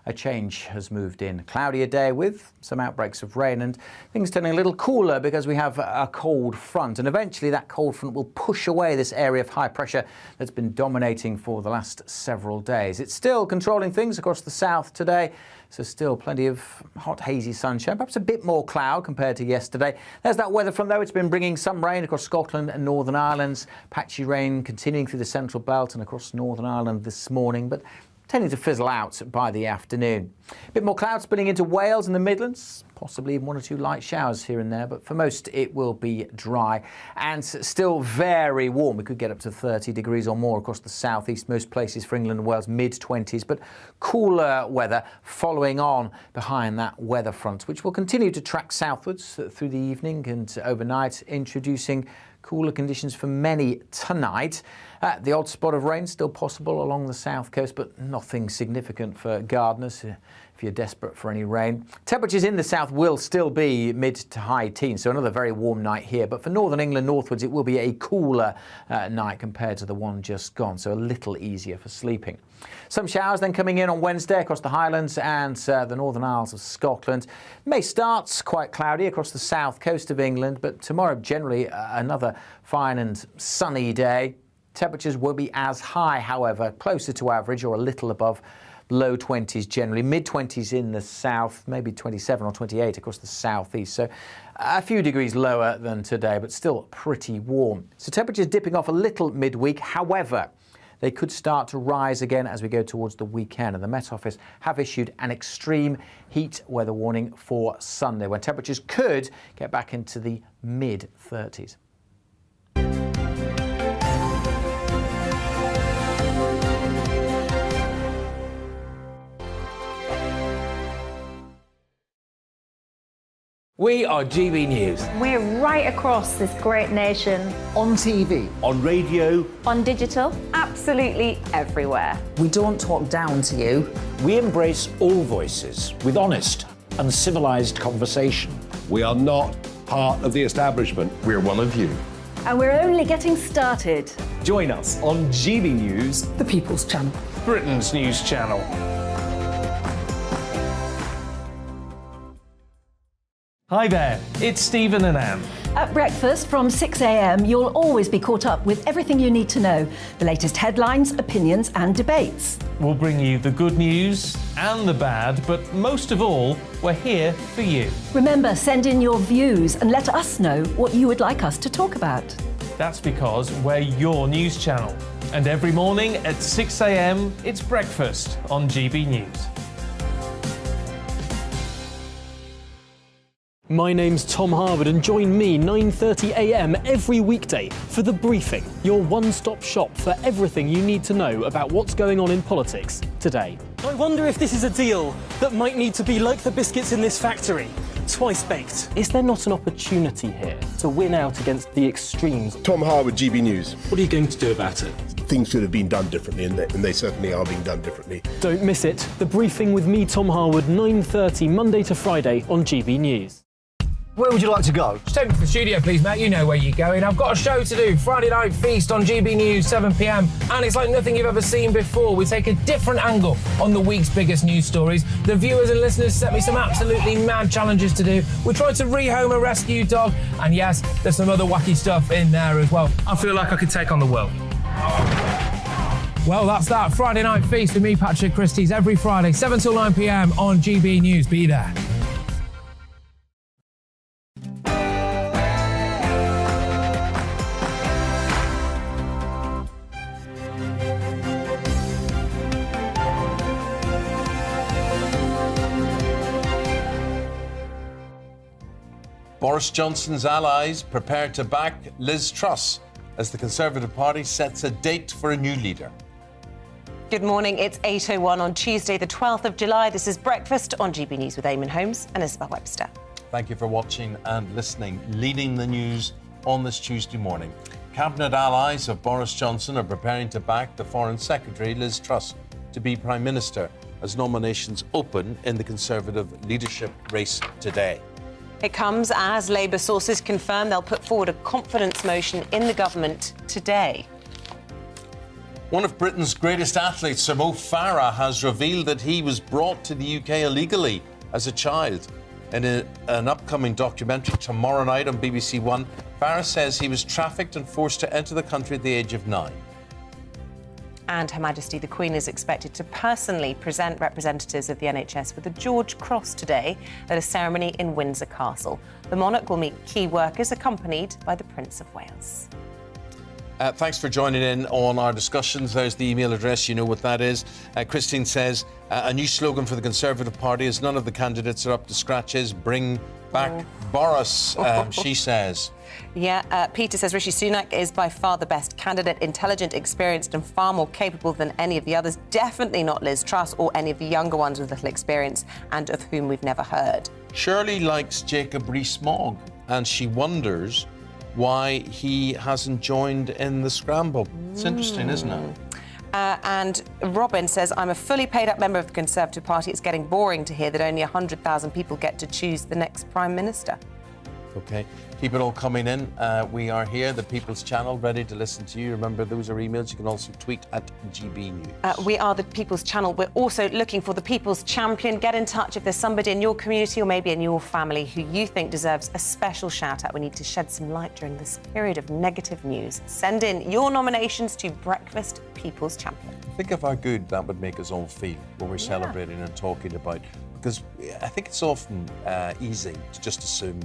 a change has moved in. Cloudier day with some outbreaks of rain, and things turning a little cooler because we have a cold front, and eventually that cold front will push away this area of high pressure that's been dominating for the last several days. It's still controlling things across the south today, so still plenty of hot, hazy sunshine, perhaps a bit more cloud compared to yesterday. There's that weather front, though. It's been bringing some rain across Scotland and Northern Ireland. Patchy rain continuing through the central belt and across Northern Ireland this morning, but tending to fizzle out by the afternoon. A bit more cloud spilling into Wales and the Midlands, possibly even 1 or 2 light showers here and there, but for most it will be dry and still very warm. We could get up to 30 degrees or more across the southeast, most places for England and Wales, mid-20s, but cooler weather following on behind that weather front, which will continue to track southwards through the evening and overnight, introducing cooler conditions for many tonight. The odd spot of rain still possible along the south coast, but nothing significant for gardeners. If if you're desperate for any rain. Temperatures in the south will still be mid to high teens, so another very warm night here. But for northern England northwards, it will be a cooler night compared to the one just gone, so a little easier for sleeping. Some showers then coming in on Wednesday across the Highlands and the Northern Isles of Scotland. May starts quite cloudy across the south coast of England, but tomorrow generally another fine and sunny day. Temperatures will be as high, however, closer to average or a little above. Low 20s generally, mid-20s in the south, maybe 27 or 28 across the southeast. So a few degrees lower than today, but still pretty warm. So temperatures dipping off a little midweek. However, they could start to rise again as we go towards the weekend. And the Met Office have issued an extreme heat weather warning for Sunday, when temperatures could get back into the mid-30s. We are GB News. We're right across this great nation. On TV. On radio. On digital. Absolutely everywhere. We don't talk down to you. We embrace all voices with honest and civilised conversation. We are not part of the establishment. We're one of you. And we're only getting started. Join us on GB News, the People's Channel. Britain's news channel. Hi there, it's Stephen and Anne. At breakfast from 6 a.m, you'll always be caught up with everything you need to know, the latest headlines, opinions and debates. We'll bring you the good news and the bad, but most of all, we're here for you. Remember, send in your views and let us know what you would like us to talk about. That's because we're your news channel. And every morning at 6 a.m, it's breakfast on GB News. My name's Tom Harwood, and join me 9:30 a.m. every weekday for The Briefing, your one-stop shop for everything you need to know about what's going on in politics today. I wonder if this is a deal that might need to be like the biscuits in this factory, twice baked. Is there not an opportunity here to win out against the extremes? Tom Harwood, GB News. What are you going to do about it? Things should have been done differently, and they certainly are being done differently. Don't miss it. The Briefing with me, Tom Harwood, 9:30 Monday to Friday on GB News. Where would you like to go? Just take me to the studio, please, Matt. You know where you're going. I've got a show to do. Friday Night Feast on GB News, 7 p.m. And it's like nothing you've ever seen before. We take a different angle on the week's biggest news stories. The viewers and listeners set me some absolutely mad challenges to do. We tried to rehome a rescue dog. And yes, there's some other wacky stuff in there as well. I feel like I could take on the world. Well, that's that. Friday Night Feast with me, Patrick Christie's, every Friday, 7 till 9 p.m. on GB News. Be there. Boris Johnson's allies prepare to back Liz Truss as the Conservative Party sets a date for a new leader. Good morning. It's 8:01 on Tuesday, the 12th of July. This is Breakfast on GB News with Eamonn, Holmes and Isabel Webster. Thank you for watching and listening. Leading the news on this Tuesday morning. Cabinet allies of Boris Johnson are preparing to back the Foreign Secretary, Liz Truss, to be Prime Minister as nominations open in the Conservative leadership race today. It comes as Labour sources confirm they'll put forward a confidence motion in the government today. One of Britain's greatest athletes, Sir Mo Farah, has revealed that he was brought to the UK illegally as a child. In an upcoming documentary tomorrow night on BBC One, Farah says he was trafficked and forced to enter the country at the age of 9. And Her Majesty the Queen is expected to personally present representatives of the NHS with the George Cross today at a ceremony in Windsor Castle. The monarch will meet key workers accompanied by the Prince of Wales. Thanks for joining in on our discussions. There's the email address, you know what that is. Christine says, a new slogan for the Conservative Party is none of the candidates are up to scratch is bring back Boris, she says. Yeah, Peter says Rishi Sunak is by far the best candidate, intelligent, experienced and far more capable than any of the others. Definitely not Liz Truss or any of the younger ones with little experience and of whom we've never heard. Shirley likes Jacob Rees-Mogg and she wonders why he hasn't joined in the scramble. It's interesting, isn't it? And Robin says, I'm a fully paid up member of the Conservative Party. It's getting boring to hear that only 100,000 people get to choose the next Prime Minister. OK. Keep it all coming in. We are here, the People's Channel, ready to listen to you. Remember, those are emails. You can also tweet at GB News. We are the People's Channel. We're also looking for the People's Champion. Get in touch if there's somebody in your community or maybe in your family who you think deserves a special shout-out. We need to shed some light during this period of negative news. Send in your nominations to Breakfast People's Champion. Think of how good that would make us all feel when we're celebrating and talking about... Because I think it's often easy to just assume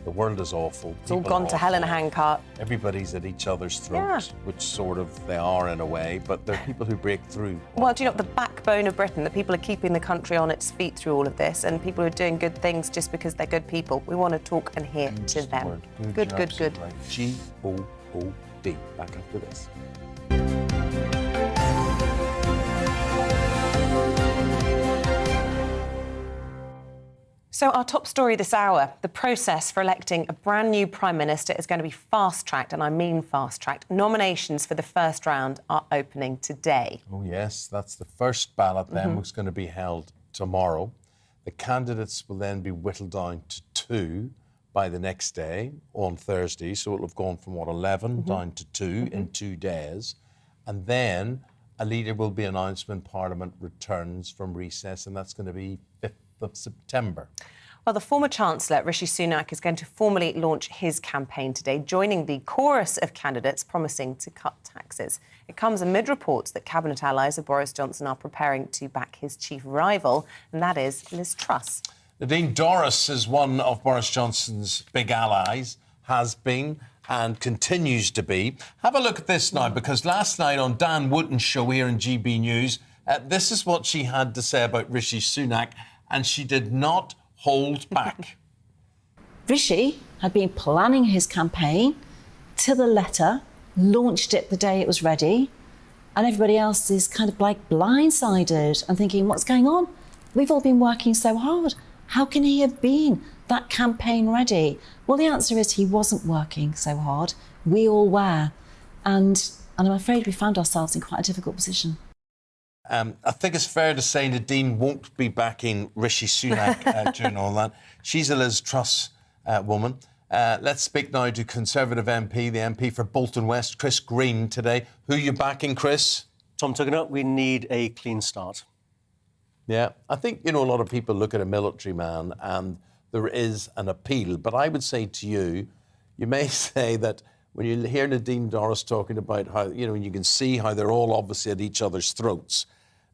the world is awful. It's all gone to hell in a handcart. Everybody's at each other's throats, which sort of they are in a way, but there are people who break through. Well, do you know, the backbone of Britain, the people are keeping the country on its feet through all of this, and people are doing good things just because they're good people. We want to talk and hear to them. Good. Right. G-O-O-D. Back after this. So our top story this hour, the process for electing a brand new Prime Minister is going to be fast-tracked, and I mean fast-tracked. Nominations for the first round are opening today. Oh, yes, that's the first ballot then, which is going to be held tomorrow. The candidates will then be whittled down to 2 by the next day, on Thursday. So it'll have gone from, 11 down to 2 in 2 days. And then a leader will be announced when Parliament returns from recess, and that's going to be 5th of September. Well, the former Chancellor, Rishi Sunak, is going to formally launch his campaign today, joining the chorus of candidates promising to cut taxes. It comes amid reports that Cabinet allies of Boris Johnson are preparing to back his chief rival, and that is Liz Truss. Nadine Dorries is one of Boris Johnson's big allies, has been and continues to be. Have a look at this now, because last night on Dan Wootton's show here in GB News, this is what she had to say about Rishi Sunak, and she did not hold back. Rishi had been planning his campaign to the letter, launched it the day it was ready, and everybody else is kind of like blindsided and thinking, what's going on? We've all been working so hard. How can he have been that campaign ready? Well, the answer is he wasn't working so hard. We all were. And I'm afraid we found ourselves in quite a difficult position. I think it's fair to say Nadine won't be backing Rishi Sunak during all that. She's a Liz Truss woman. Let's speak now to Conservative MP, the MP for Bolton West, Chris Green, today. Who are you backing, Chris? Tom Tuggenut, we need a clean start. Yeah, I think, a lot of people look at a military man and there is an appeal. But I would say to you, you may say that when you hear Nadine Dorries talking about how, you can see how they're all obviously at each other's throats,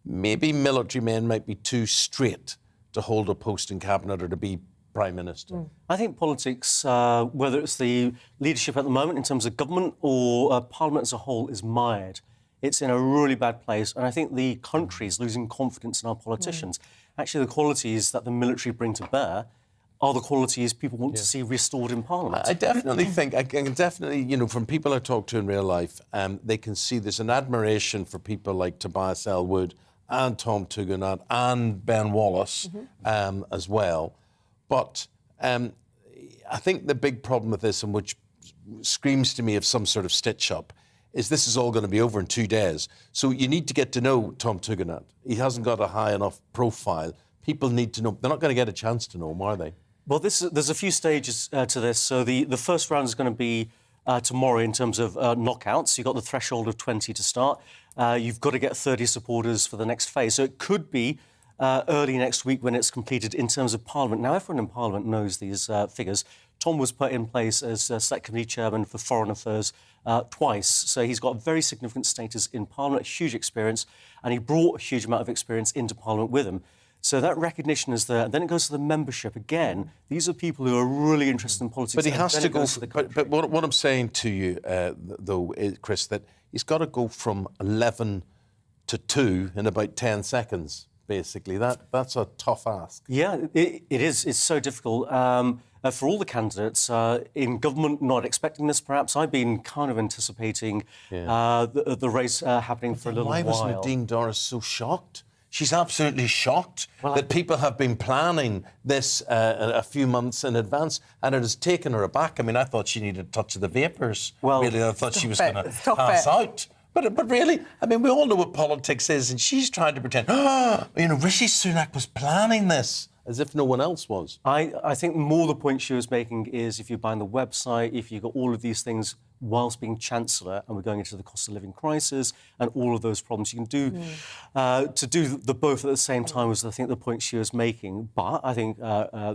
maybe military men might be too straight to hold a post in cabinet or to be Prime Minister. I think politics, whether it's the leadership at the moment in terms of government or Parliament as a whole, is mired. It's in a really bad place, and I think the country is losing confidence in our politicians. Actually, the qualities that the military bring to bear are the qualities people want to see restored in Parliament. I definitely think, I can definitely, from people I talk to in real life, they can see there's an admiration for people like Tobias Elwood and Tom Tuggenut and Ben Wallace as well. But I think the big problem with this, and which screams to me of some sort of stitch-up, is this is all going to be over in 2 days. So you need to get to know Tom Tuggenut. He hasn't got a high enough profile. People need to know. They're not going to get a chance to know him, are they? Well, there's a few stages to this. So the first round is going to be tomorrow in terms of knockouts. You've got the threshold of 20 to start. You've got to get 30 supporters for the next phase. So it could be early next week when it's completed in terms of Parliament. Now, everyone in Parliament knows these figures. Tom was put in place as Select Committee Chairman for Foreign Affairs twice. So he's got very significant status in Parliament, huge experience, and he brought a huge amount of experience into Parliament with him. So that recognition is there. Then it goes to the membership. Again, these are people who are really interested in politics. But he has to go... But what I'm saying to you, though, is, Chris, that he's got to go from 11 to 2 in about 10 seconds, basically. That's a tough ask. Yeah, it is. It's so difficult. For all the candidates in government, not expecting this, perhaps. I've been kind of anticipating the race happening for a little while. Why was Nadine Dorries so shocked? She's absolutely shocked that people have been planning this a few months in advance, and it has taken her aback. I mean, I thought she needed a touch of the vapours. Well, really, I thought she was going to pass out. But really, I mean, we all know what politics is, and she's trying to pretend, Rishi Sunak was planning this, as if no one else was. I think more the point she was making is if you're buying the website, if you've got all of these things whilst being Chancellor, and we're going into the cost of living crisis and all of those problems, you can do to do the both at the same time was, I think, the point she was making. But I think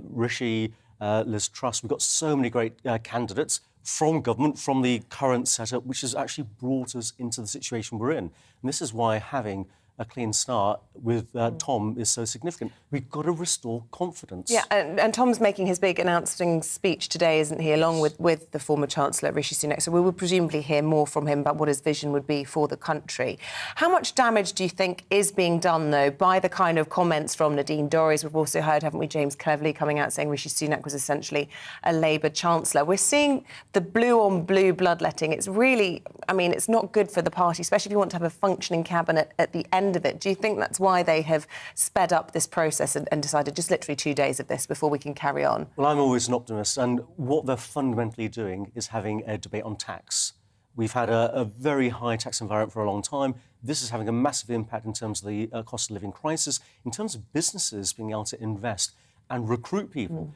Rishi, Liz Truss, we've got so many great candidates from government, from the current setup, which has actually brought us into the situation we're in. And this is why having a clean start with Tom is so significant. We've got to restore confidence. Yeah, and Tom's making his big announcing speech today, isn't he, along with the former Chancellor, Rishi Sunak. So we will presumably hear more from him about what his vision would be for the country. How much damage do you think is being done, though, by the kind of comments from Nadine Dorries? We've also heard, haven't we, James Cleverly coming out saying Rishi Sunak was essentially a Labour Chancellor. We're seeing the blue-on-blue bloodletting. It's really, I mean, it's not good for the party, especially if you want to have a functioning cabinet at the end of it. Do you think that's why they have sped up this process and decided just literally 2 days of this before we can carry on? Well, I'm always an optimist, and what they're fundamentally doing is having a debate on tax. We've had a very high tax environment for a long time. This is having a massive impact in terms of the cost of living crisis, in terms of businesses being able to invest and recruit people.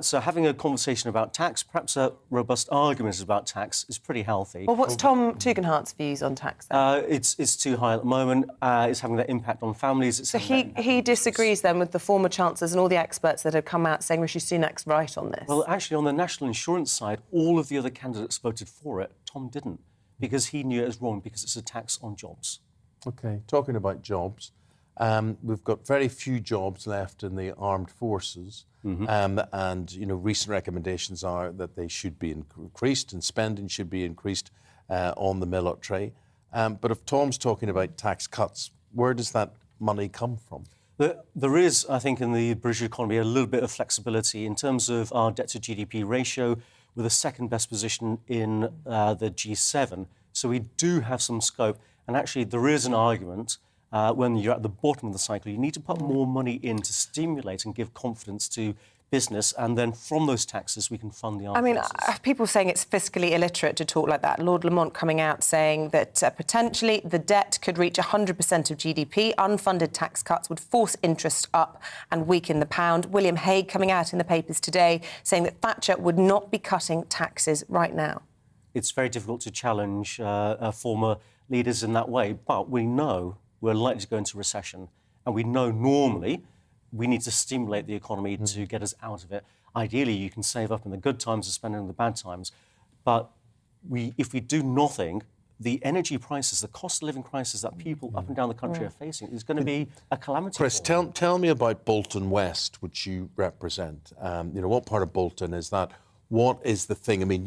So having a conversation about tax, perhaps a robust argument about tax, is pretty healthy. Well, what's Tom Tugendhat's views on tax, then? It's too high at the moment. It's having that impact on families. So he disagrees, then, with the former chancellors and all the experts that have come out saying Rishi Sunak's right on this? Well, actually, on the national insurance side, all of the other candidates voted for it. Tom didn't, because he knew it was wrong, because it's a tax on jobs. OK, talking about jobs, we've got very few jobs left in the armed forces. And, recent recommendations are that they should be increased and spending should be increased on the military. But if Tom's talking about tax cuts, where does that money come from? There is, I think, in the British economy a little bit of flexibility in terms of our debt to GDP ratio. We're the second best position in the G7. So we do have some scope. And actually, there is an argument when you're at the bottom of the cycle, you need to put more money in to stimulate and give confidence to business, and then from those taxes we can fund the armed forces. People saying it's fiscally illiterate to talk like that. Lord Lamont coming out saying that potentially the debt could reach 100% of GDP. Unfunded tax cuts would force interest up and weaken the pound. William Hague coming out in the papers today saying that Thatcher would not be cutting taxes right now. It's very difficult to challenge former leaders in that way, but we know we're likely to go into recession. And we know normally we need to stimulate the economy to get us out of it. Ideally, you can save up in the good times and spend in the bad times. But if we do nothing, the energy prices, the cost of living crisis that people up and down the country are facing is going to be a calamity. Chris, tell me about Bolton West, which you represent. What part of Bolton is that? What is the thing? I mean,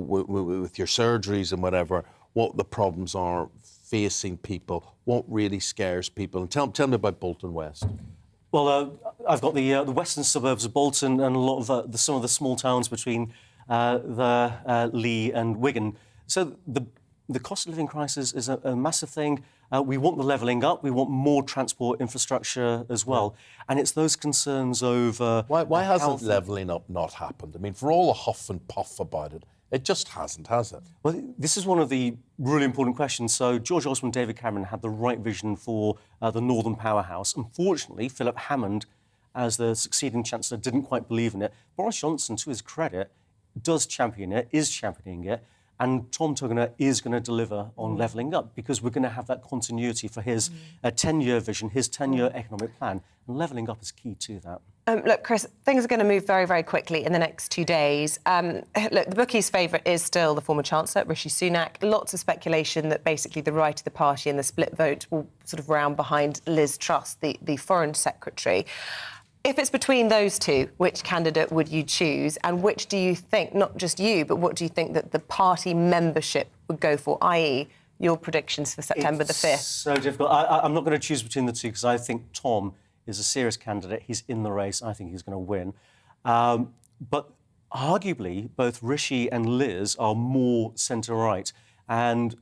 with your surgeries and whatever, what the problems are facing people, what really scares people. And tell me about Bolton West. Well, I've got the western suburbs of Bolton and a lot of some of the small towns between Lee and Wigan. So the cost of living crisis is a massive thing. We want the levelling up. We want more transport infrastructure as well. And it's those concerns over... Why hasn't levelling up not happened? I mean, for all the huff and puff about it, it just hasn't, has it? Well, this is one of the really important questions. So George Osborne and David Cameron had the right vision for the Northern Powerhouse. Unfortunately, Philip Hammond, as the succeeding Chancellor, didn't quite believe in it. Boris Johnson, to his credit, does champion it, is championing it. And Tom Tugendhat is going to deliver on levelling up, because we're going to have that continuity for his 10-year vision, his 10-year economic plan. And levelling up is key to that. Look, Chris, things are going to move very, very quickly in the next 2 days. Look, the bookies' favourite is still the former Chancellor, Rishi Sunak. Lots of speculation that basically the right of the party and the split vote will sort of round behind Liz Truss, the Foreign Secretary. If it's between those two, which candidate would you choose? And which do you think, not just you, but what do you think that the party membership would go for, i.e. your predictions for September the 5th? So difficult. I'm not going to choose between the two, because I think Tom is a serious candidate. He's in the race. I think he's going to win. But arguably, both Rishi and Liz are more centre-right. And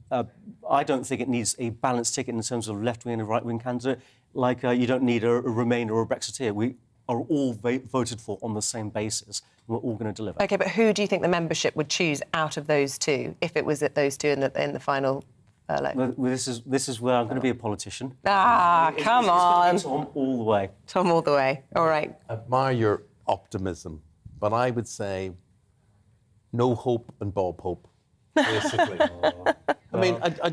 I don't think it needs a balanced ticket in terms of left-wing and right-wing candidate. Like, you don't need a Remainer or a Brexiteer. We are all voted for on the same basis. We're all going to deliver. OK, but who do you think the membership would choose out of those two, if it was at those two in the final furlough? Well, this is where I'm going to be a politician. Come on. It's Tom all the way. Tom all the way. All right. I admire your optimism, but I would say no hope and Bob Hope, basically. I mean, I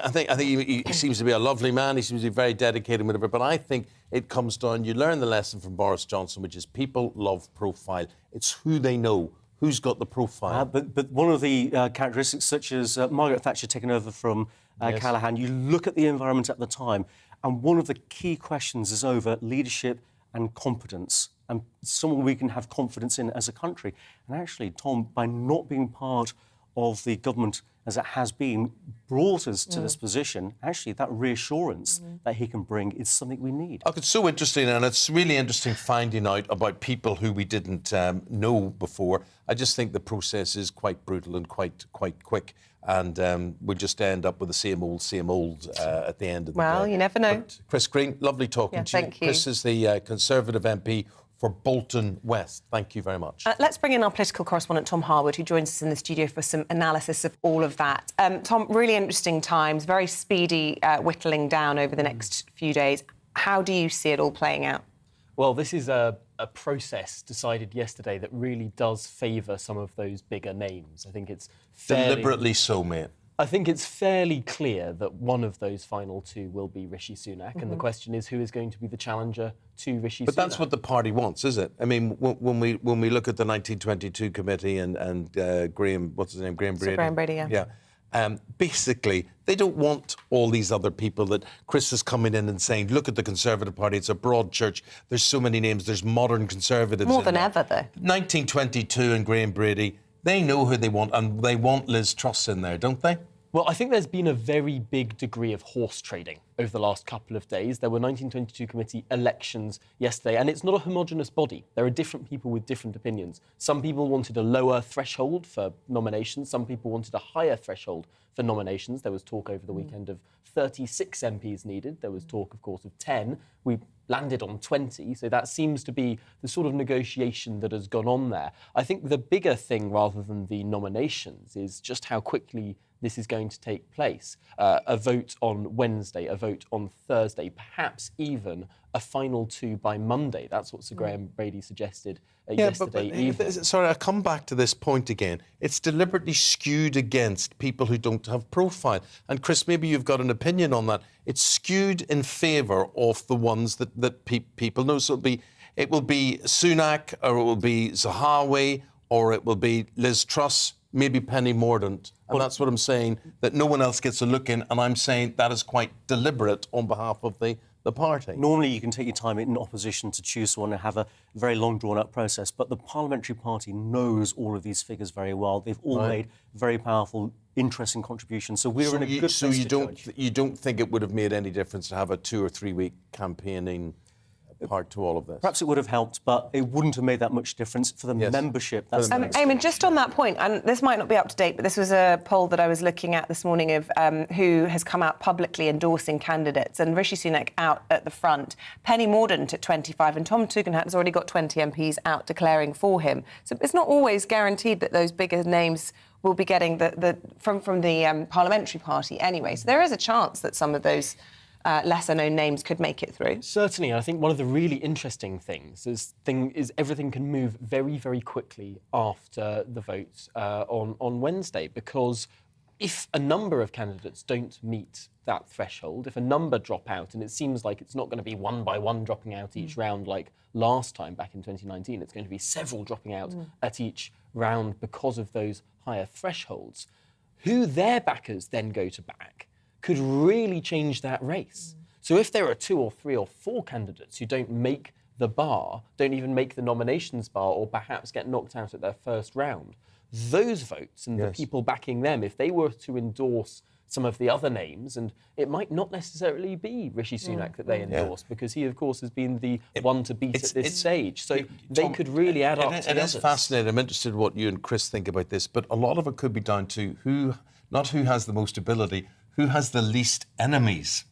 think he seems to be a lovely man. He seems to be very dedicated, whatever. But I think it comes down. You learn the lesson from Boris Johnson, which is people love profile. It's who they know, who's got the profile. But one of the characteristics, such as Margaret Thatcher taking over from Callaghan, you look at the environment at the time, and one of the key questions is over leadership and competence, and someone we can have confidence in as a country. And actually, Tom, by not being part of the government as it has been, brought us to this position, actually that reassurance that he can bring is something we need. Oh, it's so interesting, and it's really interesting finding out about people who we didn't know before. I just think the process is quite brutal and quite quick, and we'll just end up with the same old at the end of the day. Well, you never know. But Chris Green, lovely talking to you. Thank you. Chris is the Conservative MP for Bolton West. Thank you very much. Let's bring in our political correspondent, Tom Harwood, who joins us in the studio for some analysis of all of that. Tom, really interesting times, very speedy whittling down over the next few days. How do you see it all playing out? Well, this is a process decided yesterday that really does favour some of those bigger names. I think it's deliberately so, mate. I think it's fairly clear that one of those final two will be Rishi Sunak, and the question is who is going to be the challenger to Rishi Sunak. But that's what the party wants, is it? I mean, when we look at the 1922 committee and Graham, what's his name, Graham Brady. Sir Graham Brady, yeah. Basically, they don't want all these other people that Chris is coming in and saying, look at the Conservative Party, it's a broad church, there's so many names, there's modern Conservatives. More than ever, though. 1922 and Graham Brady, they know who they want, and they want Liz Truss in there, don't they? Well, I think there's been a very big degree of horse trading over the last couple of days. There were 1922 committee elections yesterday, and it's not a homogenous body. There are different people with different opinions. Some people wanted a lower threshold for nominations. Some people wanted a higher threshold for nominations. There was talk over the weekend of 36 MPs needed. There was talk, of course, of 10. We landed on 20, so that seems to be the sort of negotiation that has gone on there. I think the bigger thing, rather than the nominations, is just how quickly this is going to take place. A vote on Wednesday, a vote on Thursday, perhaps even a final two by Monday. That's what Sir Graham Brady suggested yesterday evening. Sorry, I come back to this point again. It's deliberately skewed against people who don't have profile. And Chris, maybe you've got an opinion on that. It's skewed in favour of the ones that people know. So it will be Sunak, or it will be Zahawi, or it will be Liz Truss, maybe Penny Mordaunt. And that's what I'm saying, that no one else gets a look in, and I'm saying that is quite deliberate on behalf of the party. Normally you can take your time in opposition to choose one and have a very long drawn-out process, but the parliamentary party knows all of these figures very well. They've all made very powerful, interesting contributions, so we're in a good place to judge. You don't think it would have made any difference to have a 2 or 3 week campaigning part to all of this? Perhaps it would have helped, but it wouldn't have made that much difference for the membership. That's Eamonn, just on that point, and this might not be up to date, but this was a poll that I was looking at this morning of who has come out publicly endorsing candidates, and Rishi Sunak out at the front, Penny Mordaunt at 25, and Tom Tugendhat has already got 20 MPs out declaring for him. So it's not always guaranteed that those bigger names will be getting from the parliamentary party anyway. So there is a chance that some of those lesser-known names could make it through. Certainly, I think one of the really interesting things is everything can move very, very quickly after the vote on Wednesday, because if a number of candidates don't meet that threshold, if a number drop out, and it seems like it's not going to be one by one dropping out each round like last time back in 2019, it's going to be several dropping out at each round because of those higher thresholds, who their backers then go to back could really change that race. So if there are 2 or 3 or 4 candidates who don't make the bar, don't even make the nominations bar, or perhaps get knocked out at their first round, those votes and the people backing them, if they were to endorse some of the other names, and it might not necessarily be Rishi Sunak that they endorse, because he, of course, has been the one to beat at this stage. So they could really add up to the others. It is fascinating. I'm interested in what you and Chris think about this, but a lot of it could be down to not who has the most ability, who has the least enemies.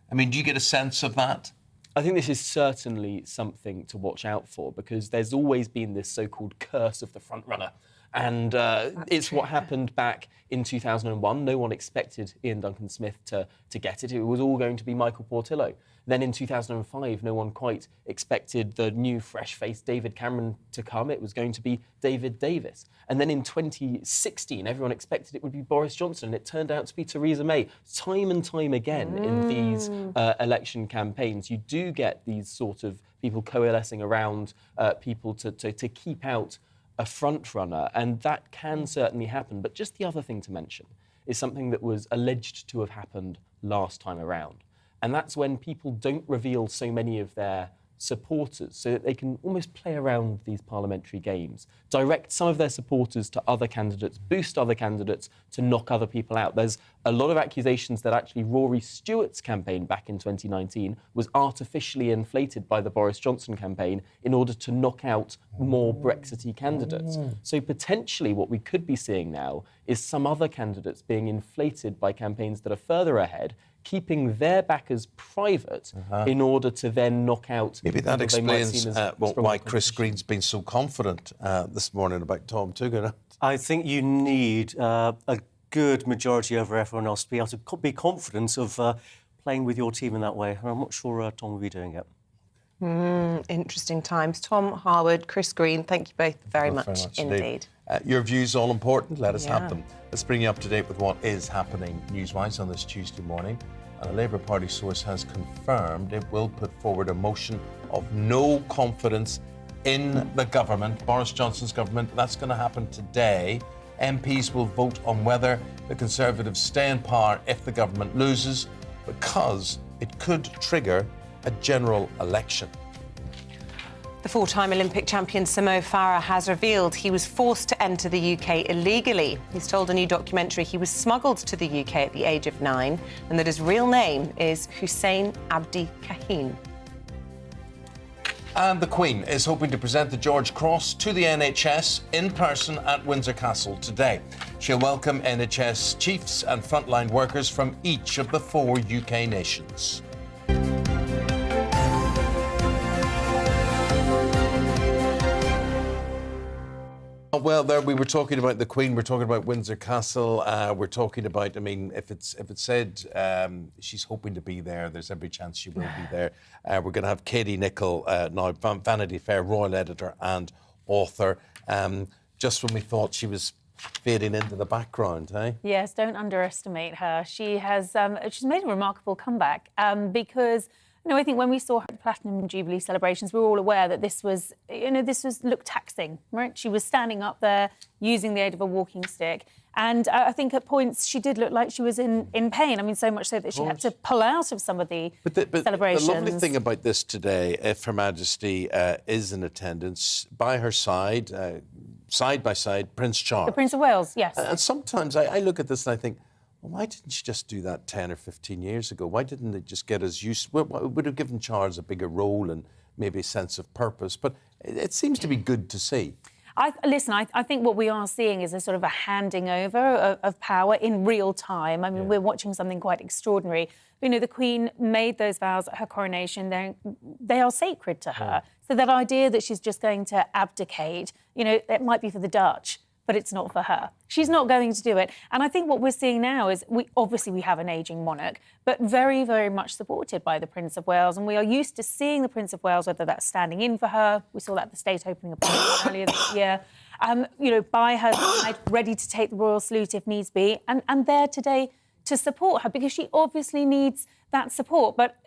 I mean, do you get a sense of that? I think this is certainly something to watch out for, because there's always been this so-called curse of the front runner. And it's what happened back in 2001. No one expected Ian Duncan Smith to get it. It was all going to be Michael Portillo. Then in 2005, no one quite expected the new, fresh-faced David Cameron to come. It was going to be David Davis. And then in 2016, everyone expected it would be Boris Johnson, and it turned out to be Theresa May. Time and time again in these election campaigns, you do get these sort of people coalescing around people to keep out a front runner, and that can certainly happen. But just the other thing to mention is something that was alleged to have happened last time around. And that's when people don't reveal so many of their supporters, so that they can almost play around these parliamentary games, direct some of their supporters to other candidates, boost other candidates to knock other people out. There's a lot of accusations that actually Rory Stewart's campaign back in 2019 was artificially inflated by the Boris Johnson campaign in order to knock out more Brexity candidates. So potentially what we could be seeing now is some other candidates being inflated by campaigns that are further ahead, keeping their backers private in order to then knock out... Maybe that explains why Chris Green's been so confident this morning about Tom Tugger. I think you need a good majority over everyone else to be able to be confident of playing with your team in that way. And I'm not sure Tom will be doing it. Interesting times. Tom Harwood, Chris Green, thank you both very much indeed. Your views all important. Let us have them. Let's bring you up to date with what is happening news-wise on this Tuesday morning. And a Labour Party source has confirmed it will put forward a motion of no confidence in the government, Boris Johnson's government. That's going to happen today. MPs will vote on whether the Conservatives stay in power if the government loses, because it could trigger a general election. The four-time Olympic champion Mo Farah has revealed he was forced to enter the UK illegally. He's told a new documentary he was smuggled to the UK at the age of 9 and that his real name is Hussein Abdi Kaheen. And the Queen is hoping to present the George Cross to the NHS in person at Windsor Castle today. She'll welcome NHS chiefs and frontline workers from each of the 4 UK nations. Well, there we were talking about the Queen, we're talking about Windsor Castle, we're talking about, I mean, if it's said she's hoping to be there, there's every chance she will be there. We're going to have Katie Nicholl, now Vanity Fair royal editor and author, just when we thought she was fading into the background, eh? Yes, don't underestimate her. She has she's made a remarkable comeback because... I think when we saw her at the Platinum Jubilee celebrations, we were all aware that this was looked taxing, right? She was standing up there using the aid of a walking stick. And I think at points she did look like she was in pain. I mean, so much so that she had to pull out of some of the celebrations. The lovely thing about this today, if Her Majesty is in attendance, by her side, side by side, Prince Charles. The Prince of Wales, yes. And sometimes I look at this and I think, well, why didn't she just do that 10 or 15 years ago? Why didn't they just get us used? Well, it would have given Charles a bigger role and maybe a sense of purpose. But it seems to be good to see. I think what we are seeing is a sort of a handing over of power in real time. I mean, we're watching something quite extraordinary. The Queen made those vows at her coronation. They are sacred to her. So that idea that she's just going to abdicate, it might be for the Dutch, but it's not for her. She's not going to do it. And I think what we're seeing now is we have an ageing monarch, but very, very much supported by the Prince of Wales. And we are used to seeing the Prince of Wales, whether that's standing in for her. We saw that at the state opening of earlier this year. By her side, ready to take the royal salute if needs be. And there today to support her, because she obviously needs that support. But,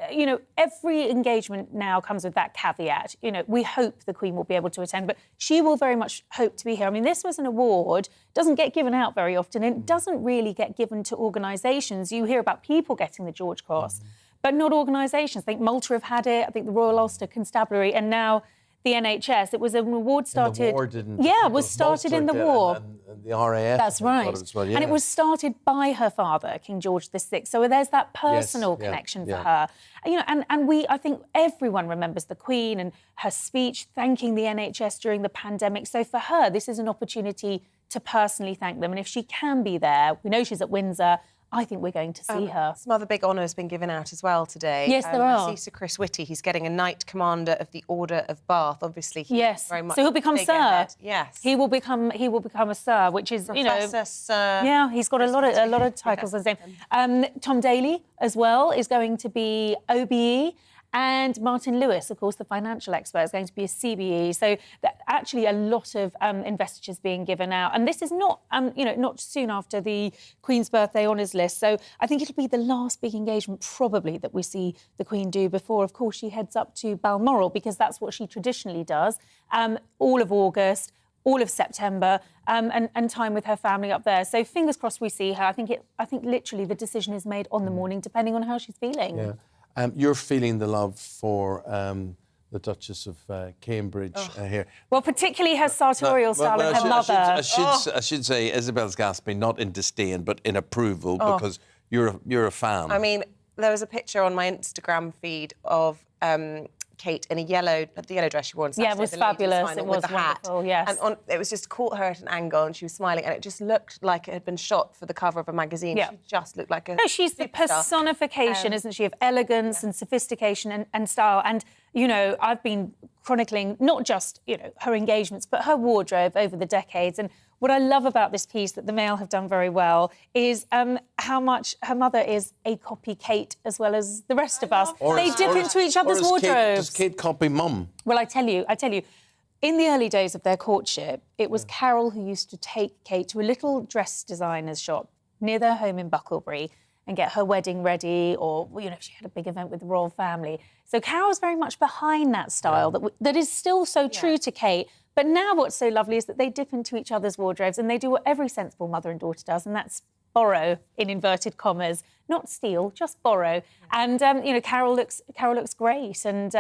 every engagement now comes with that caveat. We hope the Queen will be able to attend, but she will very much hope to be here. I mean, this was an award, doesn't get given out very often, and it doesn't really get given to organisations. You hear about people getting the George Cross, but not organisations. I think Malta have had it, I think the Royal Ulster Constabulary, and now the NHS. It was an award started... it was started in the war. And the RAF. That's right. Well, yeah. And it was started by her father, King George VI. So there's that personal connection for her. I think everyone remembers the Queen and her speech thanking the NHS during the pandemic. So for her, this is an opportunity to personally thank them. And if she can be there, we know she's at Windsor, I think we're going to see her. Some other big honours been given out as well today. Yes, there are. I see Sir Chris Whitty, he's getting a Knight Commander of the Order of Bath. Obviously, he's very much so he'll become Sir. Ahead. Yes, he will become a Sir, which is Professor, Sir. Yeah, he's got a lot of titles as his name. Tom Daley as well is going to be OBE. And Martin Lewis, of course, the financial expert, is going to be a CBE. So actually a lot of investitures being given out. And this is not, not soon after the Queen's birthday honours list. So I think it'll be the last big engagement probably that we see the Queen do before, of course, she heads up to Balmoral, because that's what she traditionally does. All of August, all of September, and time with her family up there. So fingers crossed we see her. I think literally the decision is made on the morning, depending on how she's feeling. Yeah. You're feeling the love for the Duchess of Cambridge here. Well, particularly her sartorial style of her mother. I should say Isabel's gasping, not in disdain, but in approval, because you're a fan. I mean, there was a picture on my Instagram feed of Kate in the yellow dress she wore on Saturday. Yeah, it was fabulous. It was with the wonderful, hat. yes. And it was just caught her at an angle and she was smiling and it just looked like it had been shot for the cover of a magazine. Yeah. She just looked like a she's the superstar. personification, isn't she, of elegance and sophistication and style. And, I've been chronicling not just, her engagements, but her wardrobe over the decades. And what I love about this piece that the Mail have done very well is how much her mother is a copy Kate as well as the rest of us. They dip into each other's wardrobes. Does Kate copy Mum? Well, I tell you, in the early days of their courtship, it was Carol who used to take Kate to a little dress designer's shop near their home in Bucklebury and get her wedding ready, or, if she had a big event with the royal family. So Carol's very much behind that style that is still so true to Kate. But now what's so lovely is that they dip into each other's wardrobes and they do what every sensible mother and daughter does, and that's borrow, in inverted commas. Not steal, just borrow. And, Carol looks great. And,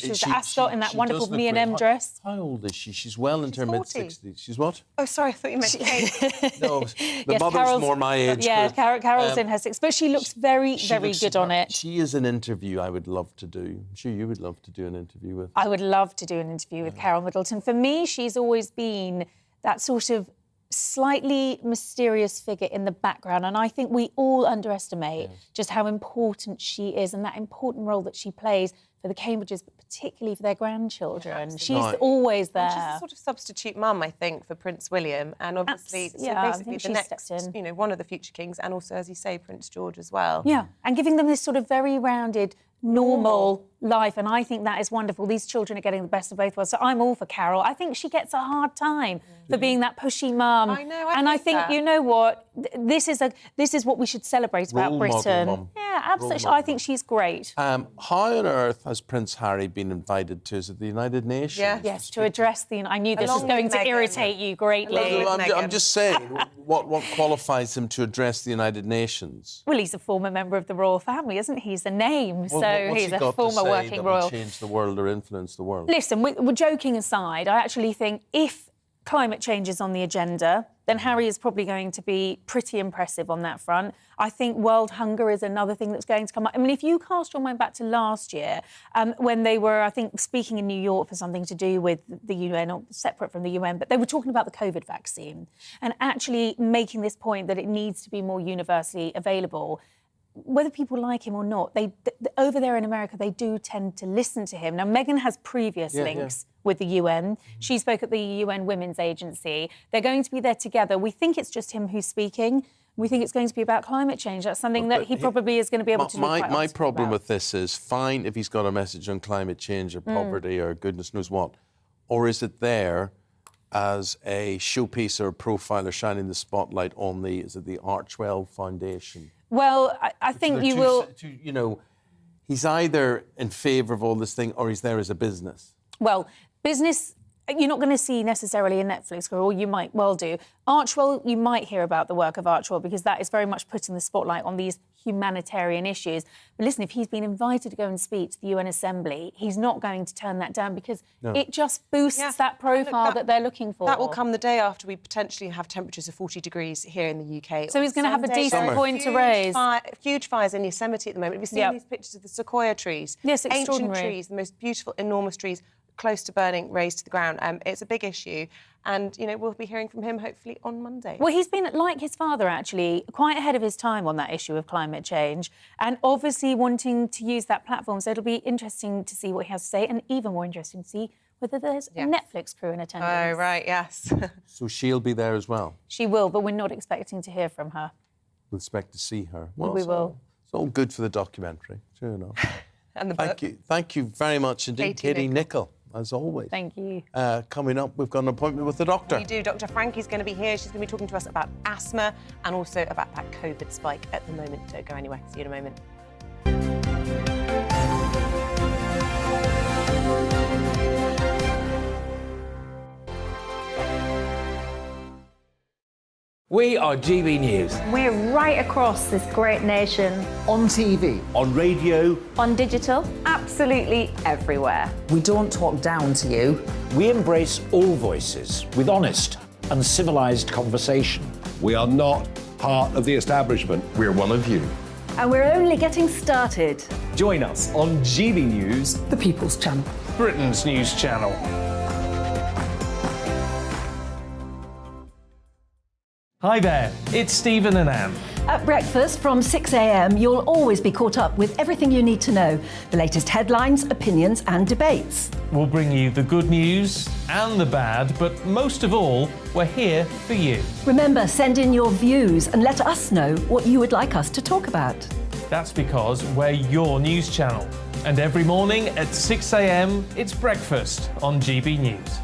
she was Ascot in that wonderful M dress. How old is she? She's well into her mid-60s. She's what? Oh, sorry, I thought you meant Kate. No, the mother's more my age. Yeah, Carol's in her 60s. But she looks very good on it. She is an interview I would love to do. I'm sure you would love to do an interview with. I would love to do an interview with Carol Middleton. For me, she's always been that sort of slightly mysterious figure in the background, and I think we all underestimate just how important she is and that important role that she plays for the Cambridges, but particularly for their grandchildren. She's always there. And she's a sort of substitute mum, I think, for Prince William, and obviously basically the next, one of the future kings, and also, as you say, Prince George as well. Yeah, and giving them this sort of very rounded, normal life, and I think that is wonderful. These children are getting the best of both worlds, so I'm all for Carol. I think she gets a hard time for being that pushy mum. I know, I think you know what? This is what we should celebrate about Britain. Yeah, absolutely. I think she's great. How on earth has Prince Harry been invited to the United Nations? Yes, to address the. I knew this was going to irritate you greatly. I'm just saying, what qualifies him to address the United Nations? Well, he's a former member of the royal family, isn't he? He's a name, so he's a former working royal. Will change the world or influence the world? Listen, we're joking aside. I actually think if climate change is on the agenda, then Harry is probably going to be pretty impressive on that front. I think world hunger is another thing that's going to come up. I mean, if you cast your mind back to last year, when they were, I think, speaking in New York for something to do with the UN, or separate from the UN, but they were talking about the COVID vaccine and actually making this point that it needs to be more universally available. Whether people like him or not, over there in America, they do tend to listen to him. Now, Meghan has previous links with the UN. She spoke at the UN Women's Agency. They're going to be there together. We think it's just him who's speaking. We think it's going to be about climate change. That's something that he probably is going to be able to do quite My problem with this is, fine if he's got a message on climate change or poverty or goodness knows what, or is it there as a showpiece or a profile or shining the spotlight on the Archwell Foundation? Well, I think you will. He's either in favour of all this thing or he's there as a business. Well, business, you're not going to see necessarily a Netflix, or you might well do. Archwell, you might hear about the work of Archwell because that is very much putting the spotlight on these humanitarian issues. But listen, if he's been invited to go and speak to the UN Assembly, he's not going to turn that down because it just boosts that profile that they're looking for. That will come the day after we potentially have temperatures of 40 degrees here in the UK. So he's going to have a decent point to raise. Huge fires in Yosemite at the moment. Have you seen these pictures of the sequoia trees? Yes, ancient extraordinary. trees, the most beautiful, enormous trees, close to burning, razed to the ground. It's a big issue, and we'll be hearing from him hopefully on Monday. Well, he's been, like his father, actually, quite ahead of his time on that issue of climate change, and obviously wanting to use that platform. So it'll be interesting to see what he has to say, and even more interesting to see whether there's a Netflix crew in attendance. Oh, right, yes. So she'll be there as well? She will, but we're not expecting to hear from her. We'll expect to see her. Well, we will. It's all good for the documentary, And the book. Thank you very much indeed, Katie Nicholl, as always. Thank you. Coming up, we've got an appointment with the doctor. We do. Dr. Frankie's going to be here. She's going to be talking to us about asthma and also about that COVID spike at the moment. Don't go anywhere. See you in a moment. We are GB News. We're right across this great nation. On TV. On radio. On digital. Absolutely everywhere. We don't talk down to you. We embrace all voices with honest and civilised conversation. We are not part of the establishment. We're one of you. And we're only getting started. Join us on GB News, the People's Channel. Britain's news channel. Hi there, it's Stephen and Anne. At breakfast from 6 a.m, you'll always be caught up with everything you need to know, the latest headlines, opinions and debates. We'll bring you the good news and the bad, but most of all, we're here for you. Remember, send in your views and let us know what you would like us to talk about. That's because we're your news channel. And every morning at 6 a.m, it's breakfast on GB News.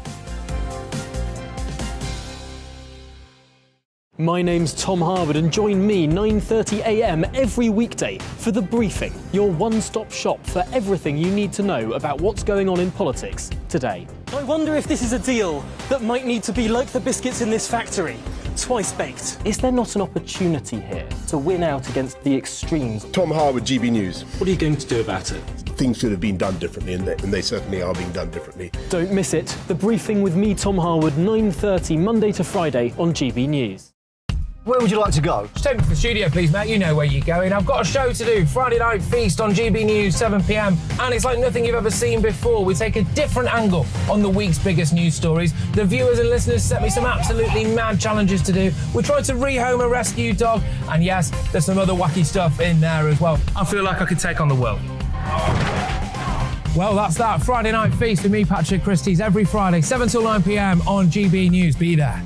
My name's Tom Harwood, and join me 9:30 a.m. every weekday for The Briefing, your one-stop shop for everything you need to know about what's going on in politics today. I wonder if this is a deal that might need to be like the biscuits in this factory, twice baked. Is there not an opportunity here to win out against the extremes? Tom Harwood, GB News. What are you going to do about it? Things should have been done differently, and they certainly are being done differently. Don't miss it. The Briefing with me, Tom Harwood, 9:30 Monday to Friday on GB News. Where would you like to go? Just take me to the studio, please, mate. You know where you're going. I've got a show to do. Friday Night Feast on GB News, 7 p.m. And it's like nothing you've ever seen before. We take a different angle on the week's biggest news stories. The viewers and listeners set me some absolutely mad challenges to do. We tried to rehome a rescue dog. And yes, there's some other wacky stuff in there as well. I feel like I could take on the world. Well, that's that. Friday Night Feast with me, Patrick Christie's, every Friday, 7 till 9 p.m. on GB News. Be there.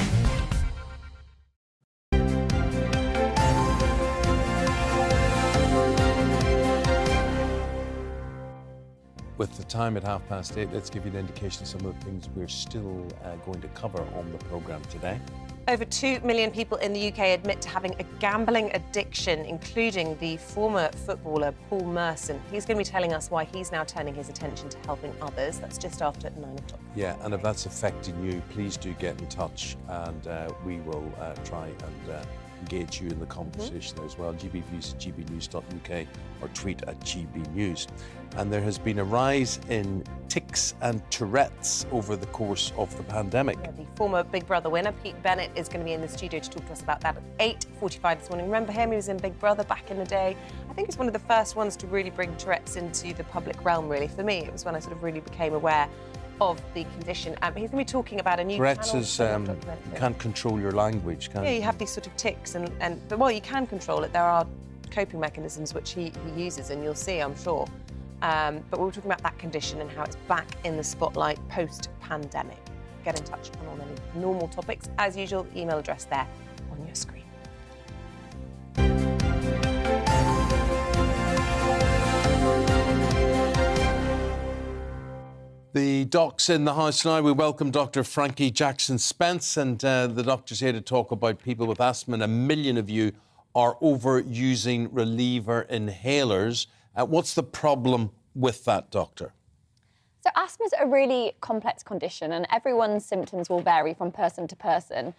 With the time at 8:30, let's give you an indication of some of the things we're still going to cover on the programme today. Over 2 million people in the UK admit to having a gambling addiction, including the former footballer Paul Merson. He's going to be telling us why he's now turning his attention to helping others. That's just after 9 o'clock. Yeah, and if that's affecting you, please do get in touch, and we will try and engage you in the conversation as well. gbviews@gbnews.uk or tweet at gbnews. And there has been a rise in tics and Tourette's over the course of the pandemic. Yeah, the former Big Brother winner, Pete Bennett, is going to be in the studio to talk to us about that at 8:45 this morning. Remember him? He was in Big Brother back in the day. I think he's one of the first ones to really bring Tourette's into the public realm, really. For me, it was when I sort of really became aware of the condition. He's going to be talking about a new Tourette's channel. is you can't control your language, can you? Yeah, you have these sort of tics, but well, you can control it. There are coping mechanisms which he uses, and you'll see, I'm sure. But we were talking about that condition and how it's back in the spotlight post-pandemic. Get in touch on any normal topics. As usual, the email address there on your screen. The doc's in the house now. We welcome Dr. Frankie Jackson-Spence, and the doctor's here to talk about people with asthma. And 1 million of you are overusing reliever inhalers. What's the problem with that, doctor? So asthma is a really complex condition, and everyone's symptoms will vary from person to person.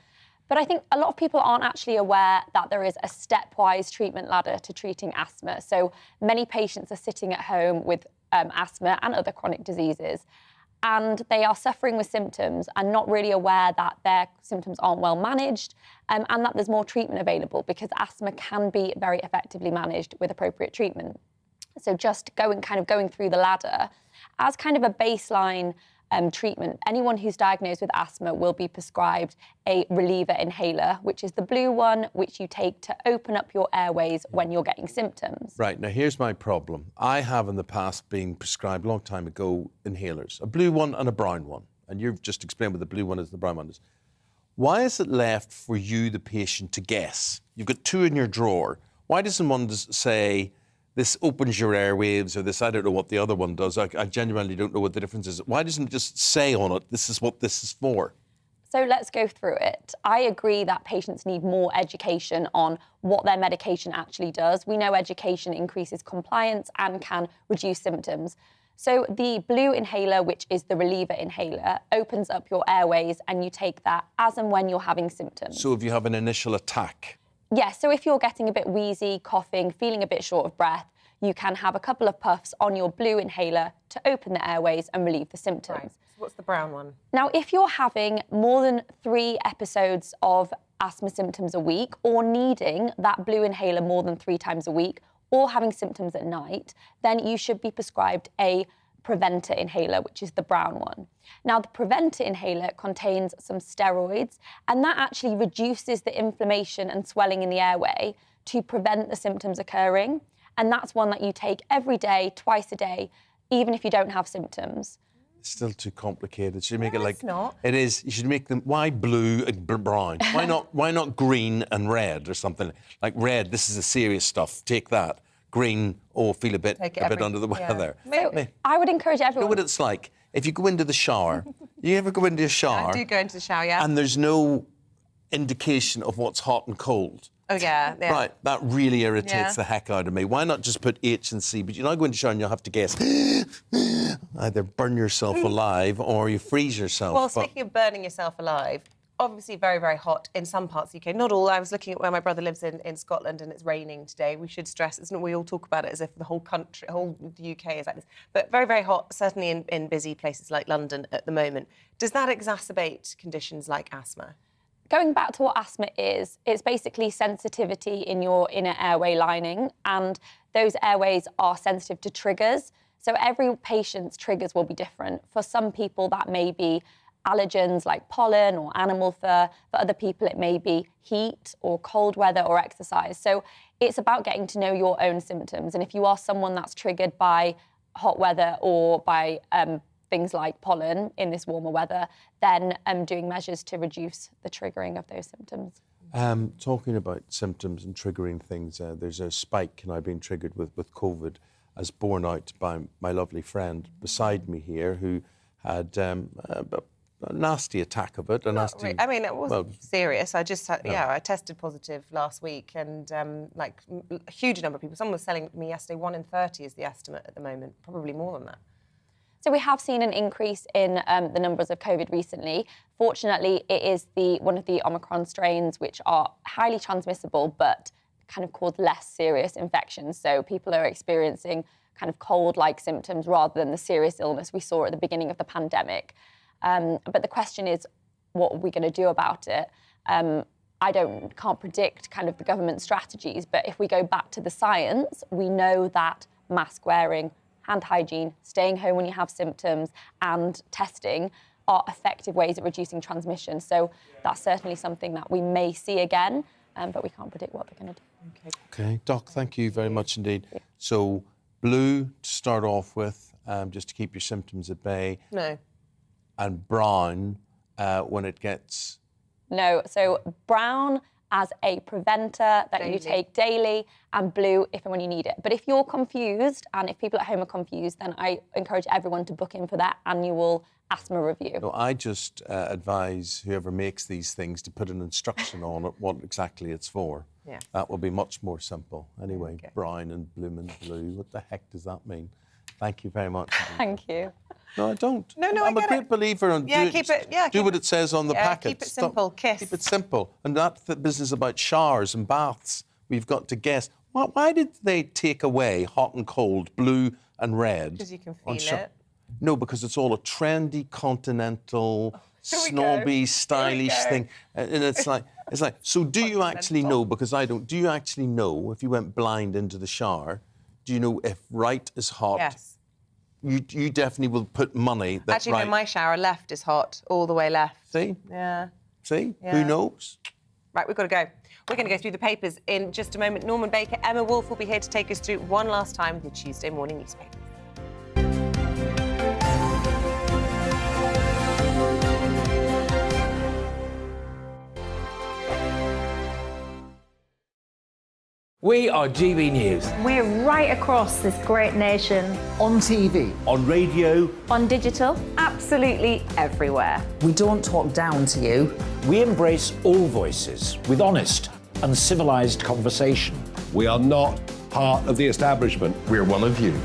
But I think a lot of people aren't actually aware that there is a stepwise treatment ladder to treating asthma. So many patients are sitting at home with asthma and other chronic diseases, and they are suffering with symptoms and not really aware that their symptoms aren't well managed, and that there's more treatment available, because asthma can be very effectively managed with appropriate treatment. So just going through the ladder, as kind of a baseline treatment. Anyone who's diagnosed with asthma will be prescribed a reliever inhaler, which is the blue one, which you take to open up your airways when you're getting symptoms. Right, now here's my problem. I have in the past been prescribed, a long time ago, inhalers. A blue one and a brown one. And you've just explained what the blue one is and the brown one is. Why is it left for you, the patient, to guess? You've got two in your drawer. Why doesn't one say, this opens your airwaves, or this, I don't know what the other one does. I genuinely don't know what the difference is. Why doesn't it just say on it, this is what this is for? So let's go through it. I agree that patients need more education on what their medication actually does. We know education increases compliance and can reduce symptoms. So the blue inhaler, which is the reliever inhaler, opens up your airways and you take that as and when you're having symptoms. So if you have an initial attack? Yes, so if you're getting a bit wheezy, coughing, feeling a bit short of breath, you can have a couple of puffs on your blue inhaler to open the airways and relieve the symptoms. Right. So what's the brown one? Now, if you're having more than 3 episodes of asthma symptoms a week, or needing that blue inhaler more than 3 times a week, or having symptoms at night, then you should be prescribed a preventer inhaler, which is the brown one. Now, the preventer inhaler contains some steroids, and that actually reduces the inflammation and swelling in the airway to prevent the symptoms occurring. And that's one that you take every day, twice a day, even if you don't have symptoms. It's still too complicated. You should make it like it's not. It is. You should make them. Why blue and brown? Why not green and red or something like red? This is the serious stuff. Take that. Green. Oh, feel a bit under the weather. So I would encourage everyone. You know what it's like if you go into the shower. You ever go into a shower? I do go into the shower, yeah. And there's no indication of what's hot and cold. Oh, yeah. Right, that really irritates Yeah. the heck out of me. Why not just put H and C? But you know, go into the shower and you'll have to guess. Either burn yourself alive or you freeze yourself. Well, speaking of burning yourself alive, obviously very, very hot in some parts of the UK. Not all. I was looking at where my brother lives in Scotland and it's raining today. We should stress, it's not, we all talk about it as if the whole country, the UK is like this. But very, very hot, certainly in busy places like London at the moment. Does that exacerbate conditions like asthma? Going back to what asthma is, it's basically sensitivity in your inner airway lining, and those airways are sensitive to triggers. So every patient's triggers will be different. For some people, that may be allergens like pollen or animal fur. For other people, it may be heat or cold weather or exercise. So it's about getting to know your own symptoms. And if you are someone that's triggered by hot weather or by things like pollen in this warmer weather, then doing measures to reduce the triggering of those symptoms. Talking about symptoms and triggering things, there's a spike in I've been triggered with COVID, as borne out by my lovely friend beside me here, who had a nasty attack of it. I mean, it wasn't serious. I just had, I tested positive last week, and like a huge number of people. Someone was telling me yesterday 1 in 30 is the estimate at the moment, probably more than that. So we have seen an increase in the numbers of COVID recently. Fortunately, it is one of the Omicron strains which are highly transmissible but kind of cause less serious infections. So people are experiencing kind of cold-like symptoms rather than the serious illness we saw at the beginning of the pandemic. But the question is, what are we going to do about it? I can't predict kind of the government strategies, but if we go back to the science, we know that mask wearing, hand hygiene, staying home when you have symptoms, and testing are effective ways of reducing transmission. So that's certainly something that we may see again, but we can't predict what they're going to do. Okay, Doc, thank you very much indeed. So blue to start off with, just to keep your symptoms at bay. No. And brown when it gets... No, so brown as a preventer that you take daily, and blue if and when you need it. But if you're confused, and if people at home are confused, then I encourage everyone to book in for that annual asthma review. No, I just advise whoever makes these things to put an instruction on it, what exactly it's for. Yeah. That will be much more simple. Anyway, brown and bloomin' blue, what the heck does that mean? Thank you very much. Thank you. No, I don't. No, I'm a great believer on do what it says on the packet. Keep it simple, kiss. Keep it simple. And that's the business about showers and baths. We've got to guess. Why did they take away hot and cold, blue and red? Because you can feel it. No, because it's all a trendy, continental, snobby, stylish thing. And it's like, so do you actually know, because I don't, do you actually know if you went blind into the shower, do you know if right is hot? Yes. you definitely will put money. That, Actually, no, my shower left is hot, all the way left. See? Yeah. See? Yeah. Who knows? Right, we've got to go. We're going to go through the papers in just a moment. Norman Baker, Emma Wolfe will be here to take us through one last time the Tuesday morning newspaper. We are GB News. We're right across this great nation. On TV. On radio. On digital. Absolutely everywhere. We don't talk down to you. We embrace all voices with honest and civilised conversation. We are not part of the establishment. We're one of you.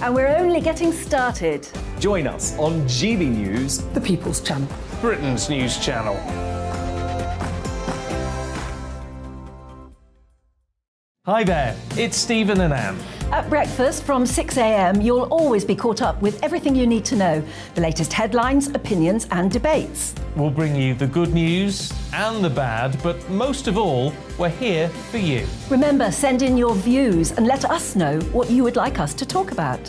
And we're only getting started. Join us on GB News, the People's Channel. Britain's news channel. Hi there, it's Stephen and Anne. At breakfast from 6 a.m, you'll always be caught up with everything you need to know. The latest headlines, opinions and debates. We'll bring you the good news and the bad, but most of all, we're here for you. Remember, send in your views and let us know what you would like us to talk about.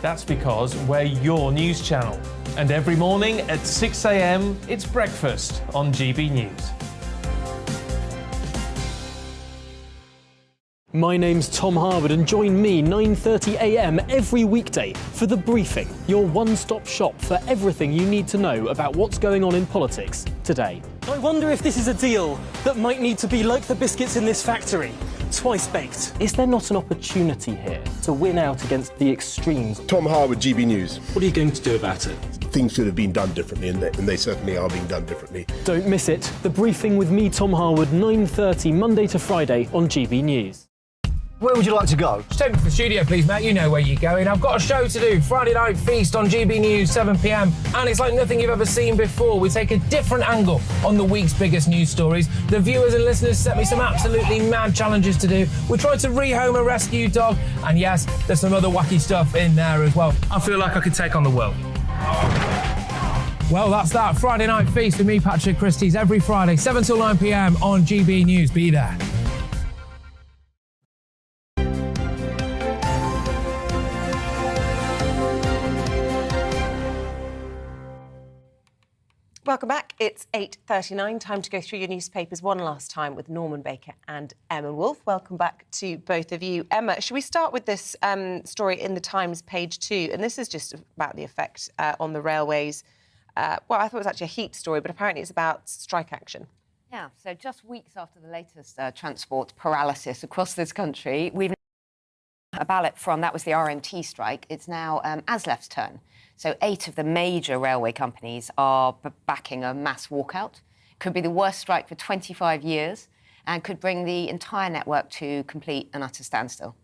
That's because we're your news channel. And every morning at 6 a.m, it's breakfast on GB News. My name's Tom Harwood and join me 9:30 a.m. every weekday for The Briefing, your one-stop shop for everything you need to know about what's going on in politics today. I wonder if this is a deal that might need to be like the biscuits in this factory, twice baked. Is there not an opportunity here to win out against the extremes? Tom Harwood, GB News. What are you going to do about it? Things should have been done differently, and they certainly are being done differently. Don't miss it. The Briefing with me, Tom Harwood, 9:30 Monday to Friday on GB News. Where would you like to go? Just take me to the studio, please, mate. You know where you're going. I've got a show to do. Friday Night Feast on GB News, 7 p.m. And it's like nothing you've ever seen before. We take a different angle on the week's biggest news stories. The viewers and listeners set me some absolutely mad challenges to do. We tried to rehome a rescue dog. And yes, there's some other wacky stuff in there as well. I feel like I could take on the world. Well, that's that. Friday Night Feast with me, Patrick Christie's, every Friday, 7 till 9 p.m. on GB News. Be there. Welcome back. It's 8:39. Time to go through your newspapers one last time with Norman Baker and Emma Wolfe. Welcome back to both of you. Emma, should we start with this story in the Times, page 2? And this is just about the effect on the railways. Well, I thought it was actually a heat story, but apparently it's about strike action. Yeah, so just weeks after the latest transport paralysis across this country, we've a ballot from, that was the RMT strike. It's now ASLEF's turn. So 8 of the major railway companies are backing a mass walkout. Could be the worst strike for 25 years and could bring the entire network to complete and utter standstill.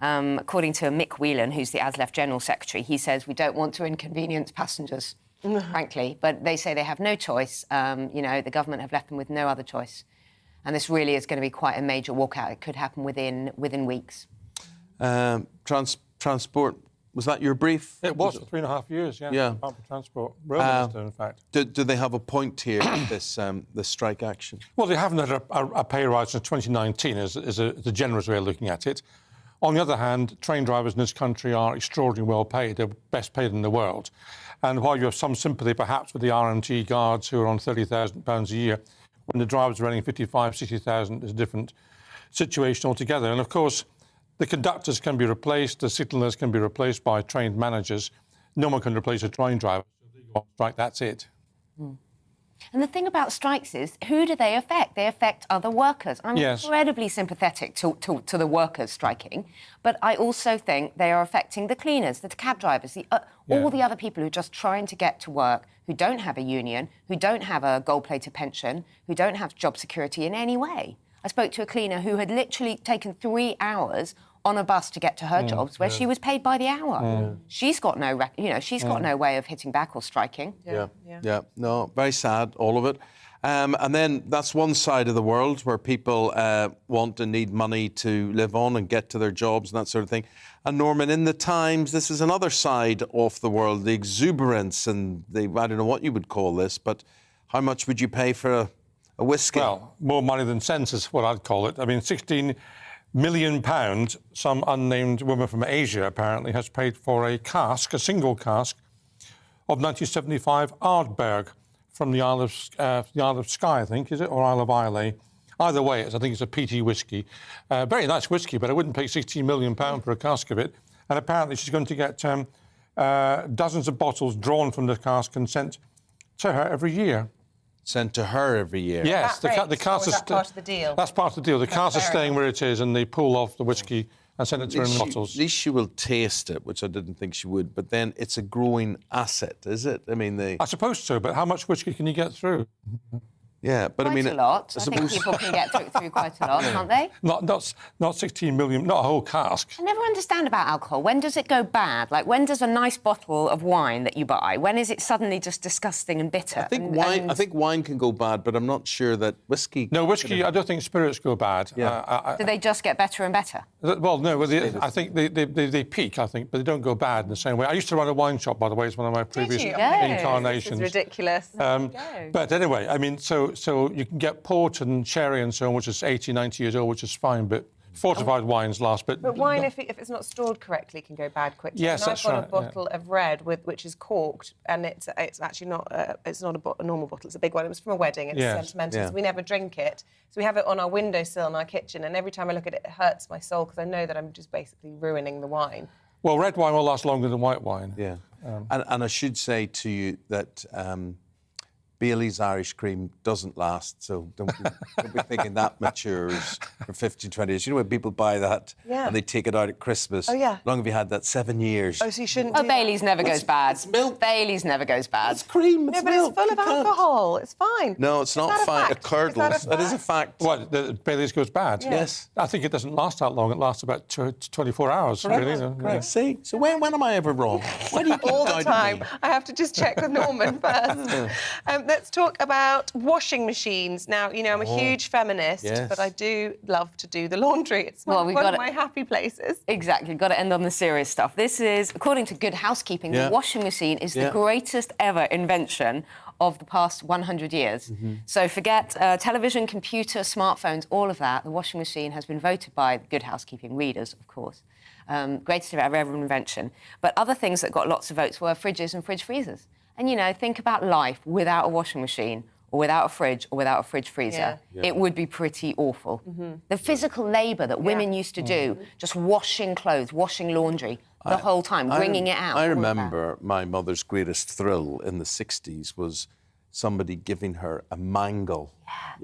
According to Mick Whelan, who's the ASLEF General Secretary, he says, we don't want to inconvenience passengers, frankly, but they say they have no choice. You know, the government have left them with no other choice. And this really is going to be quite a major walkout. It could happen within weeks. Transport, was that your brief? It was for 3.5 years, yeah. Department of Transport, Rail Minister, in fact. Do they have a point here with this strike action? Well, they haven't had a pay rise since 2019, is a generous way of looking at it. On the other hand, train drivers in this country are extraordinarily well paid. They're best paid in the world. And while you have some sympathy, perhaps, with the RMT guards who are on £30,000 a year, when the drivers are earning 55,000, 60,000, it's a different situation altogether. And, of course, the conductors can be replaced, the signallers can be replaced by trained managers. No one can replace a train driver. So if they go on strike, that's it. And the thing about strikes is, who do they affect? They affect other workers. I'm incredibly sympathetic to the workers striking, but I also think they are affecting the cleaners, the cab drivers, all the other people who are just trying to get to work, who don't have a union, who don't have a gold-plated pension, who don't have job security in any way. I spoke to a cleaner who had literally taken 3 hours on a bus to get to her jobs, where she was paid by the hour. She's got no, she's got no way of hitting back or striking. Yeah. No, very sad, all of it. And then that's one side of the world where people want and need money to live on and get to their jobs and that sort of thing. And Norman, in the Times, this is another side of the world, the exuberance and the, I don't know what you would call this, but how much would you pay for a whiskey? Well, more money than sense is what I'd call it. I mean, million, some unnamed woman from Asia apparently has paid for a single cask of 1975 Ardbeg from the Isle of Skye, I think, is it, or Isle of Islay? Either way, I think it's a peaty whiskey. Very nice whiskey, but I wouldn't pay £16 million for a cask of it. And apparently she's going to get dozens of bottles drawn from the cask and sent to her every year. Sent to her every year? Yes. The cask is part of the deal? That's part of the deal. The cask is staying where it is, and they pull off the whiskey and send it to her in bottles. At least she will taste it, which I didn't think she would. But then it's a growing asset, is it? I mean, I suppose so, but how much whiskey can you get through? Yeah, but quite I mean... a lot. I think people can get through quite a lot, can't they? Not 16 million, not a whole cask. I never understand about alcohol. When does it go bad? Like, when does a nice bottle of wine that you buy, when is it suddenly just disgusting and bitter? I think wine can go bad, but I'm not sure that whiskey... No, whiskey, I don't think spirits go bad. Yeah. Do they just get better and better? Well, no, I think they peak, I think, but they don't go bad in the same way. I used to run a wine shop, by the way, it's one of my previous incarnations. This is ridiculous. But anyway, I mean, so you can get port and sherry and so on, which is 80, 90 years old, which is fine, but fortified wines last. But wine, if it's not stored correctly, can go bad quickly. Yes, that's right. I've got a bottle of red which is corked, and it's actually not a normal bottle. It's a big one. It was from a wedding. It's sentimental. So we never drink it. So we have it on our windowsill in our kitchen, and every time I look at it, it hurts my soul because I know that I'm just basically ruining the wine. Well, red wine will last longer than white wine. Yeah. And I should say to you that Bailey's Irish Cream doesn't last, so don't be thinking that matures for 15, 20 years. You know when people buy that and they take it out at Christmas? Oh, yeah. How long have you had that? 7 years. Oh, so you shouldn't Bailey's never goes bad. It's milk. Bailey's never goes bad. It's cream, it's milk. But it's full of alcohol. It's fine. No, it's not fine. It curdles. That is a fact. What, Bailey's goes bad? Yeah. Yes. I think it doesn't last that long. It lasts about 24 hours, Correct. really. Correct. See? So when am I ever wrong? When do you all the time. I have to just check with Norman first. Let's talk about washing machines. Now, you know, I'm a huge feminist, but I do love to do the laundry. It's one of my happy places. Exactly. Got to end on the serious stuff. This is, according to Good Housekeeping, the washing machine is the greatest ever invention of the past 100 years. So forget television, computer, smartphones, all of that. The washing machine has been voted by Good Housekeeping readers, of course. Greatest ever invention. But other things that got lots of votes were fridges and fridge freezers. And, you know, think about life without a washing machine or without a fridge or without a fridge freezer. It would be pretty awful. The physical labour that women used to do, just washing clothes, washing laundry, the whole time, wringing it out. I remember my mother's greatest thrill in the 60s was somebody giving her a mangle.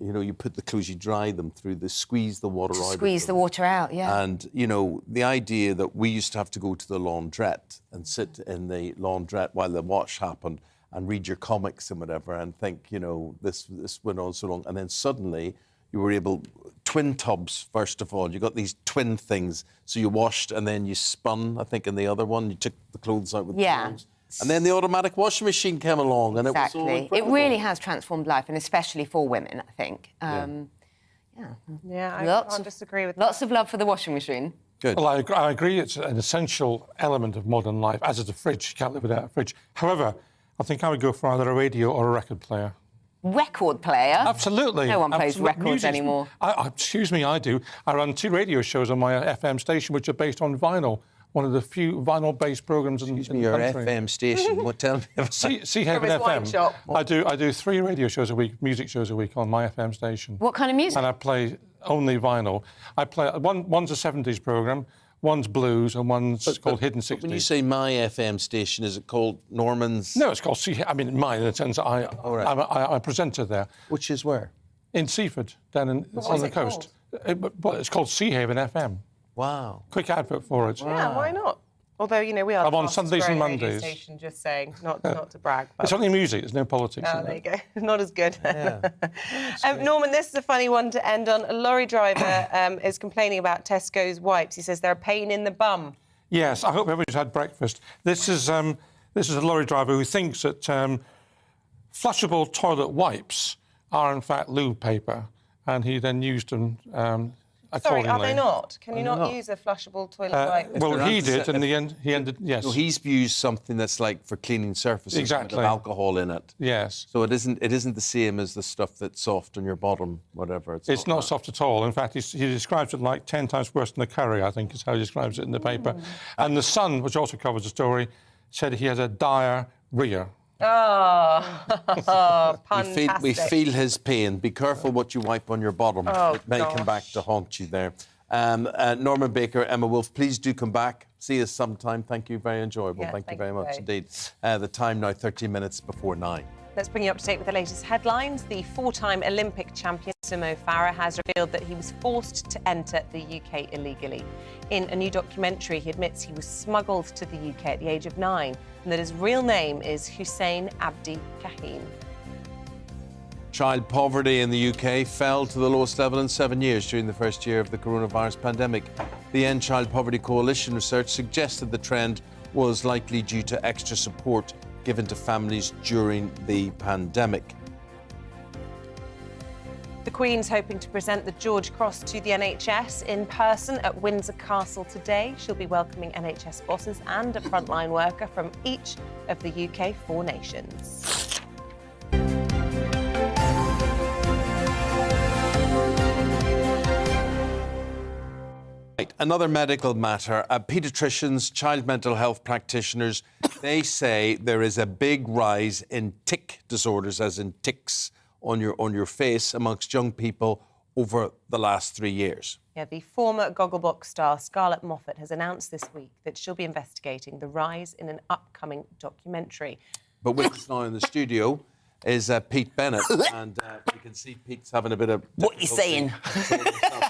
You know, you put the clothes, you dry them through squeeze the water out. Squeeze the water out, And, you know, the idea that we used to have to go to the laundrette and sit in the laundrette while the wash happened and read your comics and whatever and think, you know, this went on so long. And then suddenly you were able... Twin tubs, first of all. You got these twin things. So you washed and then you spun, I think, in the other one. You took the clothes out with the clothes. And then the automatic washing machine came along and it was all incredible. It really has transformed life, and especially for women, I think. I can't disagree with Lots of love for the washing machine. Good. Well, I agree it's an essential element of modern life, as is a fridge. You can't live without a fridge. However, I think I would go for either a radio or a record player. Record player? Absolutely. No one plays records anymore. Excuse me, I do. I run 2 radio shows on my FM station, which are based on vinyl. One of the few vinyl-based programmes in the country. Your FM station. What? Tell me about Sea Haven FM. I do 3 radio shows a week, music shows a week on my FM station. What kind of music? And I play only vinyl. I play one's a 70s programme, one's blues, and one's called Hidden 60s. When you say my FM station, is it called Norman's? No, it's called mine in the sense that I'm a presenter there. Which is where? In Seaford, down on the coast. It's called Sea Haven FM. Wow. Quick advert for it. Yeah, why not? Although, you know, we are I'm on Sundays and Mondays. Station, just saying, not to brag. But... It's only music, there's no politics. Oh, there you go. Not as good. Norman, this is a funny one to end on. A lorry driver is complaining about Tesco's wipes. He says they're a pain in the bum. Yes, I hope everybody's had breakfast. This is a lorry driver who thinks that flushable toilet wipes are, in fact, loo paper, and he then used them accordingly. Sorry, are they not? Can you not use a flushable toilet wipe? Well, he did, and the end, he ended, yes. No, he's used something that's like for cleaning surfaces Exactly. with alcohol in it. Yes. So it isn't the same as the stuff that's soft on your bottom, whatever. It's not soft at all. In fact, he describes it like 10 times worse than a curry, I think is how he describes it in the paper. And The Sun, which also covers the story, said he has a diarrhea. Oh, fantastic. We feel his pain. Be careful what you wipe on your bottom. It may come back to haunt you there. Norman Baker, Emma Wolfe, please do come back. See us sometime. Thank you. Very enjoyable. Yeah, thank you very much both. indeed. The time now, 13 minutes before 9. Let's bring you up to date with the latest headlines. The four-time Olympic champion, Mo Farah, has revealed that he was forced to enter the UK illegally. In a new documentary, he admits he was smuggled to the UK at the age of 9 and that his real name is Hussein Abdi Kahim. Child poverty in the UK fell to the lowest level in 7 years during the first year of the coronavirus pandemic. The End Child Poverty Coalition research suggested the trend was likely due to extra support given to families during the pandemic. The Queen's hoping to present the George Cross to the NHS in person at Windsor Castle today. She'll be welcoming NHS bosses and a frontline worker from each of the UK 4 nations. Right, another medical matter. Paediatricians, child mental health practitioners, they say there is a big rise in tic disorders, as in tics on your face, amongst young people over the last 3 years. Yeah, the former Gogglebox star Scarlett Moffat has announced this week that she'll be investigating the rise in an upcoming documentary. But with us now in the studio is Pete Bennett, and you can see Pete's having a bit of... What you saying?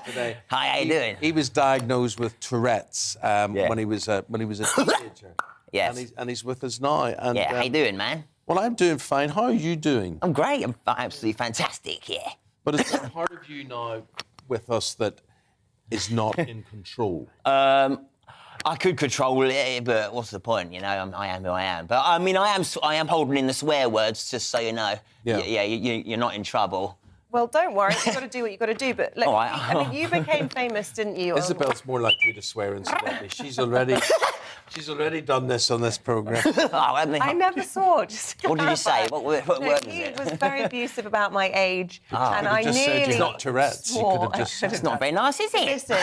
Today. Hi, how you doing? He was diagnosed with Tourette's when he was a teenager. Yes. And he's with us now. And, yeah, how you doing, man? Well, I'm doing fine. How are you doing? I'm great. I'm absolutely fantastic, yeah. But is there part of you now with us that is not in control? I could control it, but what's the point? You know, I am who I am. But I mean, I am holding in the swear words, just so you know. Yeah. You're not in trouble. Well, don't worry. You've got to do what you've got to do. But look, right. I mean, you became famous, didn't you? Isabel's more likely to swear, incidentally. She's already done this on this programme. I never saw. Just what did you say? What word was it? He was very abusive about my age, and I just nearly said you're not Tourette's. You could have just... It's not very nice, is it? Listen,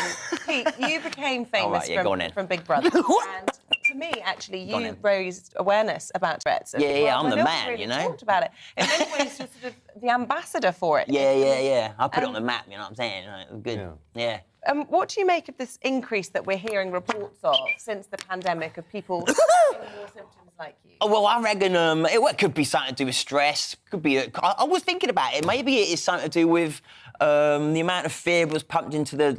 Pete, you became famous from Big Brother. And to me, actually, you raised awareness about Tourette's. Yeah, I'm the man, really you know. Talked about it. In many ways, you're sort of the ambassador for it. Yeah. I put it on the map, you know what I'm saying? It was good. Yeah. What do you make of this increase that we're hearing reports of since the pandemic of people having more symptoms like you? Oh, well, I reckon it could be something to do with stress. Could be. I was thinking about it. Maybe it is something to do with the amount of fear that was pumped into the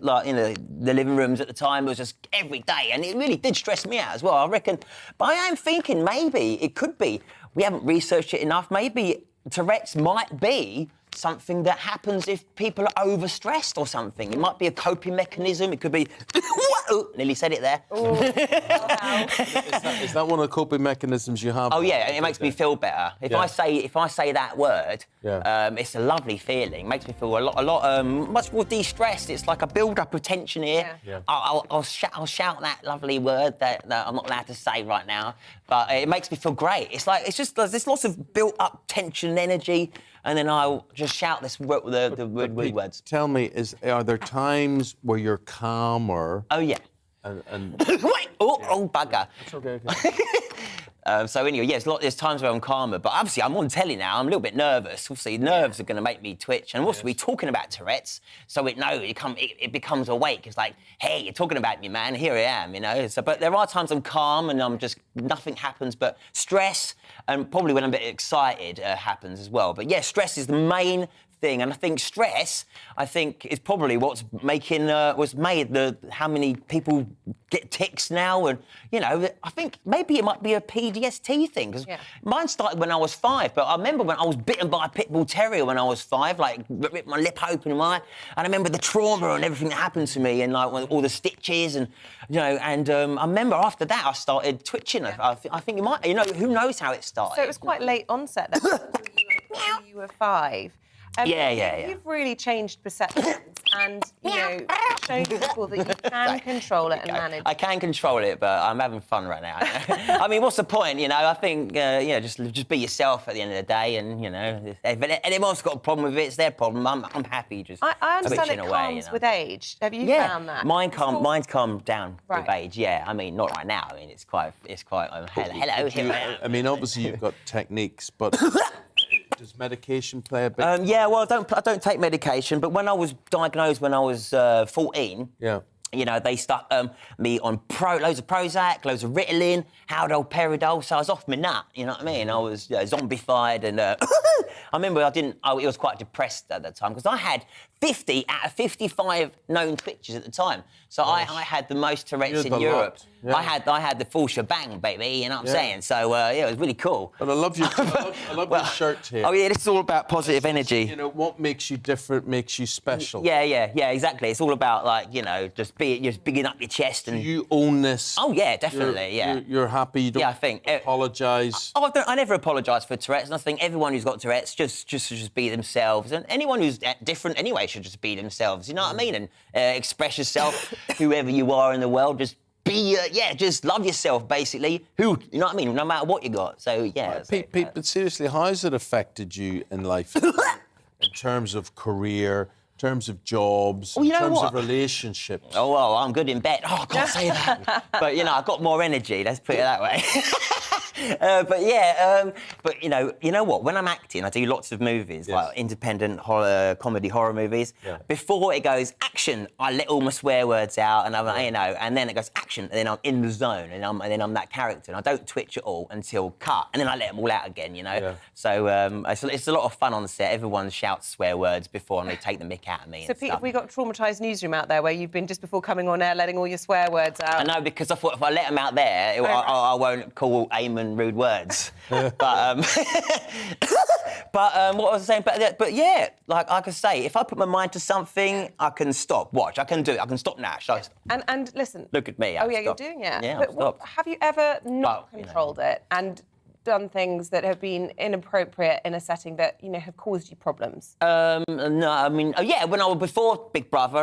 living rooms at the time. It was just every day, and it really did stress me out as well. I reckon. But I am thinking maybe it could be. We haven't researched it enough. Maybe Tourette's might be something that happens if people are overstressed or something. It might be a coping mechanism. It could be... nearly said it there. Is that one of the coping mechanisms you have? Oh, yeah, it makes me feel better. If I say that word, it's a lovely feeling. It makes me feel a lot much more de-stressed. It's like a build-up of tension here. Yeah. I'll shout that lovely word that I'm not allowed to say right now, but it makes me feel great. It's just there's lots of built-up tension and energy, and then I'll just shout the words. Tell me, are there times where you're calmer? Oh, yeah. And Wait! Oh, bugger. It's okay. So anyway, yes, there's times where I'm calmer, but obviously I'm on telly now. I'm a little bit nervous. Obviously, nerves are going to make me twitch, and also we're talking about Tourette's, so it becomes awake. It's like, hey, you're talking about me, man. Here I am, you know. So, but there are times I'm calm and nothing happens, but stress and probably when I'm a bit excited happens as well. But yeah, stress is the main thing, and I think stress, is probably what's made how many people get tics now, and you know, I think maybe it might be a PTSD thing, because mine started when I was 5, but I remember when I was bitten by a pit bull terrier when I was 5, like ripped my lip open, and I remember the trauma and everything that happened to me, and like all the stitches, and you know, and I remember after that I started twitching. I think it might, you know, who knows how it started. So it was quite late onset then, you were 5. You've really changed perceptions and, shown people that you can control it and manage. I can control it, but I'm having fun right now. I mean, what's the point, I think, just be yourself at the end of the day and, if anyone's got a problem with it, it's their problem. I'm happy just I understand it calms with age. Have you found that? Mine's calmed down with age, I mean, not right now. I mean, it's quite hello, here I am. I mean, obviously you've got techniques, but does medication play a big part? Well, I don't take medication, but when I was diagnosed when I was 14, they stuck me on loads of Prozac, loads of Ritalin, Haldol, Peridol, so I was off my nut, you know what I mean? I was zombified and I remember I was quite depressed at that time because I had 50 out of 55 known twitches at the time. So I had the most Tourette's in Europe. Yeah. I had the full shebang, baby, you know what I'm saying? So, it was really cool. But I love your shirt here. Oh, yeah, this is all about positive energy. What makes you different makes you special. Yeah, exactly. It's all about, just bigging up your chest. And do you own this? Oh, yeah, definitely, You're happy, you don't apologise? I never apologise for Tourette's, and I think everyone who's got Tourette's just be themselves. And anyone who's different anyway should just be themselves, you know what I mean? And express yourself, whoever you are in the world, just be, just love yourself, basically. You know what I mean? No matter what you got. So, yeah. Pete, but seriously, how has it affected you in life in terms of career, in terms of jobs, in terms of relationships? Oh, well, I'm good in bed. Oh, I can't say that. But, I've got more energy, let's put it that way. But you know what? When I'm acting, I do lots of movies, like independent comedy horror movies. Yeah. Before it goes action, I let all my swear words out, and and then it goes action, and then I'm in the zone, and then I'm that character, and I don't twitch at all until cut, and then I let them all out again, Yeah. So it's a lot of fun on set. Everyone shouts swear words before, and they take the mick out of me. So, Pete, have we got a traumatised newsroom out there where you've been just before coming on air letting all your swear words out? I know, because I thought if I let them out there, I won't call Eamonn rude words. But what was I saying? But yeah, like I could say, if I put my mind to something, I can stop. Watch, I can do it. I can stop now. And listen. Look at me. You're doing it. Yeah, but have you ever not controlled it and done things that have been inappropriate in a setting that have caused you problems? No, I mean, when I was before Big Brother,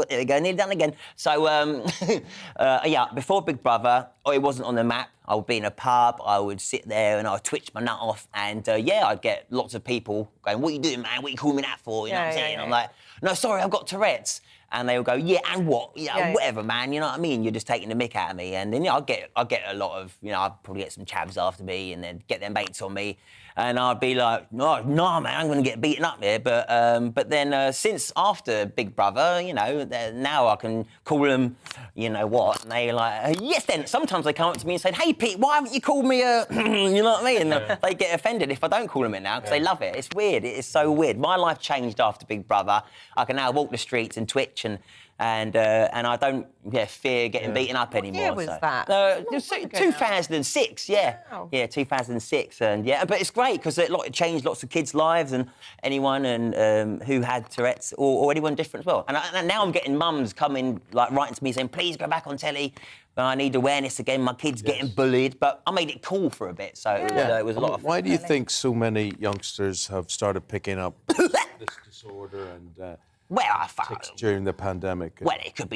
there we go, nearly done again. So, before Big Brother, it wasn't on the map. I would be in a pub, I would sit there and I would twitch my nut off, and I'd get lots of people going, "What are you doing, man? What are you calling me that for?" You know what I'm saying? I'm like, "No, sorry, I've got Tourette's." And they will go, "Yeah, and what? Whatever, man. You know what I mean? You're just taking the mick out of me." And then I'll get a lot of, I'd probably get some chavs after me, and then get their mates on me, and I'd be like, "No, man, I'm going to get beaten up here." But then since after Big Brother, now I can call them, what? And they're like, "Yes." Then sometimes they come up to me and say, "Hey, Pete, why haven't you called me a?" You know what I mean? And they get offended if I don't call them it now because they love it. It's weird. It is so weird. My life changed after Big Brother. I can now walk the streets and twitch. And I don't fear getting beaten up anymore. What year was that? 2006, Wow. Yeah, 2006, and but it's great because it changed lots of kids' lives and anyone who had Tourette's or anyone different as well. And now I'm getting mums coming writing to me saying, "Please go back on telly. I need awareness again. My kid's getting bullied." But I made it cool for a bit, so it was a lot of fun. Why do you think so many youngsters have started picking up this disorder and? During the pandemic. Well, it could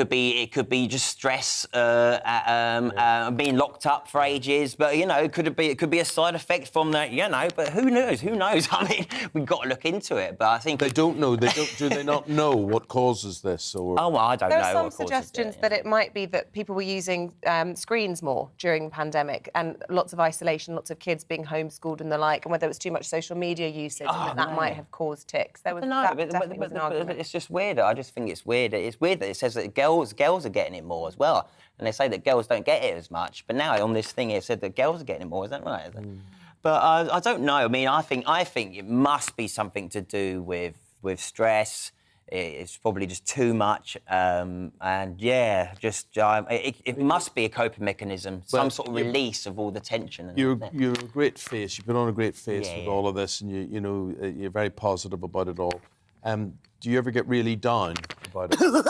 be just stress, being locked up for ages. But it could be a side effect from that. But who knows? I mean, we've got to look into it. But I think they don't know. Do they not know what causes this? Or oh, well, I don't know. There are some suggestions that it might be that people were using screens more during the pandemic, and lots of isolation, lots of kids being homeschooled and the like, and whether it was too much social media usage, and that might have caused tics. There was an argument. It's just weirder. I just think it's weird. It's weird that it says that girls are getting it more as well, and they say that girls don't get it as much. But now on this thing, it said that girls are getting it more. Is that right? But I don't know. I mean, I think it must be something to do with stress. It's probably just too much, it must be a coping mechanism, some sort of release of all the tension. You're a great face. You've been on a great face with all of this, and you're very positive about it all. Do you ever get really down about it?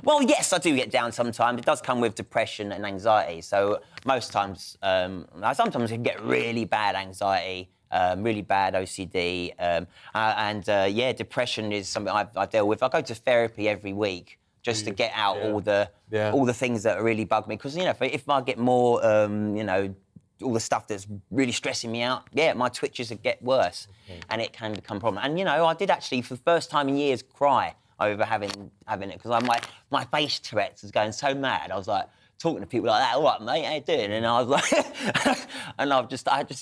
Well, yes, I do get down sometimes. It does come with depression and anxiety. So most times, sometimes I can get really bad anxiety really bad OCD, and depression is something I deal with. I go to therapy every week just to get out all the things that really bug me. Because if I get more, all the stuff that's really stressing me out, my twitches get worse, and it can become a problem. And I did actually, for the first time in years, cry over having it because my face Tourette's is going so mad. I was like talking to people like that. All right, mate, how you doing? And I was like, and I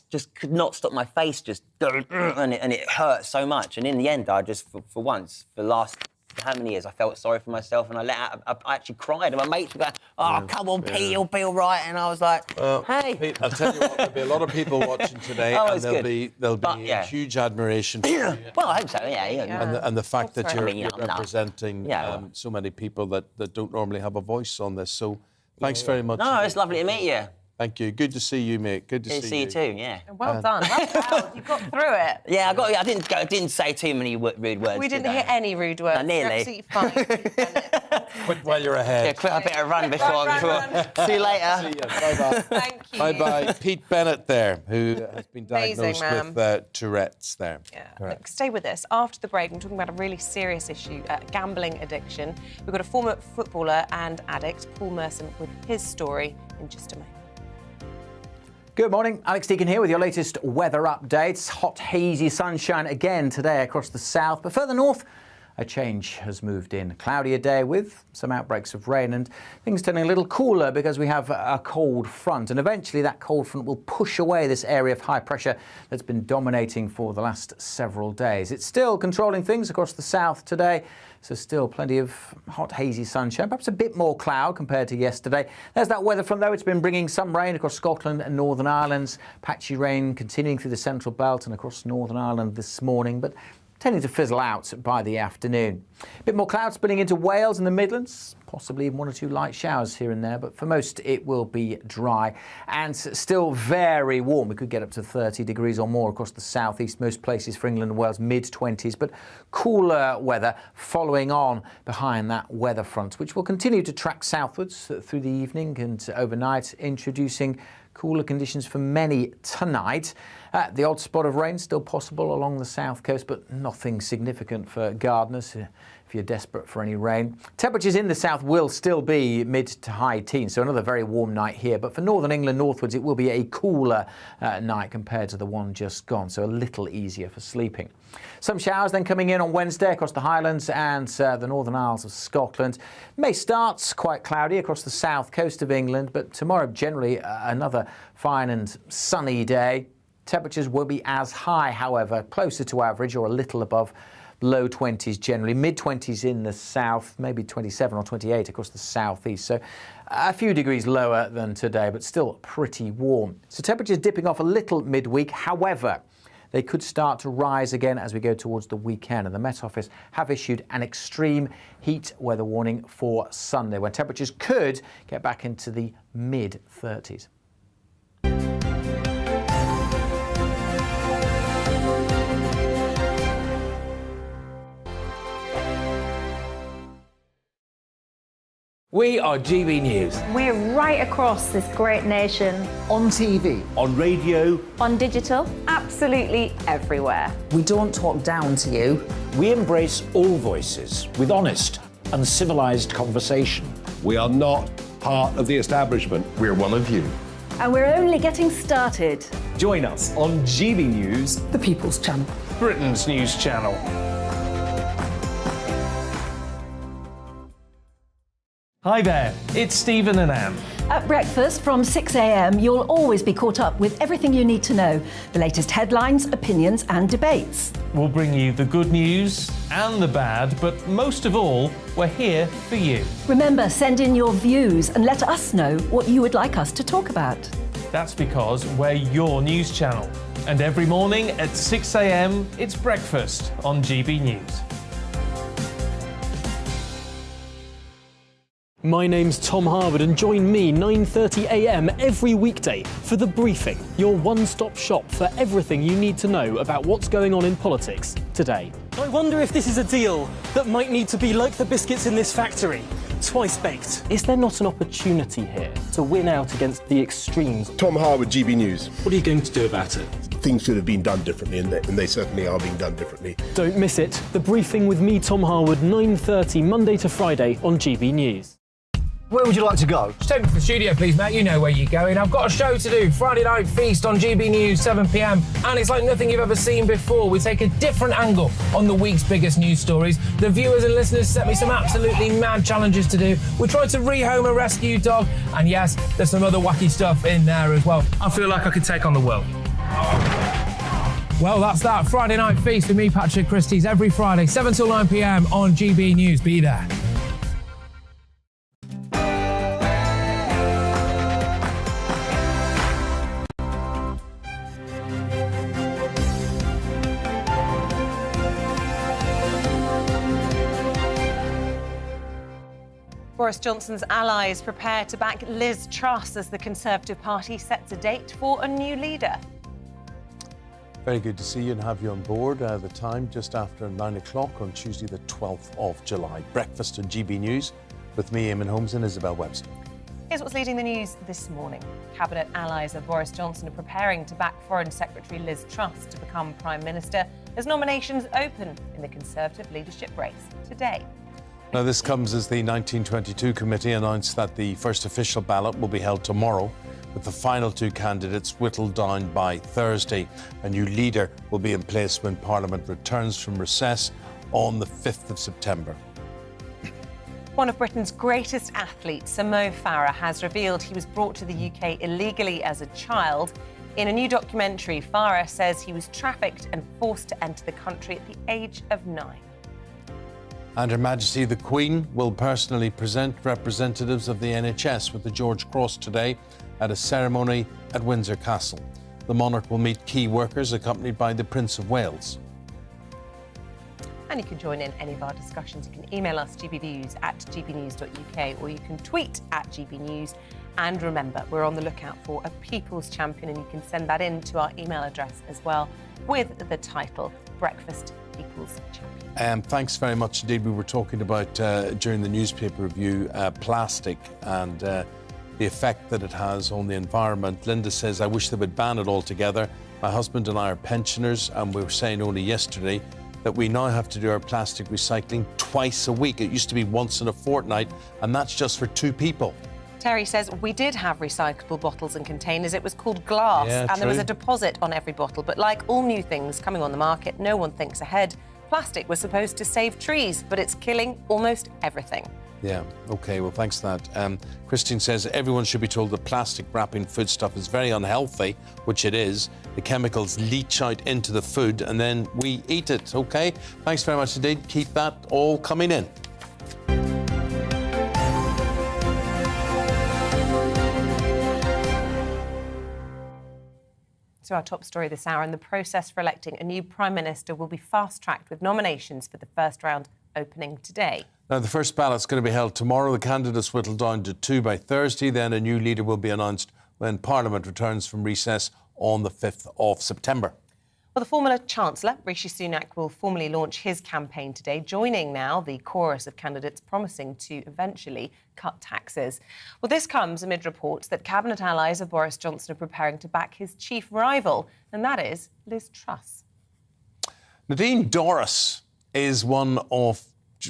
just could not stop my face just going, and it hurt so much. And in the end, I just for once, for the last how many years, I felt sorry for myself, and I actually cried, and my mates were going, come on, Pete, you'll be all right. And I was like, hey. Pete, I'll tell you what, there'll be a lot of people watching today, and there'll be huge admiration for you. Well, I hope so, And the fact that you're representing so many people that don't normally have a voice on this. So thanks very much. No, it's lovely to meet you. Thank you. Good to see you, mate. Good to see you too. Yeah. Well done. Well done. You got through it. Yeah, I didn't say too many rude words. We didn't hear any rude words. No, nearly. You're absolutely fine. Quit while you're ahead. Yeah, quit a bit of run before. See you later. See you. Bye-bye. Thank you. Bye-bye. Pete Bennett there, who has been diagnosed with Tourette's there. Yeah. Look, stay with us. After the break, I'm talking about a really serious issue, gambling addiction. We've got a former footballer and addict, Paul Merson, with his story in just a moment. Good morning, Alex Deacon here with your latest weather updates. Hot, hazy sunshine again today across the south, but further north, a change has moved in. A cloudier day with some outbreaks of rain and things turning a little cooler because we have a cold front, and eventually that cold front will push away this area of high pressure that's been dominating for the last several days. It's still controlling things across the south today, so still plenty of hot, hazy sunshine, perhaps a bit more cloud compared to yesterday. There's that weather front, though. It's been bringing some rain across Scotland and Northern Ireland. Patchy rain continuing through the central belt and across Northern Ireland this morning, but tending to fizzle out by the afternoon. A bit more cloud spilling into Wales and the Midlands, possibly even one or two light showers here and there, but for most it will be dry and still very warm. We could get up to 30 degrees or more across the southeast, most places for England and Wales, mid-20s, but cooler weather following on behind that weather front, which will continue to track southwards through the evening and overnight, introducing cooler conditions for many tonight. The odd spot of rain still possible along the south coast, but nothing significant for gardeners if you're desperate for any rain. Temperatures in the south will still be mid to high teens, so another very warm night here. But for northern England northwards, it will be a cooler night compared to the one just gone, so a little easier for sleeping. Some showers then coming in on Wednesday across the Highlands and the Northern Isles of Scotland. May starts quite cloudy across the south coast of England, but tomorrow generally another fine and sunny day. Temperatures will be as high, however, closer to average or a little above low 20s generally, mid-20s in the south, maybe 27 or 28 across the southeast. So a few degrees lower than today, but still pretty warm. So temperatures dipping off a little midweek. However, they could start to rise again as we go towards the weekend. And the Met Office have issued an extreme heat weather warning for Sunday, when temperatures could get back into the mid-30s. We are GB News. We're right across this great nation. On TV. On radio. On digital. Absolutely everywhere. We don't talk down to you. We embrace all voices with honest and civilised conversation. We are not part of the establishment. We're one of you. And we're only getting started. Join us on GB News, the People's Channel. Britain's news channel. Hi there, it's Stephen and Anne. At breakfast from 6 a.m, you'll always be caught up with everything you need to know. The latest headlines, opinions and debates. We'll bring you the good news and the bad, but most of all, we're here for you. Remember, send in your views and let us know what you would like us to talk about. That's because we're your news channel. And every morning at 6 a.m, it's breakfast on GB News. My name's Tom Harwood, and join me 9:30 a.m. every weekday for The Briefing, your one-stop shop for everything you need to know about what's going on in politics today. I wonder if this is a deal that might need to be like the biscuits in this factory, twice baked. Is there not an opportunity here to win out against the extremes? Tom Harwood, GB News. What are you going to do about it? things should have been done differently, and they certainly are being done differently. Don't miss it. The Briefing with me, Tom Harwood, 9:30 Monday to Friday on GB News. Where would you like to go? Just take me to the studio, please, mate. You know where you're going. I've got a show to do. Friday Night Feast on GB News, 7 p.m. And it's like nothing you've ever seen before. We take a different angle on the week's biggest news stories. The viewers and listeners set me some absolutely mad challenges to do. We tried to rehome a rescue dog. And yes, there's some other wacky stuff in there as well. I feel like I could take on the world. Well, that's that. Friday Night Feast with me, Patrick Christie's, every Friday, 7 till 9 p.m. on GB News. Be there. Boris Johnson's allies prepare to back Liz Truss as the Conservative Party sets a date for a new leader. Very good to see you and have you on board. The time just after 9 o'clock on Tuesday, the 12th of July. Breakfast on GB News with me, Eamonn, Holmes and Isabel Webster. Here's what's leading the news this morning. Cabinet allies of Boris Johnson are preparing to back Foreign Secretary Liz Truss to become Prime Minister as nominations open in the Conservative leadership race today. Now, this comes as the 1922 committee announced that the first official ballot will be held tomorrow, with the final two candidates whittled down by Thursday. A new leader will be in place when Parliament returns from recess on the 5th of September. One of Britain's greatest athletes, Mo Farah, has revealed he was brought to the UK illegally as a child. In a new documentary, Farah says he was trafficked and forced to enter the country at the age of 9. And Her Majesty the Queen will personally present representatives of the NHS with the George Cross today at a ceremony at Windsor Castle. The monarch will meet key workers accompanied by the Prince of Wales. And you can join in any of our discussions. You can email us gbnews@gbnews.uk or you can tweet @gbnews. And remember, we're on the lookout for a People's Champion and you can send that in to our email address as well with the title Breakfast People's Champion. Thanks very much indeed. We were talking about, during the newspaper review, plastic and the effect that it has on the environment. Linda says, I wish they would ban it altogether. My husband and I are pensioners and we were saying only yesterday that we now have to do our plastic recycling twice a week. It used to be once in a fortnight, and that's just for 2 people. Terry says, we did have recyclable bottles and containers. It was called glass, and there was a deposit on every bottle. But like all new things coming on the market, no one thinks ahead. Plastic was supposed to save trees, but it's killing almost everything. Yeah, OK, well, thanks for that. Christine says everyone should be told that plastic wrapping foodstuff is very unhealthy, which it is. The chemicals leach out into the food and then we eat it, OK? Thanks very much indeed. Keep that all coming in. So our top story this hour, and the process for electing a new Prime Minister will be fast-tracked with nominations for the first round opening today. Now, the first ballot's going to be held tomorrow. The candidates whittled down to 2 by Thursday. Then a new leader will be announced when Parliament returns from recess on the 5th of September. Well, the former Chancellor, Rishi Sunak, will formally launch his campaign today, joining now the chorus of candidates promising to eventually cut taxes. Well, this comes amid reports that Cabinet allies of Boris Johnson are preparing to back his chief rival, and that is Liz Truss. Nadine Dorries is one of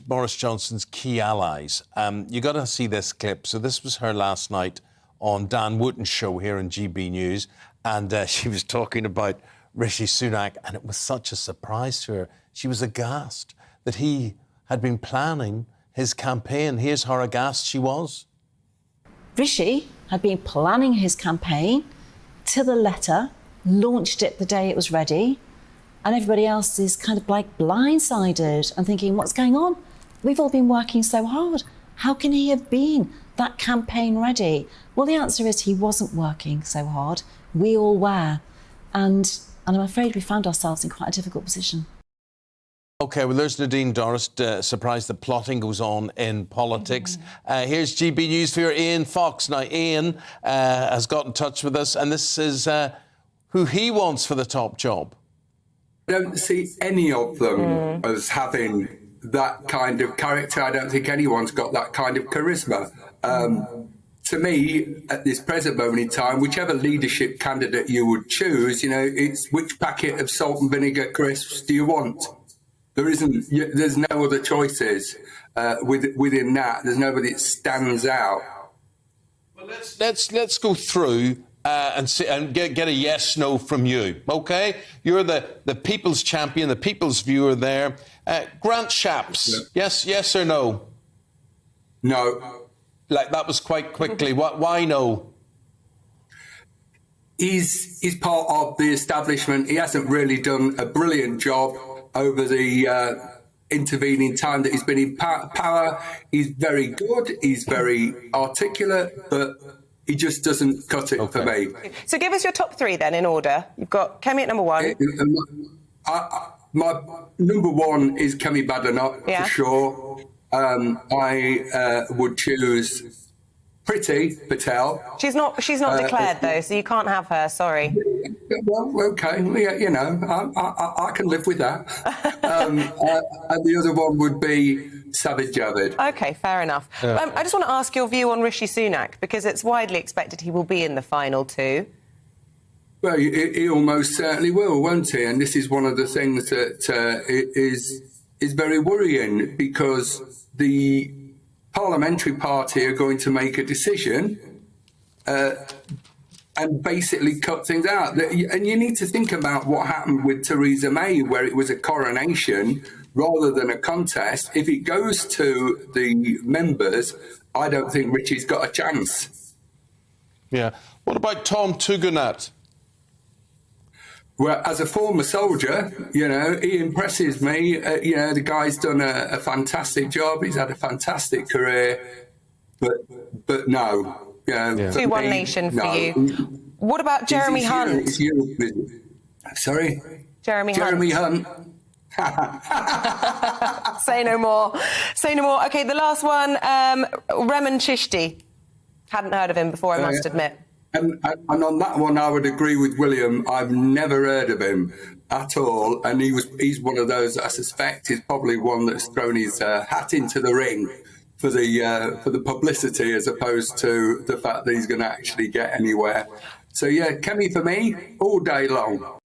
Boris Johnson's key allies. You got to see this clip. So this was her last night on Dan Wootton's show here on GB News, and she was talking about Rishi Sunak, and it was such a surprise to her. She was aghast that he had been planning his campaign. Here's how aghast she was. Rishi had been planning his campaign to the letter, launched it the day it was ready, and everybody else is kind of like blindsided and thinking, what's going on? We've all been working so hard. How can he have been that campaign ready? Well, the answer is he wasn't working so hard. We all were. And I'm afraid we found ourselves in quite a difficult position. OK, well, there's Nadine Dorries, surprised that plotting goes on in politics. Here's GB News for your Ian Fox. Now, Ian has got in touch with us, and this is who he wants for the top job. I don't see any of them as having that kind of character. I don't think anyone's got that kind of charisma. to me, at this present moment in time, whichever leadership candidate you would choose, it's which packet of salt and vinegar crisps do you want? There's no other choices within that. There's nobody that stands out. Well, let's go through and see, and get a yes/no from you. Okay, you're the people's champion, the people's viewer there. Grant Shapps, yes or no? No. Like that was quite quickly. Why no? He's part of the establishment. He hasn't really done a brilliant job over the intervening time that he's been in power. He's very good. He's very articulate, but he just doesn't cut it for me. So give us your top three then in order. You've got Kemi at number one. My number one is Kemi Badenoch, for sure. I would choose Priti Patel. She's not declared though, so you can't have her. Sorry. Well, okay. I can live with that. And the other one would be Sajid Javid. Okay, fair enough. I just want to ask your view on Rishi Sunak, because it's widely expected he will be in the final two. Well, he almost certainly will, won't he? And this is one of the things that is very worrying, because the parliamentary party are going to make a decision and basically cut things out. And you need to think about what happened with Theresa May, where it was a coronation rather than a contest. If it goes to the members, I don't think Richie's got a chance. Yeah. What about Tom Tugendhat? Well, as a former soldier, he impresses me. The guy's done a fantastic job. He's had a fantastic career, but no. 2-1 nation for you. What about Jeremy Hunt? Sorry? Jeremy Hunt. Say no more. Okay, the last one, Reman Chishti. Hadn't heard of him before, I must admit. And on that one, I would agree with William. I've never heard of him at all, and he's one of those that I suspect is probably one that's thrown his hat into the ring for the publicity, as opposed to the fact that he's going to actually get anywhere. So yeah, Kemi for me all day long.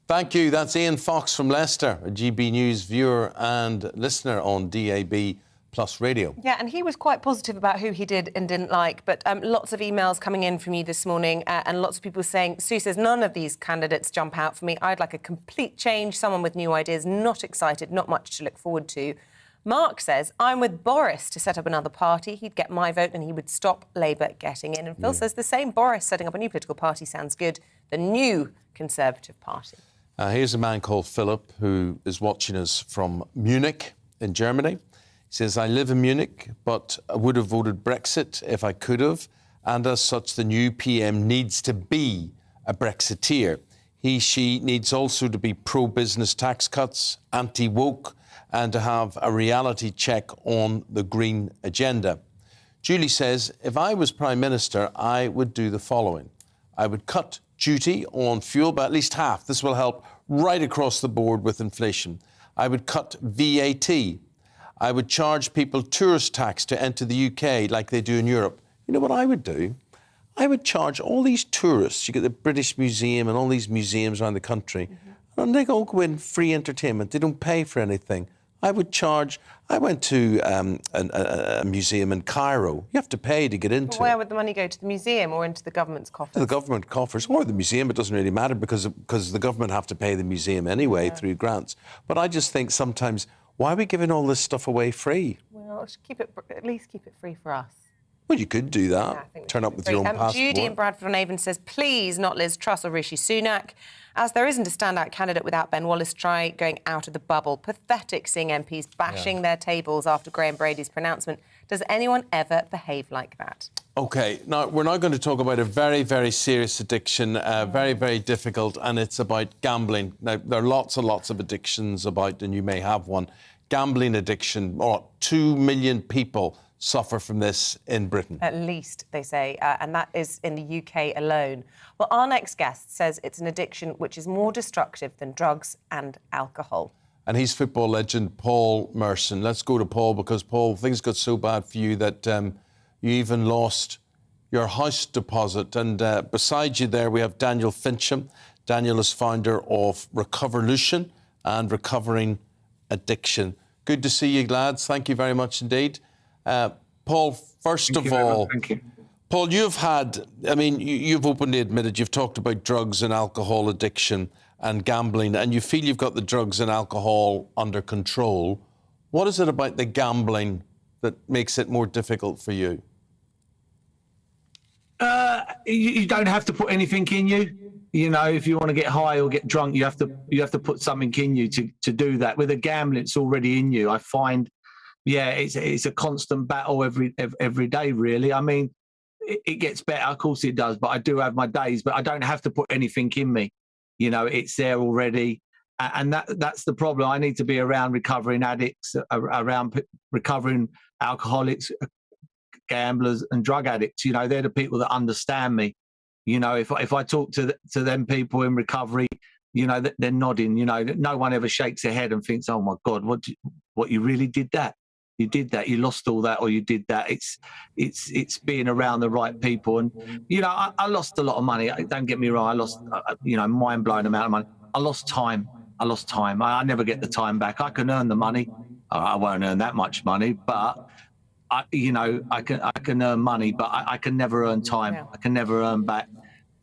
Thank you. That's Ian Fox from Leicester, a GB News viewer and listener on DAB Plus Radio. Yeah, and he was quite positive about who he did and didn't like, but lots of emails coming in from you this morning and lots of people saying, Sue says, none of these candidates jump out for me. I'd like a complete change, someone with new ideas, not excited, not much to look forward to. Mark says, I'm with Boris to set up another party. He'd get my vote and he would stop Labour getting in. And Phil says the same. Boris setting up a new political party sounds good. The new Conservative Party. Here's a man called Philip who is watching us from Munich in Germany. He says, I live in Munich, but I would have voted Brexit if I could have. And as such, the new PM needs to be a Brexiteer. She needs also to be pro-business tax cuts, anti-woke, and to have a reality check on the green agenda. Julie says, if I was Prime Minister, I would do the following. I would cut duty on fuel by at least half. This will help right across the board with inflation. I would cut VAT. I would charge people tourist tax to enter the UK like they do in Europe. You know what I would do? I would charge all these tourists. You get the British Museum and all these museums around the country, and they all go in free entertainment. They don't pay for anything. I would charge... I went to a museum in Cairo. You have to pay to get into it. Where would the money go? To the museum or into the government's coffers? To the government coffers or the museum. It doesn't really matter because the government have to pay the museum anyway through grants. But I just think sometimes, why are we giving all this stuff away free? Well, at least keep it free for us. Well, you could do that. Yeah, turn up with your own passport. Judy in Bradford-on-Avon says, please, not Liz Truss or Rishi Sunak. As there isn't a standout candidate without Ben Wallace, try going out of the bubble. Pathetic seeing MPs bashing their tables after Graham Brady's pronouncement. Does anyone ever behave like that? OK, now, we're now going to talk about a very, very serious addiction, very, very difficult, and it's about gambling. Now, there are lots and lots of addictions about, and you may have one. Gambling addiction, 2 million people suffer from this in Britain. At least, they say, and that is in the UK alone. Well, our next guest says it's an addiction which is more destructive than drugs and alcohol. And he's football legend Paul Merson. Let's go to Paul because, Paul, things got so bad for you that You even lost your house deposit. And beside you there, we have Daniel Fincham. Daniel is founder of Recoverlution and Recovering Addiction. Good to see you, lads. Thank you very much indeed. Paul, first of all, Paul, you've had, I mean, you've openly admitted you've talked about drugs and alcohol addiction and gambling, and you feel you've got the drugs and alcohol under control. What is it about the gambling that makes it more difficult for you? You don't have to put anything in you. You know, if you want to get high or get drunk, you have to put something in you to do that. With a gambling, it's already in you. I find, it's a constant battle every day, really. I mean, it gets better, of course it does, but I do have my days, but I don't have to put anything in me. You know, it's there already. And that's the problem. I need to be around recovering addicts, around recovering alcoholics, gamblers and drug addicts. You know, they're the people that understand me. You know, if I talk to them people in recovery, you know, they're nodding. You know, no one ever shakes their head and thinks, "Oh my God, what you really did that? You did that? You lost all that, or you did that?" It's being around the right people. And you know, I lost a lot of money. Don't get me wrong. I lost, mind-blowing amount of money. I lost time. I never get the time back. I can earn the money. I won't earn that much money, but I can earn money, but I can never earn time. Yeah. I can never earn back,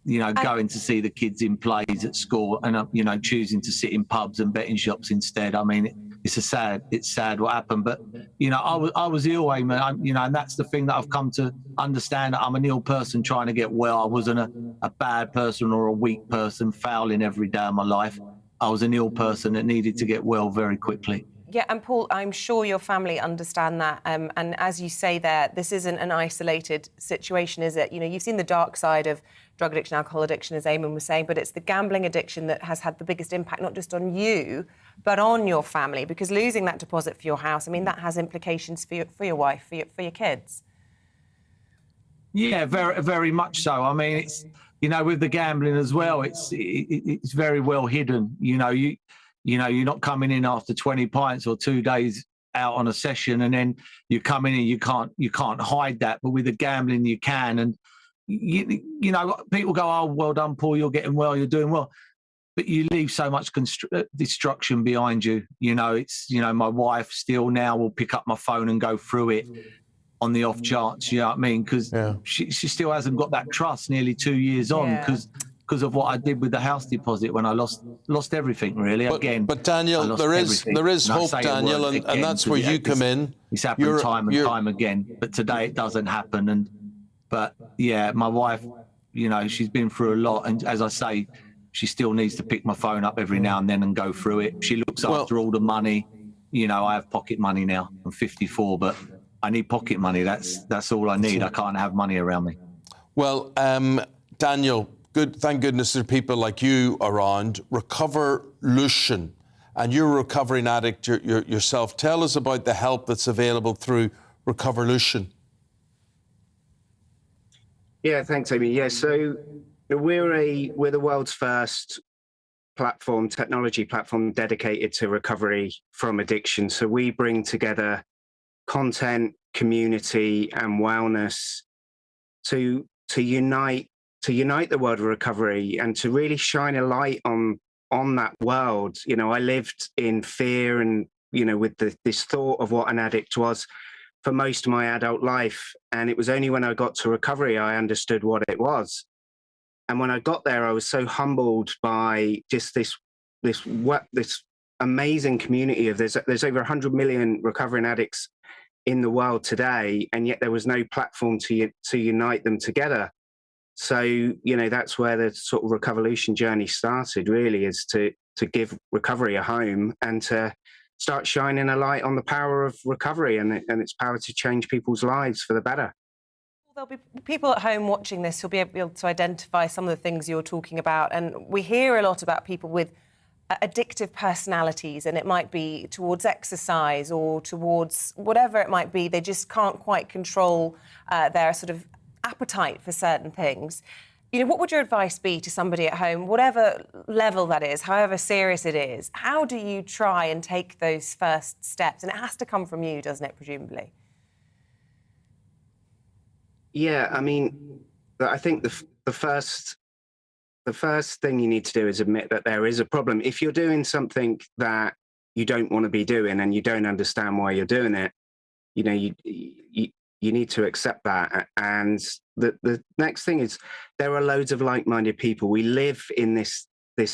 going to see the kids in plays at school and, choosing to sit in pubs and betting shops instead. I mean, it's sad what happened, but, I was ill, Eamonn, and that's the thing that I've come to understand. I'm an ill person trying to get well. I wasn't a bad person or a weak person fouling every day of my life. I was an ill person that needed to get well very quickly. Yeah, and Paul, I'm sure your family understand that. And as you say there, this isn't an isolated situation, is it? You know, you've seen the dark side of drug addiction, alcohol addiction, as Eamonn was saying, but it's the gambling addiction that has had the biggest impact, not just on you, but on your family, because losing that deposit for your house, I mean, that has implications for your wife, for your kids. Yeah, very, very much so. I mean, it's, with the gambling as well, it's very well hidden. You're not coming in after 20 pints or 2 days out on a session, and then you come in and you can't hide that. But with the gambling, you can. And people go, "Oh, well done, Paul. You're getting well. You're doing well." But you leave so much destruction behind you. My wife still now will pick up my phone and go through it on the off chance. You know what I mean? Because she still hasn't got that trust. Nearly 2 years on, because of what I did with the house deposit when I lost everything, really. But Daniel, there is hope, Daniel, and that's where you come in. It's happened time and time again, but today it doesn't happen. But my wife, she's been through a lot, and as I say, she still needs to pick my phone up every now and then and go through it. She looks after all the money. I have pocket money now. I'm 54, but I need pocket money. That's all I need. I can't have money around me. Well, Daniel, thank goodness there are people like you around. Recoverlution, and you're a recovering addict yourself. Tell us about the help that's available through Recoverlution. Yeah, thanks, Amy. Yeah, so we're the world's first technology platform dedicated to recovery from addiction. So we bring together content, community, and wellness to unite the world of recovery and to really shine a light on that world. I lived in fear and, with this thought of what an addict was for most of my adult life. And it was only when I got to recovery I understood what it was. And when I got there, I was so humbled by just this amazing community of there's over 100 million recovering addicts in the world today, and yet there was no platform to unite them together. So, that's where the sort of Recoverlution journey started, really, is to give recovery a home and to start shining a light on the power of recovery and its power to change people's lives for the better. There'll be people at home watching this who'll be able to identify some of the things you're talking about. And we hear a lot about people with addictive personalities, and it might be towards exercise or towards whatever it might be. They just can't quite control their sort of appetite for certain things. What would your advice be to somebody at home, whatever level that is, however serious it is? How do you try and take those first steps? And it has to come from you, doesn't it, presumably? Yeah, I mean, I think the first thing you need to do is admit that there is a problem. If you're doing something that you don't want to be doing and you don't understand why you're doing it, you know, you need to accept that. And the next thing is, there are loads of like-minded people. We live in this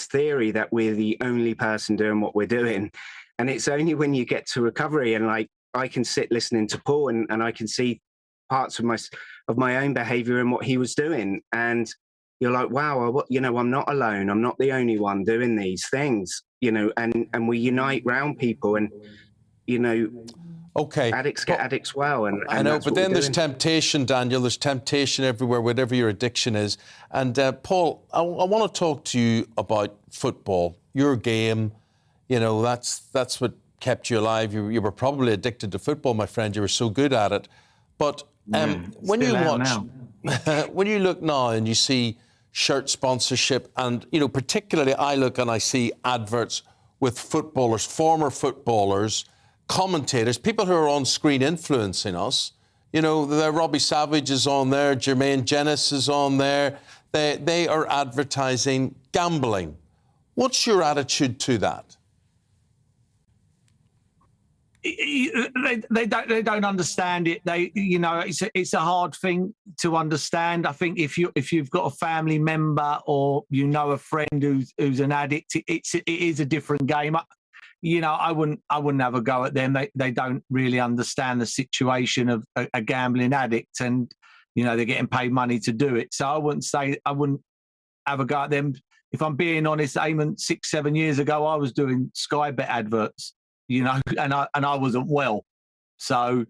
theory that we're the only person doing what we're doing, and it's only when you get to recovery, and like I can sit listening to Paul and I can see parts of my own behavior and what he was doing, and you're like, wow, you know, I'm not alone. I'm not the only one doing these things, you know, and we unite round people, and you know, okay, addicts get addicts well. And I know, that's but what then we're there's doing. temptation, Daniel. There's temptation everywhere, whatever your addiction is. And Paul, I want to talk to you about football, your game. You know, that's what kept you alive. You were probably addicted to football, my friend. You were so good at it. But when you watch, when you look now and you see shirt sponsorship, and you know, particularly I look and I see adverts with footballers, former footballers, commentators, people who are on screen influencing us. You know, Robbie Savage is on there, Jermaine Jenis is on there. They are advertising gambling. What's your attitude to that? They don't understand it. You know, it's a hard thing to understand. I think if you've got a family member or you know a friend who's an addict, it is a different game. You know, I wouldn't have a go at them. They don't really understand the situation of a gambling addict, and you know, they're getting paid money to do it. So I wouldn't have a go at them. If I'm being honest, Eamonn, 6-7 years ago, I was doing Sky Bet adverts, you know, and I wasn't well. So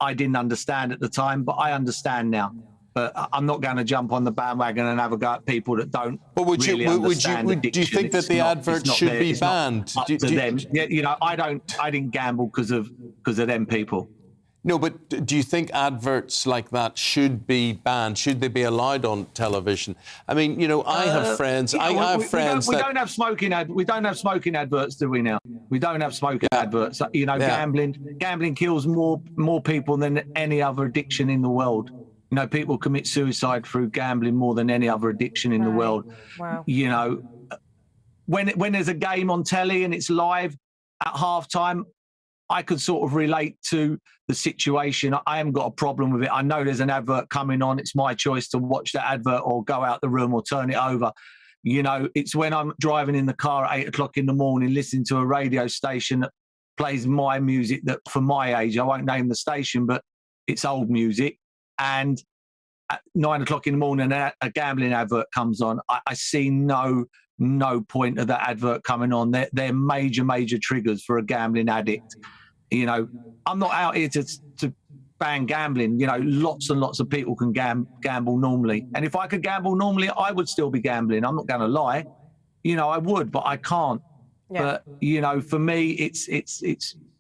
I didn't understand at the time, but I understand now. But I'm not going to jump on the bandwagon and have a go at people that don't. But do you think that the adverts should be banned? Up to them. Yeah, you know, I didn't gamble because of them people. No, but do you think adverts like that should be banned? Should they be allowed on television? I mean, you know, I have friends. I have friends. We don't have smoking adverts, do we now? We don't have smoking adverts. You know, gambling kills more people than any other addiction in the world. You know, people commit suicide through gambling more than any other addiction in the world. Wow. You know, when there's a game on telly and it's live at halftime, I could sort of relate to the situation. I haven't got a problem with it. I know there's an advert coming on. It's my choice to watch that advert or go out the room or turn it over. You know, it's when I'm driving in the car at 8 o'clock in the morning, listening to a radio station that plays my music that for my age, I won't name the station, but it's old music. And at 9 o'clock in the morning, a gambling advert comes on. I see no point of that advert coming on. They're major triggers for a gambling addict. You know, I'm not out here to ban gambling. You know, lots and lots of people can gamble normally. And if I could gamble normally, I would still be gambling. I'm not going to lie. You know, I would, but I can't. Yeah. But, you know, for me, it's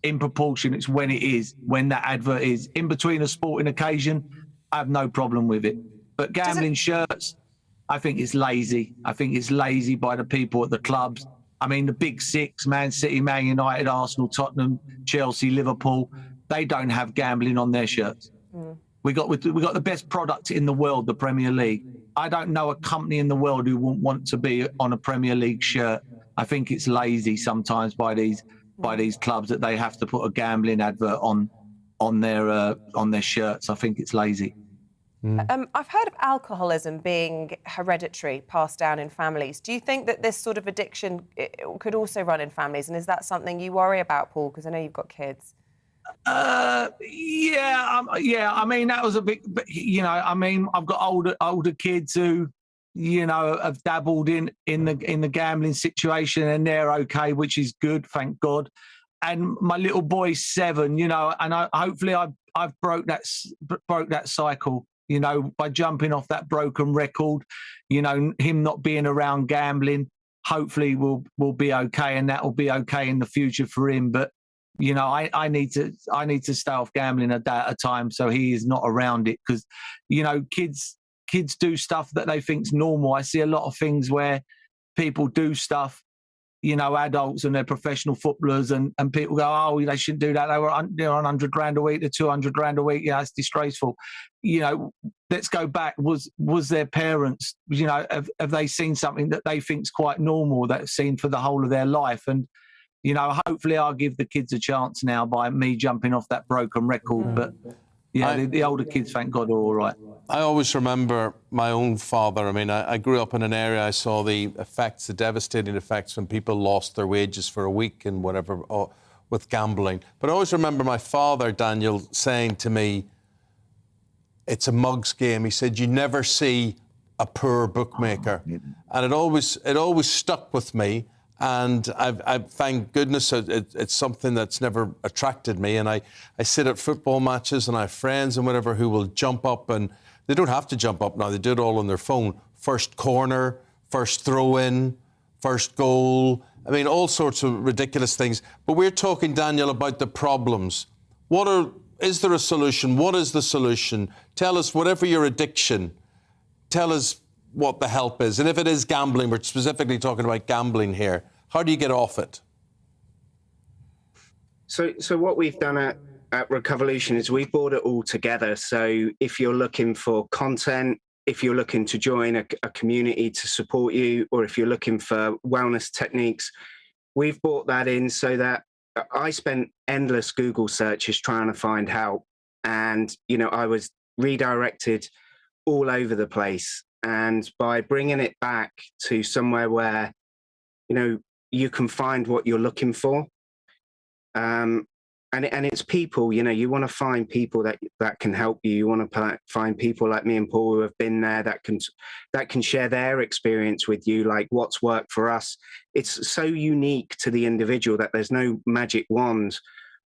in proportion. It's when that advert is in between a sporting occasion. I have no problem with it. But gambling shirts, I think it's lazy. I think it's lazy by the people at the clubs. I mean, the big six, Man City, Man United, Arsenal, Tottenham, Chelsea, Liverpool, they don't have gambling on their shirts. We got the best product in the world, the Premier League. I don't know a company in the world who wouldn't want to be on a Premier League shirt. I think it's lazy sometimes by these clubs that they have to put a gambling advert on their shirts. I think it's lazy. I've heard of alcoholism being hereditary, passed down in families. Do you think that this sort of addiction could also run in families? And is that something you worry about, Paul? Because I know you've got kids. Yeah. I mean, that was a big, you know, I mean, I've got older kids who, you know, have dabbled in the gambling situation, and they're okay, which is good, thank God. And my little boy's 7, you know, and hopefully I've broke that cycle. You know, by jumping off that broken record, you know, him not being around gambling, hopefully will be okay, and that will be okay in the future for him. But you know, I need to stay off gambling a day at a time, so he is not around it, because you know, kids do stuff that they think's normal. I see a lot of things where people do stuff adults and they're professional footballers, and people go, oh, they shouldn't do that. They were on 100 grand a week, they're 200 grand a week. It's disgraceful. Let's go back. Was their parents, have they seen something that they think's quite normal, that they've seen for the whole of their life? And, hopefully I'll give the kids a chance now by me jumping off that broken record. But the older kids, thank God, are all right. I always remember my own father. I mean, I grew up in an area, I saw the devastating effects when people lost their wages for a week and whatever with gambling. But I always remember my father, Daniel, saying to me, it's a mug's game. He said, you never see a poor bookmaker. And it always stuck with me. And I thank goodness it's something that's never attracted me. And I sit at football matches and I have friends and whatever who will jump up, and they don't have to jump up now. They do it all on their phone. First corner, first throw-in, first goal. I mean, all sorts of ridiculous things. But we're talking, Daniel, about the problems. Is there a solution? What is the solution? Tell us, whatever your addiction, tell us what the help is. And if it is gambling, we're specifically talking about gambling here, how do you get off it? So what we've done at Recovolution is we've brought it all together. So if you're looking for content, if you're looking to join a community to support you, or if you're looking for wellness techniques, we've brought that in so that I spent endless Google searches trying to find help. And, I was redirected all over the place. And by bringing it back to somewhere where, you can find what you're looking for, and it's people. You want to find people that can help you. You want to find people like me and Paul who have been there that can share their experience with you, like what's worked for us. It's so unique to the individual that there's no magic wand.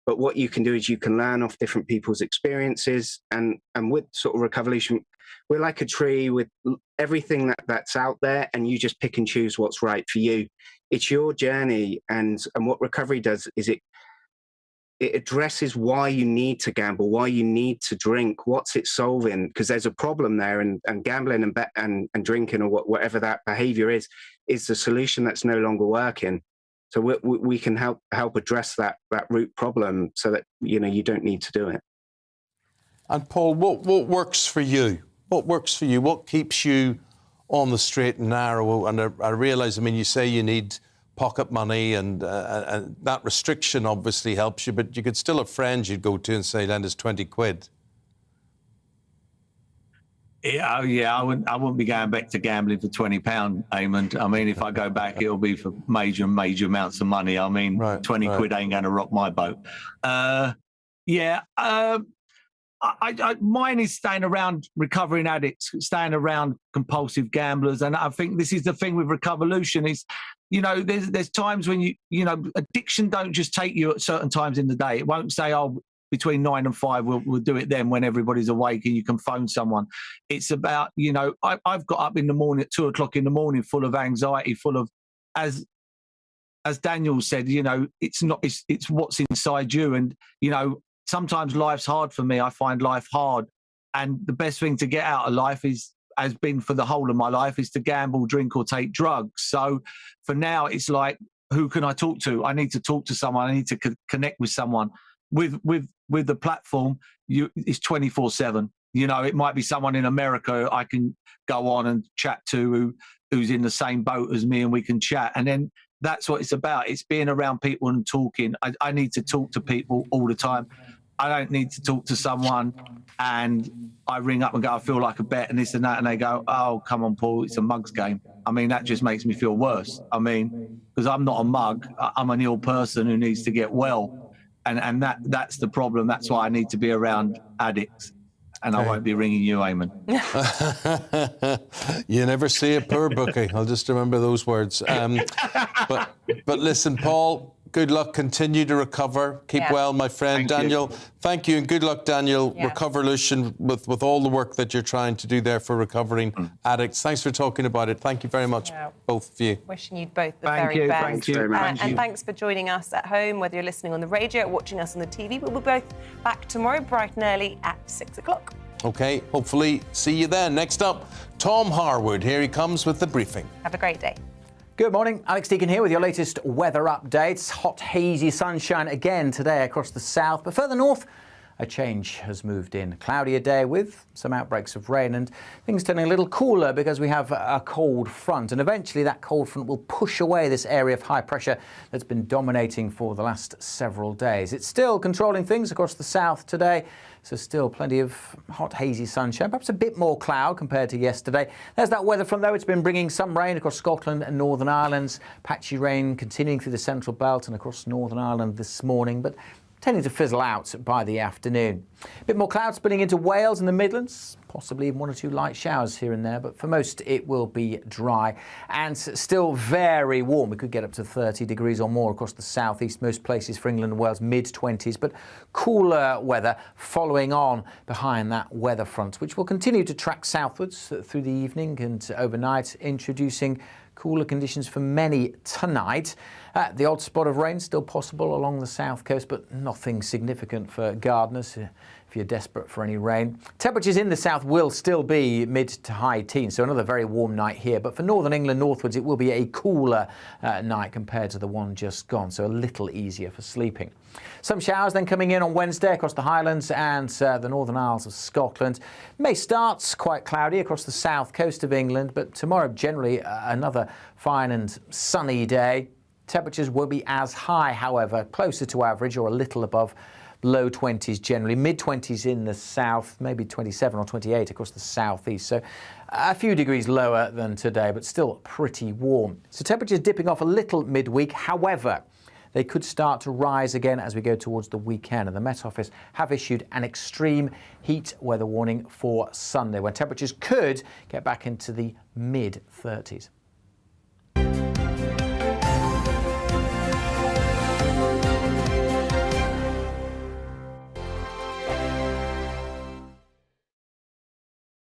But what you can do is you can learn off different people's experiences, and with sort of Recovolution, we're like a tree with everything that's out there, and you just pick and choose what's right for you. It's your journey, and what recovery does is it addresses why you need to gamble, why you need to drink, what's it solving, because there's a problem there, and gambling and drinking or whatever that behavior is the solution that's no longer working. So we can help address that root problem so that you don't need to do it. And Paul, what works for you? What works for you? What keeps you on the straight and narrow? And I realise, you say you need pocket money, and that restriction obviously helps you, but you could still have friends you'd go to and say, lend us 20 quid. Yeah, I wouldn't be going back to gambling for £20, Eamonn. If I go back, it'll be for major amounts of money. 20 quid ain't going to rock my boat. Mine is staying around recovering addicts, staying around compulsive gamblers. And I think this is the thing with Recovolution is, there's times when addiction don't just take you at certain times in the day. It won't say, between 9 and 5, we'll do it then when everybody's awake and you can phone someone. It's about, I've got up in the morning at 2 o'clock in the morning, full of anxiety, full of, as Daniel said, it's what's inside you. And, sometimes life's hard for me. I find life hard. And the best thing to get out of life has been for the whole of my life is to gamble, drink or take drugs. So for now, it's like, who can I talk to? I need to talk to someone. I need to connect with someone. With the platform, it's 24/7. It might be someone in America I can go on and chat to who's in the same boat as me, and we can chat. And then that's what it's about. It's being around people and talking. I need to talk to people all the time. I don't need to talk to someone and I ring up and go, I feel like a bet and this and that, and they go, oh, come on, Paul, it's a mug's game. That just makes me feel worse. Because I'm not a mug. I'm an ill person who needs to get well. And that's the problem. That's why I need to be around addicts. And I won't be ringing you, Eamonn. You never see a poor bookie. I'll just remember those words. But listen, Paul, good luck. Continue to recover. Keep well, my friend. Daniel, thank you. And good luck, Daniel. Recovolution with all the work that you're trying to do there for recovering addicts. Thanks for talking about it. Thank you very much, both of you. Wishing you both the very best. Thank you very much. And thanks for joining us at home, whether you're listening on the radio or watching us on the TV. We'll be both back tomorrow, bright and early at 6 o'clock. OK, hopefully see you then. Next up, Tom Harwood. Here he comes with the briefing. Have a great day. Good morning, Alex Deakin here with your latest weather updates. Hot, hazy sunshine again today across the south, but further north, a change has moved in. Cloudier day with some outbreaks of rain and things turning a little cooler because we have a cold front, and eventually that cold front will push away this area of high pressure that's been dominating for the last several days. It's still controlling things across the south today, so still plenty of hot, hazy sunshine, perhaps a bit more cloud compared to yesterday. There's that weather front though. It's been bringing some rain across Scotland and Northern Ireland, patchy rain continuing through the central belt and across Northern Ireland this morning, but tending to fizzle out by the afternoon. A bit more cloud spilling into Wales and the Midlands, possibly even one or two light showers here and there, but for most it will be dry and still very warm. We could get up to 30 degrees or more across the southeast, most places for England and Wales mid-20s, but cooler weather following on behind that weather front, which will continue to track southwards through the evening and overnight, introducing cooler conditions for many tonight. The odd spot of rain still possible along the south coast, but nothing significant for gardeners if you're desperate for any rain. Temperatures in the south will still be mid to high teens, so another very warm night here. But for northern England northwards, it will be a cooler night compared to the one just gone, so a little easier for sleeping. Some showers then coming in on Wednesday across the Highlands and the Northern Isles of Scotland. May start quite cloudy across the south coast of England, but tomorrow generally another fine and sunny day. Temperatures won't be as high, however, closer to average or a little above low 20s generally, mid-20s in the south, maybe 27 or 28 across the southeast. So a few degrees lower than today, but still pretty warm. So temperatures dipping off a little midweek. However, they could start to rise again as we go towards the weekend. And the Met Office have issued an extreme heat weather warning for Sunday, when temperatures could get back into the mid-30s.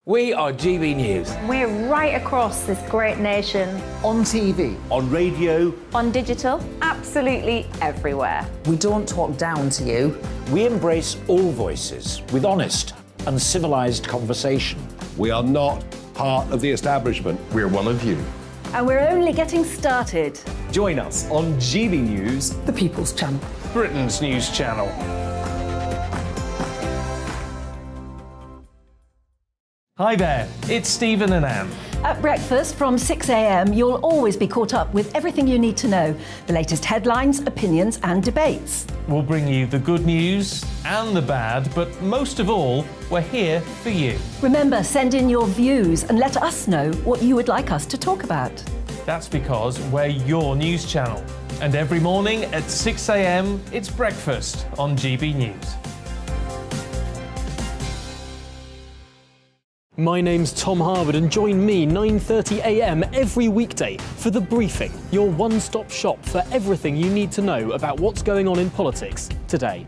We are GB News. We're right across this great nation. On TV. On radio. On digital. Absolutely everywhere. We don't talk down to you. We embrace all voices with honest and civilised conversation. We are not part of the establishment. We're one of you. And we're only getting started. Join us on GB News, the People's Channel. Britain's news channel. Hi there, it's Stephen and Anne. At breakfast from 6 a.m, you'll always be caught up with everything you need to know, the latest headlines, opinions and debates. We'll bring you the good news and the bad, but most of all, we're here for you. Remember, send in your views and let us know what you would like us to talk about. That's because we're your news channel. And every morning at 6 a.m, it's breakfast on GB News. My name's Tom Harwood, and join me 9:30 a.m. every weekday for The Briefing, your one-stop shop for everything you need to know about what's going on in politics today.